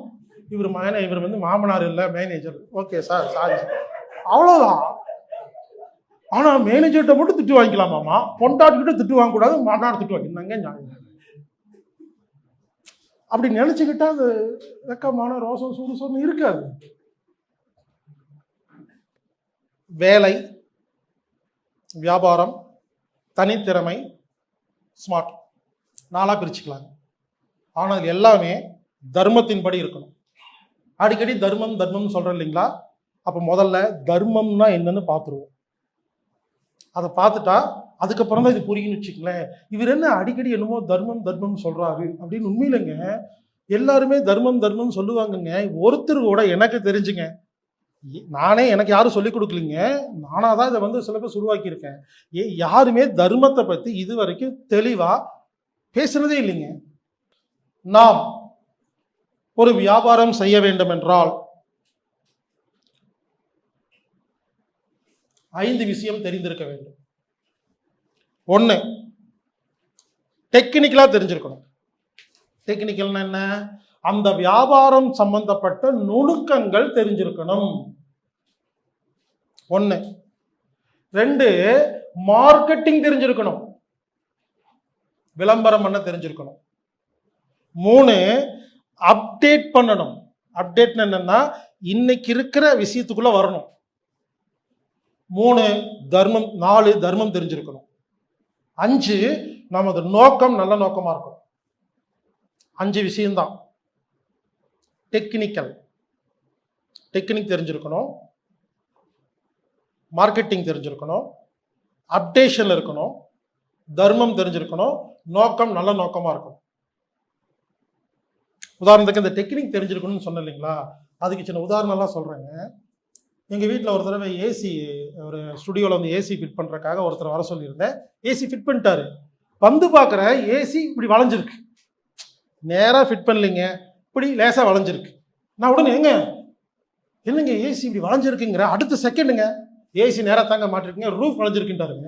இவர் வந்து மாமனார் இல்லை மேனேஜர், ஓகே சார் சாரி, அவ்வளோதான். ஆனா மேனேஜர்கிட்ட மட்டும் திட்டு வாங்கிக்கலாமாமா, பொண்டாட்டிக்கிட்ட திட்டு வாங்கக்கூடாது, மாமனார் திட்டு வாங்கினாங்க நியாயம். அப்படி நினைச்சுக்கிட்டா அது வெக்கமான ரோசம் சுடுசோன்னு இருக்காது. வேலை, வியாபாரம், தனித்திறமை, ஸ்மார்ட் 4 பிரிச்சுக்கலாங்க. ஆனால் எல்லாமே தர்மத்தின்படி இருக்கணும். அடிக்கடி தர்மம் தர்மம் சொல்றேன் இல்லைங்களா, அப்ப முதல்ல தர்மம்னா என்னன்னு பார்த்துருவோம். அதை பார்த்துட்டா அதுக்கப்புறம் தான் இது புரியும்னு வச்சுக்கலேன். இவர் என்ன அடிக்கடி என்னமோ தர்மம் தர்மம் சொல்றாரு அப்படின்னு. உண்மையிலங்க எல்லாருமே தர்மம் தர்மம் சொல்லுவாங்கங்க. ஒருத்தர் கூட எனக்கு தெரிஞ்சுங்க, நானே எனக்கு யாரும் சொல்லிக் கொடுக்கலீங்க, நானாதான் இதை வந்து சில பேர் உருவாக்கியிருக்கேன். யாருமே தர்மத்தை பத்தி இது வரைக்கும் தெளிவா பேசுனதே இல்லைங்க. நாம் ஒரு வியாபாரம் செய்ய வேண்டும் என்றால் 5 விஷயம் தெரிந்திருக்க வேண்டும். 1, டெக்னிக்கலா தெரிஞ்சிருக்கணும். டெக்னிக்கல்னா என்ன? அந்த வியாபாரம் சம்பந்தப்பட்ட நுணுக்கங்கள் தெரிஞ்சிருக்கணும். 1. 2, மார்க்கெட்டிங் தெரிஞ்சிருக்கணும், விளம்பரம் பண்ண தெரிஞ்சிருக்கணும். 3, அப்டேட் பண்ணணும். அப்டேட் என்னன்னா இன்னைக்கு இருக்கிற விஷயத்துக்குள்ள வரணும். 3, தர்மம். 4, தர்மம் தெரிஞ்சிருக்கணும். 5, நமது நோக்கம் நல்ல நோக்கமா இருக்கும். 5 விஷயம்தான். டெக்னிக் தெரிஞ்சிருக்கணும், மார்க்கெட்டிங் தெரிஞ்சிருக்கணும், அப்டேஷன் இருக்கணும், தர்மம் தெரிஞ்சிருக்கணும், நோக்கம் நல்ல நோக்கமா இருக்கும். உதாரணத்துக்கு இந்த டெக்னிக் தெரிஞ்சிருக்கணும்னு சொன்னேன் இல்லைங்களா, அதுக்கு சின்ன உதாரணம்லாம் சொல்றேங்க. எங்கள் வீட்டில் ஒரு தடவை ஏசி, ஒரு ஸ்டுடியோவில் வந்து ஏசி ஃபிட் பண்ணுறதுக்காக ஒருத்தர் வர சொல்லியிருந்தேன். ஏசி ஃபிட் பண்ணிட்டாரு. வந்து பார்க்குற ஏசி இப்படி வளைஞ்சிருக்கு. நேராக ஃபிட் பண்ணலைங்க, இப்படி லேசாக வளைஞ்சிருக்கு. நான் உடனே என்னங்க ஏசி இப்படி வளைஞ்சிருக்குங்கிற அடுத்த செகண்டுங்க ஏசி நேராக தாங்க மாட்டிருக்குங்க, ரூஃப் வளைஞ்சிருக்குன்றாருங்க.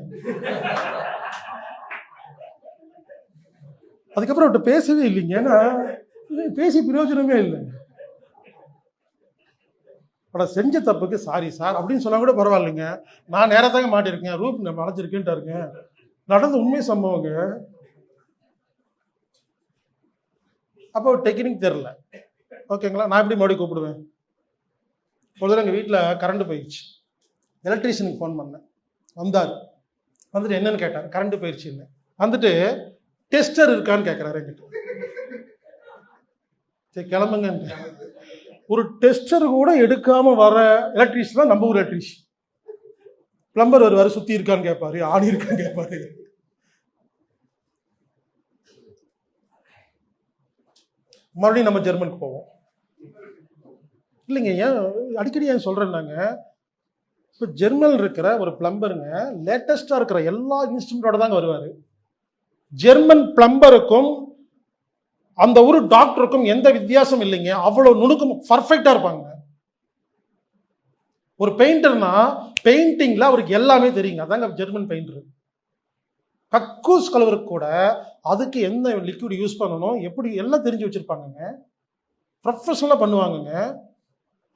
அதுக்கப்புறம் அவர்கிட்ட பேசவே இல்லைங்க, ஏன்னா பேசி பிரயோஜனமே இல்லை. செஞ்ச தப்புக்கு சாரி சார் அப்படின்னு சொன்னா கூட பரவாயில்லைங்க, நான் நேரத்தாங்க மாட்டிருக்கேன், ரூப் வளைஞ்சிருக்கேன்ட்டாருங்க. நடந்த உண்மை சம்பவங்க. அப்போ டெக்னிக் தெரியல. ஓகேங்களா. நான் எப்படி மறுபடியும் கூப்பிடுவேன்? ஒரு தடவை எங்கள் வீட்டில் கரண்ட் போயிடுச்சு. எலக்ட்ரீஷியனுக்கு ஃபோன் பண்ணேன். வந்தார். வந்துட்டு என்னன்னு கேட்டார். கரண்ட் போயிடுச்சுன்னு. வந்துட்டு டெஸ்டர் இருக்கான்னு கேட்குறாரு என்கிட்ட. சரி கிளம்புங்க. ஒரு டெஸ்டர் கூட எடுக்காம வர எலக்ட்ரீஷியன் தான் நம்ம ஊர் எலக்ட்ரீஷியன். பிளம்பர் வருவார், சுற்றி இருக்கான்னு கேட்பாரு, ஆணி இருக்கான்னு கேட்பாரு. மறுபடியும் நம்ம ஜெர்மனுக்கு போவோம். இல்லைங்க, ஏன் அடிக்கடி ஏன் சொல்கிறேன்னாங்க, இப்போ ஜெர்மன் இருக்கிற ஒரு பிளம்பருங்க லேட்டஸ்டாக இருக்கிற எல்லா இன்ஸ்ட்ருமெண்ட்டோட தாங்க வருவார். ஜெர்மன் பிளம்பருக்கும் அந்த ஒரு டாக்டருக்கும் எந்த வித்தியாசம் இல்லைங்க. அவ்வளோ நுணுக்கம் பர்ஃபெக்டாக இருப்பாங்க. ஒரு பெயிண்டர்னா பெயிண்டிங்கில் அவருக்கு எல்லாமே தெரியுங்க. அதாங்க ஜெர்மன் பெயிண்டர். கக்கூஸ் கலவருக்கு கூட அதுக்கு எந்த லிக்விட் யூஸ் பண்ணணும், எப்படி எல்லாம் தெரிஞ்சு வச்சுருப்பாங்கங்க. ப்ரொஃபஷனலாக பண்ணுவாங்கங்க.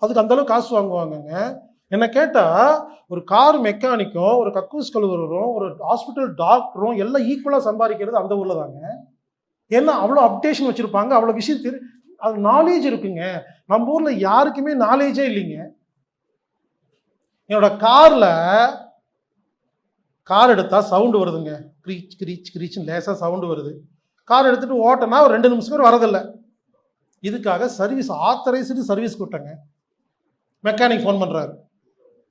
அதுக்கு அந்தளவுக்கு காசு வாங்குவாங்கங்க. என்ன கேட்டால் ஒரு கார் மெக்கானிக்கும் ஒரு கக்கூஸ் கழுவுறரும் ஒரு ஹாஸ்பிட்டல் டாக்டரும் எல்லாம் ஈக்குவலாக சம்பாதிக்கிறது அந்த ஊரில் தாங்க. ஏன்னா அவ்வளோ அப்டேஷன் வச்சுருப்பாங்க, அவ்வளோ விஷயம் அது நாலேஜ் இருக்குங்க. நம்ம ஊரில் யாருக்குமே நாலேஜே இல்லைங்க. என்னோட கார் எடுத்தால் சவுண்டு வருதுங்க. கிரீச் கிரீச் கிரீச்னு லேசாக சவுண்டு வருது. கார் எடுத்துகிட்டு ஓட்டனா ஒரு 2 நிமிஷம் வரதில்லை. இதுக்காக சர்வீஸ் ஆத்தரைஸ்டு சர்வீஸ் கூட்டங்க. மெக்கானிக் ஃபோன் பண்ணுறாரு.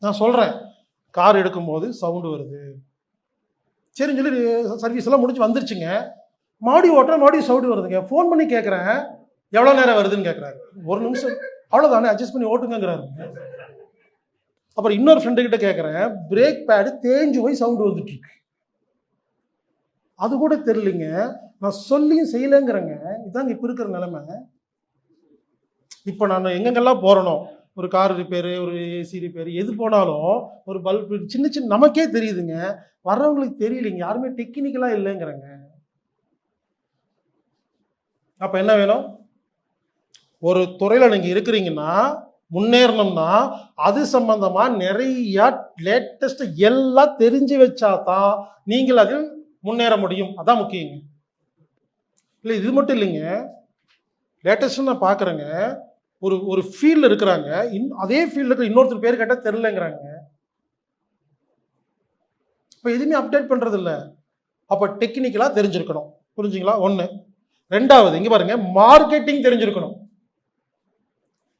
நான் சொல்கிறேன் கார் எடுக்கும்போது சவுண்டு வருது. சரின்னு சொல்லி சர்வீஸ் எல்லாம் முடிஞ்சு வந்துருச்சுங்க. மாடி ஓட்டுற மாடி சவுண்டு வருதுங்க. ஃபோன் பண்ணி கேட்குறேன் எவ்வளோ நேரம் வருதுன்னு கேட்குறாரு. 1 நிமிஷம் அவ்வளோதானே, அட்ஜஸ்ட் பண்ணி ஓட்டுங்கிறாரு. அப்புறம் இன்னொரு ஃப்ரெண்டுக்கிட்ட கேட்குறேன், பிரேக் பேடு தேஞ்சு போய் சவுண்டு வந்துட்டு இருக்கு. அது கூட தெரியலிங்க. நான் சொல்லியும் செய்யலைங்கிறேங்க. இதாங்க இப்போ இருக்கிற நிலைமை. இப்போ நான் எங்கெங்கெல்லாம் போகிறனோ, ஒரு கார் ரிப்பேரு, ஒரு ஏசி ரிப்பேரு, எது போனாலும் ஒரு பல்பு சின்ன சின்ன நமக்கே தெரியுதுங்க. வர்றவங்களுக்கு தெரியலைங்க. யாருமே டெக்னிக்கலாக இல்லைங்கிறங்க. அப்போ என்ன வேணும்? ஒரு துறையில் நீங்கள் இருக்கிறீங்கன்னா, முன்னேறணும்னா அது சம்பந்தமா நிறைய லேட்டஸ்ட் எல்லாம் தெரிஞ்சு வச்சாதான் நீங்கள் அதில் முன்னேற முடியும். அதான் முக்கியங்க. இல்லை இது மட்டும் இல்லைங்க, லேட்டஸ்ட் நான் பார்க்குறேங்க. ஒரு ஃபீல்டில் இருக்கிறாங்க, அதே ஃபீல்டில் இருக்கிற இன்னொருத்தர் பேர் கேட்டால் தெரிலங்கிறாங்க. இப்போ எதுவுமே அப்டேட் பண்ணுறது இல்லை. அப்போ டெக்னிக்கலாக தெரிஞ்சிருக்கணும். புரிஞ்சுங்களா? 1. 2வது இங்கே பாருங்க, மார்க்கெட்டிங் தெரிஞ்சிருக்கணும்.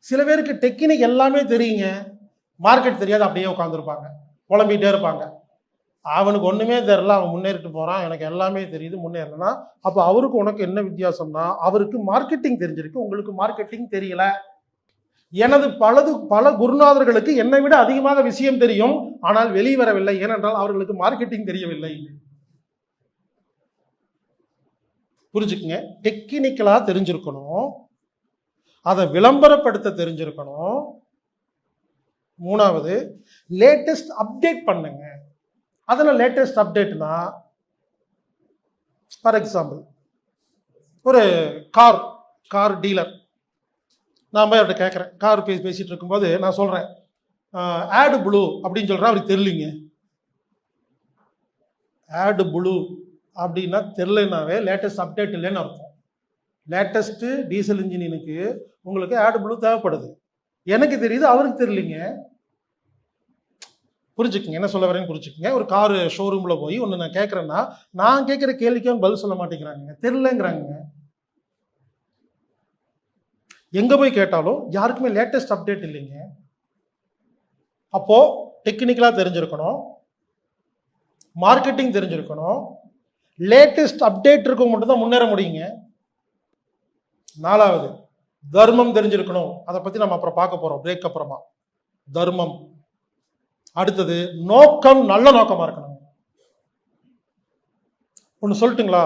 சில பேருக்கு டெக்னிக் எல்லாமே தெரியுங்க, மார்க்கெட் தெரியாது, அப்படியே உட்காந்துருப்பாங்க, புலம்பிகிட்டே இருப்பாங்க. அவனுக்கு ஒன்றுமே தெரியல, அவன் முன்னேறிட்டு போகிறான், எனக்கு எல்லாமே தெரியுது, முன்னேறலன்னா அப்போ அவருக்கு உனக்கு என்ன வித்தியாசம்னா, அவருக்கு மார்க்கெட்டிங் தெரிஞ்சிருக்கு, உங்களுக்கு மார்க்கெட்டிங் தெரியல. எனது பல குருநாதர்களுக்கு என்னை விட அதிகமாக விஷயம் தெரியும், ஆனால் வெளிவரவில்லை. ஏனென்றால் அவர்களுக்கு மார்க்கெட்டிங் தெரியவில்லை. புரிஞ்சுக்குங்க. டெக்னிக்கலா தெரிஞ்சிருக்கணும், அதை விளம்பரப்படுத்த தெரிஞ்சிருக்கணும். 3வது லேட்டஸ்ட் அப்டேட் பண்ணுங்க. அதில் லேட்டஸ்ட் அப்டேட்னா, ஃபார் எக்ஸாம்பிள் ஒரு கார் டீலர், நான் போய் அவர்கிட்ட கேட்குறேன், கார் பேசிகிட்டு இருக்கும்போது நான் சொல்கிறேன் ஆடு ப்ளூ அப்படின்னு சொல்கிறேன். அவருக்கு தெரியலிங்க. ஆடு ப்ளூ அப்படின்னா தெரிலனாவே லேட்டஸ்ட் அப்டேட் இல்லைன்னு அர்த்தம். லேட்டஸ்ட்டு டீசல் இன்ஜினுக்கு உங்களுக்கு ஆடு ப்ளூ தேவைப்படுது. எனக்கு தெரியுது, அவருக்கு தெரியலிங்க. புரிஞ்சுக்குங்க, என்ன சொல்ல வரேன்னு புரிஞ்சுக்குங்க. ஒரு கார் ஷோரூமில் போய் ஒன்று நான் கேட்குறேன்னா, நான் கேட்குற கேள்விக்கு பதில் சொல்ல மாட்டேங்கிறாங்க, தெரிலங்கிறாங்க. எங்கே போய் கேட்டாலும் யாருக்குமே லேட்டஸ்ட் அப்டேட் இல்லைங்க. அப்போது டெக்னிக்கலாக தெரிஞ்சிருக்கணும், மார்க்கெட்டிங் தெரிஞ்சிருக்கணும், லேட்டஸ்ட் அப்டேட் இருக்கவங்க மட்டும் தான் முன்னேற முடியுங்க. 4வது தர்மம் தெரிஞ்சிருக்கணும். அதை பற்றி நம்ம அப்புறம் பார்க்க போகிறோம், பிரேக் அப்புறமா. தர்மம். அடுத்தது நோக்கம், நல்ல நோக்கமாக இருக்கணும். ஒன்று சொல்லட்டுங்களா?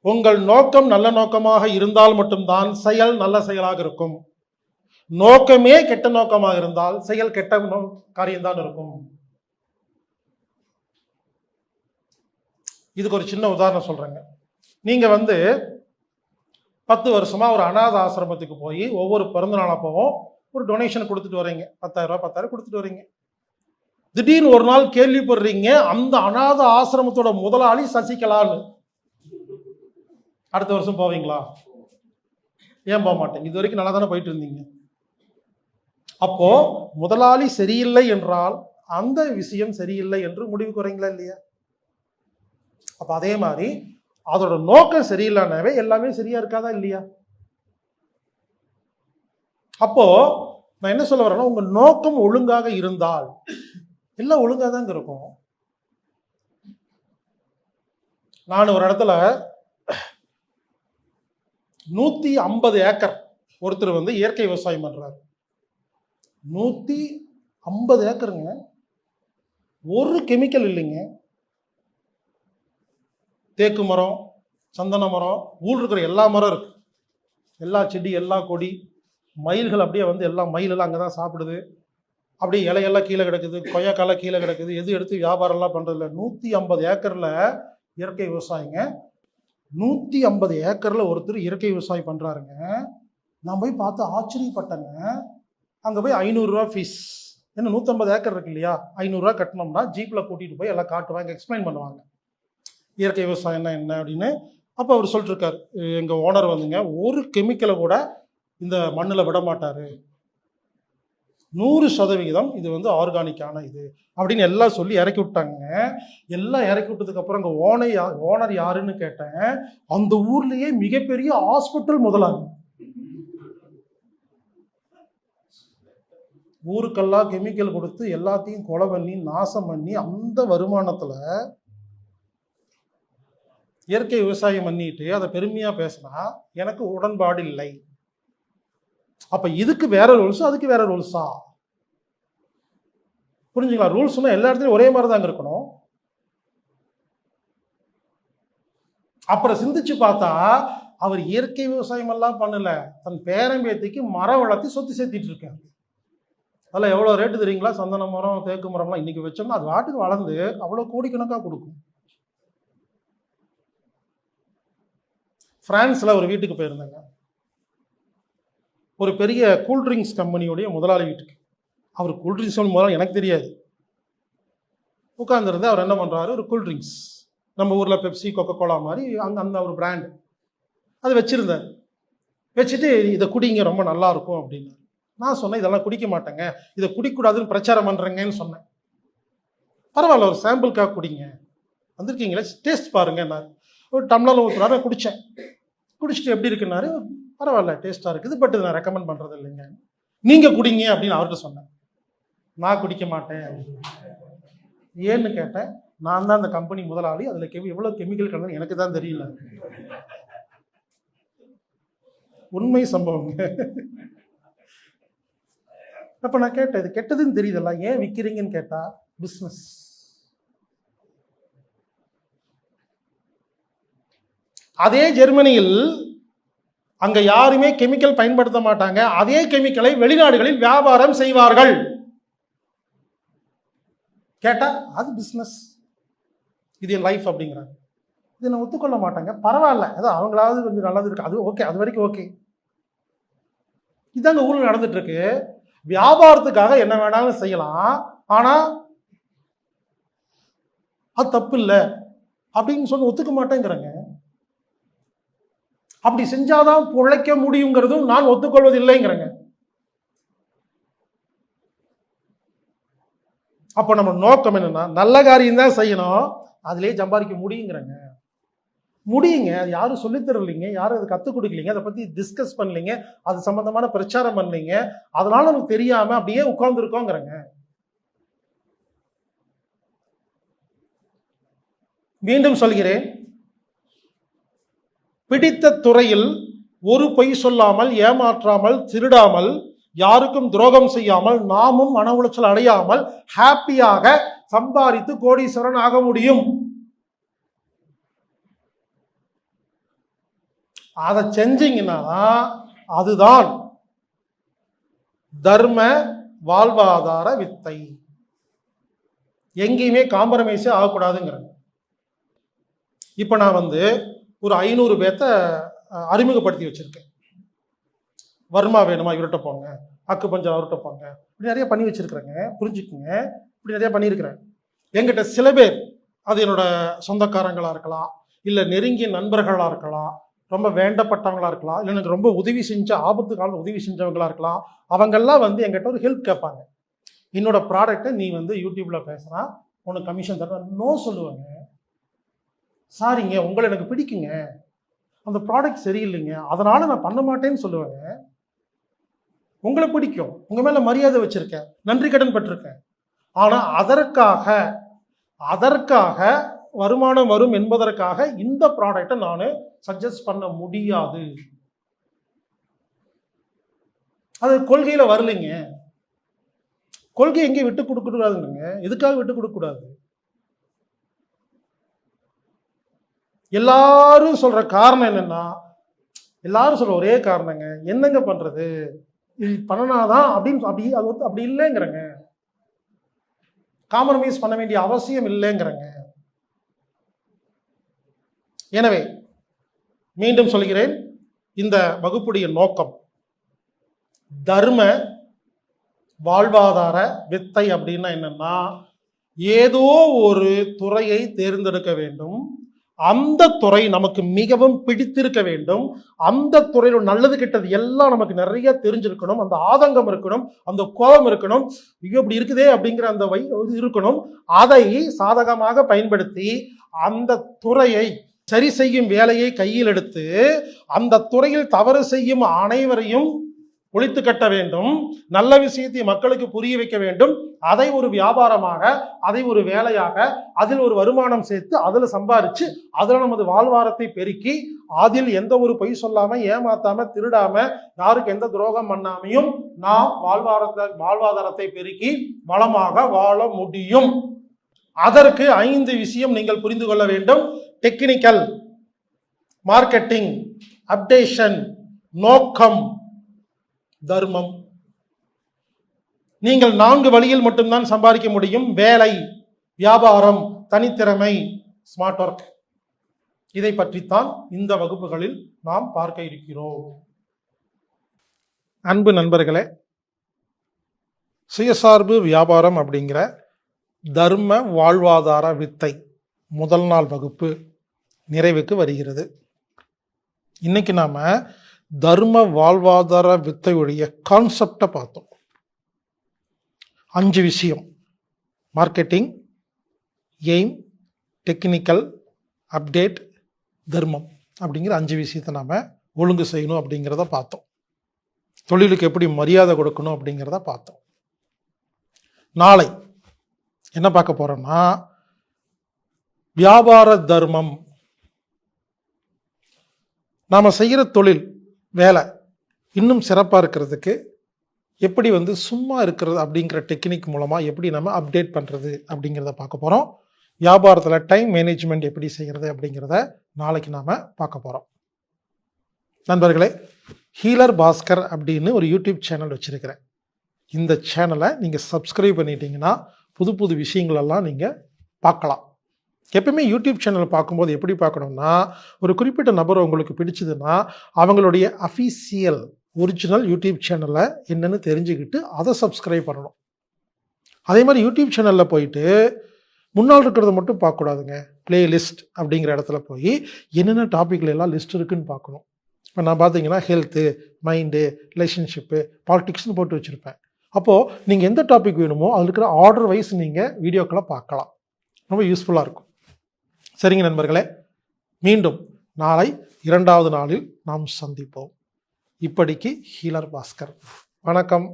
உங்கள் நோக்கம் நல்ல நோக்கமாக இருந்தால் மட்டும்தான் செயல் நல்ல செயலாக இருக்கும். நோக்கமே கெட்ட நோக்கமாக இருந்தால் செயல் கெட்ட காரியம்தான் இருக்கும். இதுக்கு ஒரு சின்ன உதாரணம் சொல்றேங்க. நீங்க 10 வருஷமா ஒரு அநாத ஆசிரமத்துக்கு போய் ஒவ்வொரு பிறந்த நாள் அப்பவும் ஒரு டொனேஷன் கொடுத்துட்டு வரீங்க, 10,000 கொடுத்துட்டு வரீங்க. திடீர்னு ஒரு நாள் கேள்விப்படுறீங்க அந்த அநாத ஆசிரமத்தோட முதலாளி சசிகலான்னு. அடுத்த வருஷம் போவீங்களா? ஏன் போக மாட்டேங்க? இது வரைக்கும் நல்லா தானே போயிட்டு இருந்தீங்க. அப்போ முதலாளி சரியில்லை என்றால் அந்த விஷயம் சரியில்லை என்று முடிவுக்கு வரீங்களா இல்லையா? அப்ப அதே மாதிரி அதோட நோக்கம் சரியில்லைனாவே எல்லாமே சரியா இருக்காதா இல்லையா? அப்போ நான் என்ன சொல்ல வரேன்னா, உங்க நோக்கம் ஒழுங்காக இருந்தால் எல்லாம் ஒழுங்கா தாங்க இருக்கும். நான் ஒரு இடத்துல 150 ஏக்கர் ஒருத்தர் வந்து இயற்கை விவசாயம் பண்றாரு. 150 ஏக்கருங்க, ஒரு கெமிக்கல் இல்லைங்க. தேக்கு மரம், சந்தன மரம், ஊர் இருக்கிற எல்லா மரம் இருக்கு, எல்லா செடி, எல்லா கொடி, மயில்கள் அப்படியே வந்து எல்லா மயிலெல்லாம் அங்கே தான் சாப்பிடுது. அப்படியே இலையெல்லாம் கீழே கிடக்குது, கொய்யாக்காலாம் கீழே கிடக்குது. எது எடுத்து வியாபாரம்லாம் பண்ணுறதில்ல. 150 ஏக்கரில் இயற்கை விவசாயிங்க. 150 ஏக்கரில் ஒருத்தர் இயற்கை விவசாயம் பண்ணுறாருங்க. நான் போய் பார்த்து ஆச்சரியப்பட்டேங்க. அங்கே போய் 500 ரூபா ஃபீஸ். ஏன்னா 150 ஏக்கர் இருக்கு இல்லையா, 500 ரூபா கட்டினோம்னா ஜீப்பில் கூட்டிகிட்டு போய் எல்லாம் காட்டுவாங்க, எக்ஸ்பிளைன் பண்ணுவாங்க இயற்கை விவசாயம்னா என்ன அப்படின்னு. அப்போ அவர் சொல்லிட்டு இருக்காரு, எங்கள் ஓனர் வந்துங்க ஒரு கெமிக்கலை கூட இந்த மண்ணில் விட மாட்டார், 100% இது வந்து ஆர்கானிக்கான இது அப்படின்னு எல்லாம் சொல்லி இறக்கி விட்டாங்க. எல்லாம் இறக்கி விட்டதுக்கு அப்புறம் அங்கே ஓனர் யாருன்னு கேட்டேன். அந்த ஊர்லயே மிகப்பெரிய ஹாஸ்பிட்டல் முதலாளி. ஊருக்கெல்லாம் கெமிக்கல் கொடுத்து எல்லாத்தையும் கொலை பண்ணி நாசம் பண்ணி அந்த வருமானத்துல இயற்கை விவசாயம் பண்ணிட்டு அதை பெருமையா பேசினா எனக்கு உடன்பாடு இல்லை. அப்ப இதுக்கு வேற ரூல்ஸ், அதுக்கு வேற ரூல்ஸா? புரிஞ்சுங்களா? ரூல்ஸ்னா எல்லா இடத்துலயும் ஒரே மாதிரி தாங்க இருக்கணும். அப்புறம் சிந்திச்சு பார்த்தா அவர் இயற்கை விவசாயம் எல்லாம் பண்ணல, தன் பேரம்பேத்திக்கு மரம் வளர்த்தி சொத்து சேர்த்திட்டு இருக்காரு. அதில் எவ்வளோ ரேட்டு தெரியுங்களா? சந்தன மரம், தேக்கு மரம்லாம் இன்னைக்கு வச்சோம்னா அது வாட்டுக்கு வளர்ந்து அவ்வளோ கோடிக்கணக்காக கொடுக்கும். பிரான்ஸ்ல ஒரு வீட்டுக்கு போயிருந்தாங்க, ஒரு பெரிய கூல்ட்ரிங்க்ஸ் கம்பெனியோடைய முதலாளி வீட்டுக்கு. அவர் கூல்ட்ரிங்க்ஸ் முதலாளி எனக்கு தெரியாது. உட்கார்ந்துருந்து அவர் என்ன பண்ணுறாரு, ஒரு கூல்ட்ரிங்க்ஸ் நம்ம ஊரில் பெப்சி, கொக்கோ கோலா மாதிரி அங்கே அந்த ஒரு பிராண்டு அதை வச்சுருந்தார். வச்சுட்டு இதை குடிங்க ரொம்ப நல்லா இருக்கும் அப்படின்னு. நான் சொன்னேன் இதெல்லாம் குடிக்க மாட்டேங்க, இதை குடிக்கூடாதுன்னு பிரச்சாரம் பண்ணுறேங்கன்னு சொன்னேன். பரவாயில்ல ஒரு சாம்பிளுக்காக குடிங்க, வந்திருக்கீங்களே டேஸ்ட் பாருங்க. நான் ஒரு டம்ளரில் ஊற்றுறாரு, குடித்தேன். குடிச்சிட்டு எப்படி இருக்குன்னாரு, பரவாயில்ல டேஸ்ட்டாக இருக்குது, பட் இதை நான் ரெக்கமெண்ட் பண்ணுறது இல்லைங்க, நீங்கள் குடிங்க அப்படின்னு அவர்கிட்ட சொன்னேன். நான் குடிக்க மாட்டேன். ஏன்னு கேட்டேன். நான் தான் அந்த கம்பெனி முதலாளி, அதில் எவ்வளோ கெமிக்கல் கலந்து எனக்கு தான் தெரியல. உண்மை சம்பவங்க. அப்ப நான் கேட்டேன், இது கெட்டதுன்னு தெரியுதல்ல, ஏன் விற்கிறீங்கன்னு கேட்டா பிஸ்னஸ். அதே ஜெர்மனியில் அங்க யாருமே கெமிக்கல் பயன்படுத்த மாட்டாங்க, அதே கெமிக்கலை வெளிநாடுகளில் வியாபாரம் செய்வார்கள். கேட்டா அது பிஸ்னஸ், இது என் லைஃப் அப்படிங்கிறாங்க. இதை நான் ஒத்துக்கொள்ள மாட்டாங்க. பரவாயில்ல, ஏதோ அவங்களாவது கொஞ்சம் நல்லது இருக்கு, அது ஓகே, அது வரைக்கும் ஓகே. இதாங்க ஊரில் நடந்துட்டு இருக்கு. வியாபாரத்துக்காக என்ன வேணாலும் செய்யலாம், ஆனா அது தப்பு இல்லை அப்படின்னு சொல்லி ஒத்துக்க மாட்டேங்கிறாங்க. அப்படி செஞ்சாதான் பிழைக்க முடியுங்கிறதும் நான் ஒத்துக்கொள்வது இல்லைங்கிறேங்க. அப்போ நம்ம நோக்கம் என்னன்னா, நல்ல காரியம் தான் செய்யணும், அதுலேயே சம்பாதிக்க முடியுங்கிறங்க. முடியுங்க, அது யாரும் சொல்லித்தரலைங்க, யாரும் அது கற்றுக் கொடுக்கலீங்க, அதை பற்றி டிஸ்கஸ் பண்ணலைங்க, அது சம்பந்தமான பிரச்சாரம் பண்ணலைங்க, அதனால நமக்கு தெரியாம அப்படியே உட்கார்ந்துருக்கோங்கிறங்க. மீண்டும் சொல்கிறேன், பிடித்த துறையில் ஒரு பொய் சொல்லாமல், ஏமாற்றாமல், திருடாமல், யாருக்கும் துரோகம் செய்யாமல், நாமும் மன உளைச்சல் அடையாமல் ஹாப்பியாக சம்பாதித்து கோடீஸ்வரன் ஆக முடியும். அதை செஞ்சீங்கன்னா அதுதான் தர்ம வாழ்வாதார வித்தை. எங்கேயுமே காம்ப்ரமைஸே ஆகக்கூடாதுங்கிறாங்க. இப்ப நான் வந்து ஒரு 500 பேர்த்த அறிமுகப்படுத்தி வச்சிருக்கேன். வர்மா வேணுமா இவர்கிட்ட போங்க, அக்கு பஞ்சர் அவர்கிட்ட போங்க, இப்படி நிறைய பண்ணி வச்சிருக்கிறேங்க. புரிஞ்சுக்குங்க, இப்படி நிறைய பண்ணியிருக்கிறேன். என்கிட்ட சில பேர், அது என்னோட சொந்தக்காரங்களா இருக்கலாம், இல்லை நெருங்கிய நண்பர்களா இருக்கலாம், ரொம்ப வேண்டப்பட்டவங்களா இருக்கலாம், இல்லை எனக்கு ரொம்ப உதவி செஞ்ச ஆபத்து காலம் உதவி செஞ்சவங்களா இருக்கலாம். அவங்கெல்லாம் வந்து எங்கிட்ட ஒரு ஹெல்ப் கேட்பாங்க. என்னோட ப்ராடக்டை நீ வந்து யூடியூப்ல பேசுனா உனக்கு கமிஷன் தர. நோ சொல்லுவாங்க. சாரிங்க, உங்களை எனக்கு பிடிக்குங்க, அந்த ப்ராடக்ட் சரியில்லைங்க, அதனால நான் பண்ண மாட்டேன்னு சொல்லுவேங்க. உங்களை பிடிக்கும், உங்க மேல மரியாதை வச்சிருக்கேன், நன்றி கடன் பட்டிருக்கேன். ஆனா அதற்காக வருமானம் வரும் என்பதற்காக இந்த ப்ராடக்டை நான் சஜஸ்ட் பண்ண முடியாது. அது கொள்கையில வரலைங்க. கொள்கை எங்கேயும் விட்டு கொடுக்க கூடாதுங்க. எதுக்காக விட்டு கொடுக்க கூடாது? எல்லாரும் சொல்ற காரணம் என்னன்னா, எல்லாரும் சொல்ற ஒரே காரணங்க, என்னங்க பண்றது, இது பண்ணனாதான் அப்படின்னு, அது வந்து அப்படி இல்லைங்கிறங்க. காம்ப்ரமைஸ் பண்ண வேண்டிய அவசியம் இல்லைங்கிறங்க. எனவே மீண்டும் சொல்கிறேன், இந்த வகுப்புடைய நோக்கம் தர்ம வாழ்வாதார வித்தை அப்படின்னா என்னன்னா, ஏதோ ஒரு துறையை தேர்ந்தெடுக்க வேண்டும், அந்த துறை நமக்கு மிகவும் பிடித்திருக்க வேண்டும், அந்த துறையில நல்லது கெட்டது எல்லாம் நமக்கு நிறைய தெரிஞ்சிருக்கணும், அந்த ஆதங்கம் இருக்கணும், அந்த கோபம் இருக்கணும், ஐயோ இப்படி இருக்குதே அப்படிங்கிற அந்த இருக்கணும். அதை சாதகமாக பயன்படுத்தி அந்த துறையை சரி செய்யும் வேலையை கையில் எடுத்து அந்த துறையில் தவறு செய்யும் அனைவரையும் ஒழித்து கட்ட வேண்டும், நல்ல விஷயத்தை மக்களுக்கு புரிய வைக்க வேண்டும். அதை ஒரு வியாபாரமாக, அதை ஒரு வேலையாக, அதில் ஒரு வருமானம் சேர்த்து அதில் சம்பாதிச்சு அதில் நமது வாழ்வாரத்தை பெருக்கி அதில் எந்த ஒரு பொய் சொல்லாம, ஏமாத்தாம, திருடாம, யாருக்கு எந்த துரோகம் பண்ணாமையும் நாம் வாழ்வாதாரத்தை பெருக்கி வளமாக வாழ முடியும். அதற்கு 5 விஷயம் நீங்கள் புரிந்து கொள்ள வேண்டும். டெக்னிக்கல், மார்க்கெட்டிங், அப்டேஷன், நோக்கம், தர்மம். நீங்கள் 4 வழியில் மட்டும்தான் சம்பாதிக்க முடியும். வேலை, வியாபாரம், தனித்திறமை, ஸ்மார்ட் ஒர்க். இதை பற்றித்தான் இந்த வகுப்புகளில் நாம் பார்க்க இருக்கிறோம். அன்பு நண்பர்களே, சுயசார்பு வியாபாரம் அப்படிங்கிற தர்ம வாழ்வாதார வித்தை முதல் நாள் வகுப்பு நிறைவுக்கு வருகிறது. இன்னைக்கு நாம தர்ம வாழ்வாதார வித்தையுடைய கான்செப்டை பார்த்தோம். 5 விஷயம்: மார்க்கெட்டிங், எய்ம், டெக்னிக்கல், அப்டேட், தர்மம் அப்படிங்கிற 5 விஷயத்தை நாம ஒழுங்கு செய்யணும் அப்படிங்கிறத பார்த்தோம். தொழிலுக்கு எப்படி மரியாதை கொடுக்கணும் அப்படிங்கிறத பார்த்தோம். நாளை என்ன பார்க்க போறோம்னா, வியாபார தர்மம். நாம செய்கிற தொழில், வேலை இன்னும் சிறப்பாக இருக்கிறதுக்கு எப்படி வந்து சும்மா இருக்கிறது அப்படிங்கிற டெக்னிக் மூலமாக எப்படி நம்ம அப்டேட் பண்ணுறது அப்படிங்கிறத பார்க்க போகிறோம். வியாபாரத்தில் டைம் மேனேஜ்மெண்ட் எப்படி செய்கிறது அப்படிங்கிறத நாளைக்கு நாம் பார்க்க போகிறோம். நண்பர்களே, ஹீலர் பாஸ்கர் அப்படின்னு ஒரு யூடியூப் சேனல் வச்சுருக்கிறேன். இந்த சேனலை நீங்கள் சப்ஸ்கிரைப் பண்ணிட்டீங்கன்னா புது புது விஷயங்களெல்லாம் நீங்கள் பார்க்கலாம். எப்பவுமே யூடியூப் சேனல் பார்க்கும்போது எப்படி பார்க்கணும்னா, ஒரு குறிப்பிட்ட நபர் உங்களுக்கு பிடிச்சதுன்னா அவங்களுடைய அஃபீஷியல் ஒரிஜினல் யூடியூப் சேனலை என்னன்னு தெரிஞ்சுக்கிட்டு அதை சப்ஸ்கிரைப் பண்ணணும். அதே மாதிரி யூடியூப் சேனலில் போயிட்டு முன்னால் இருக்கிறத மட்டும் பார்க்கக்கூடாதுங்க. பிளேலிஸ்ட் அப்படிங்கிற இடத்துல போய் என்னென்ன டாப்பிக்ல எல்லாம் லிஸ்ட் இருக்குன்னு பார்க்கணும். இப்போ நான் பார்த்தீங்கன்னா ஹெல்த்து, மைண்டு, ரிலேஷன்ஷிப்பு, பாலிடிக்ஸ்னு போட்டு வச்சுருப்பேன். அப்போது நீங்கள் எந்த டாபிக் வேணுமோ அதில் இருக்கிற ஆர்டர் வைஸ் நீங்கள் வீடியோக்களை பார்க்கலாம். ரொம்ப யூஸ்ஃபுல்லாக இருக்கும். சரிங்க நண்பர்களே, மீண்டும் நாளை 2வது நாளில் நாம் சந்திப்போம். இப்படிக்கு ஹீலர் பாஸ்கர். வணக்கம்.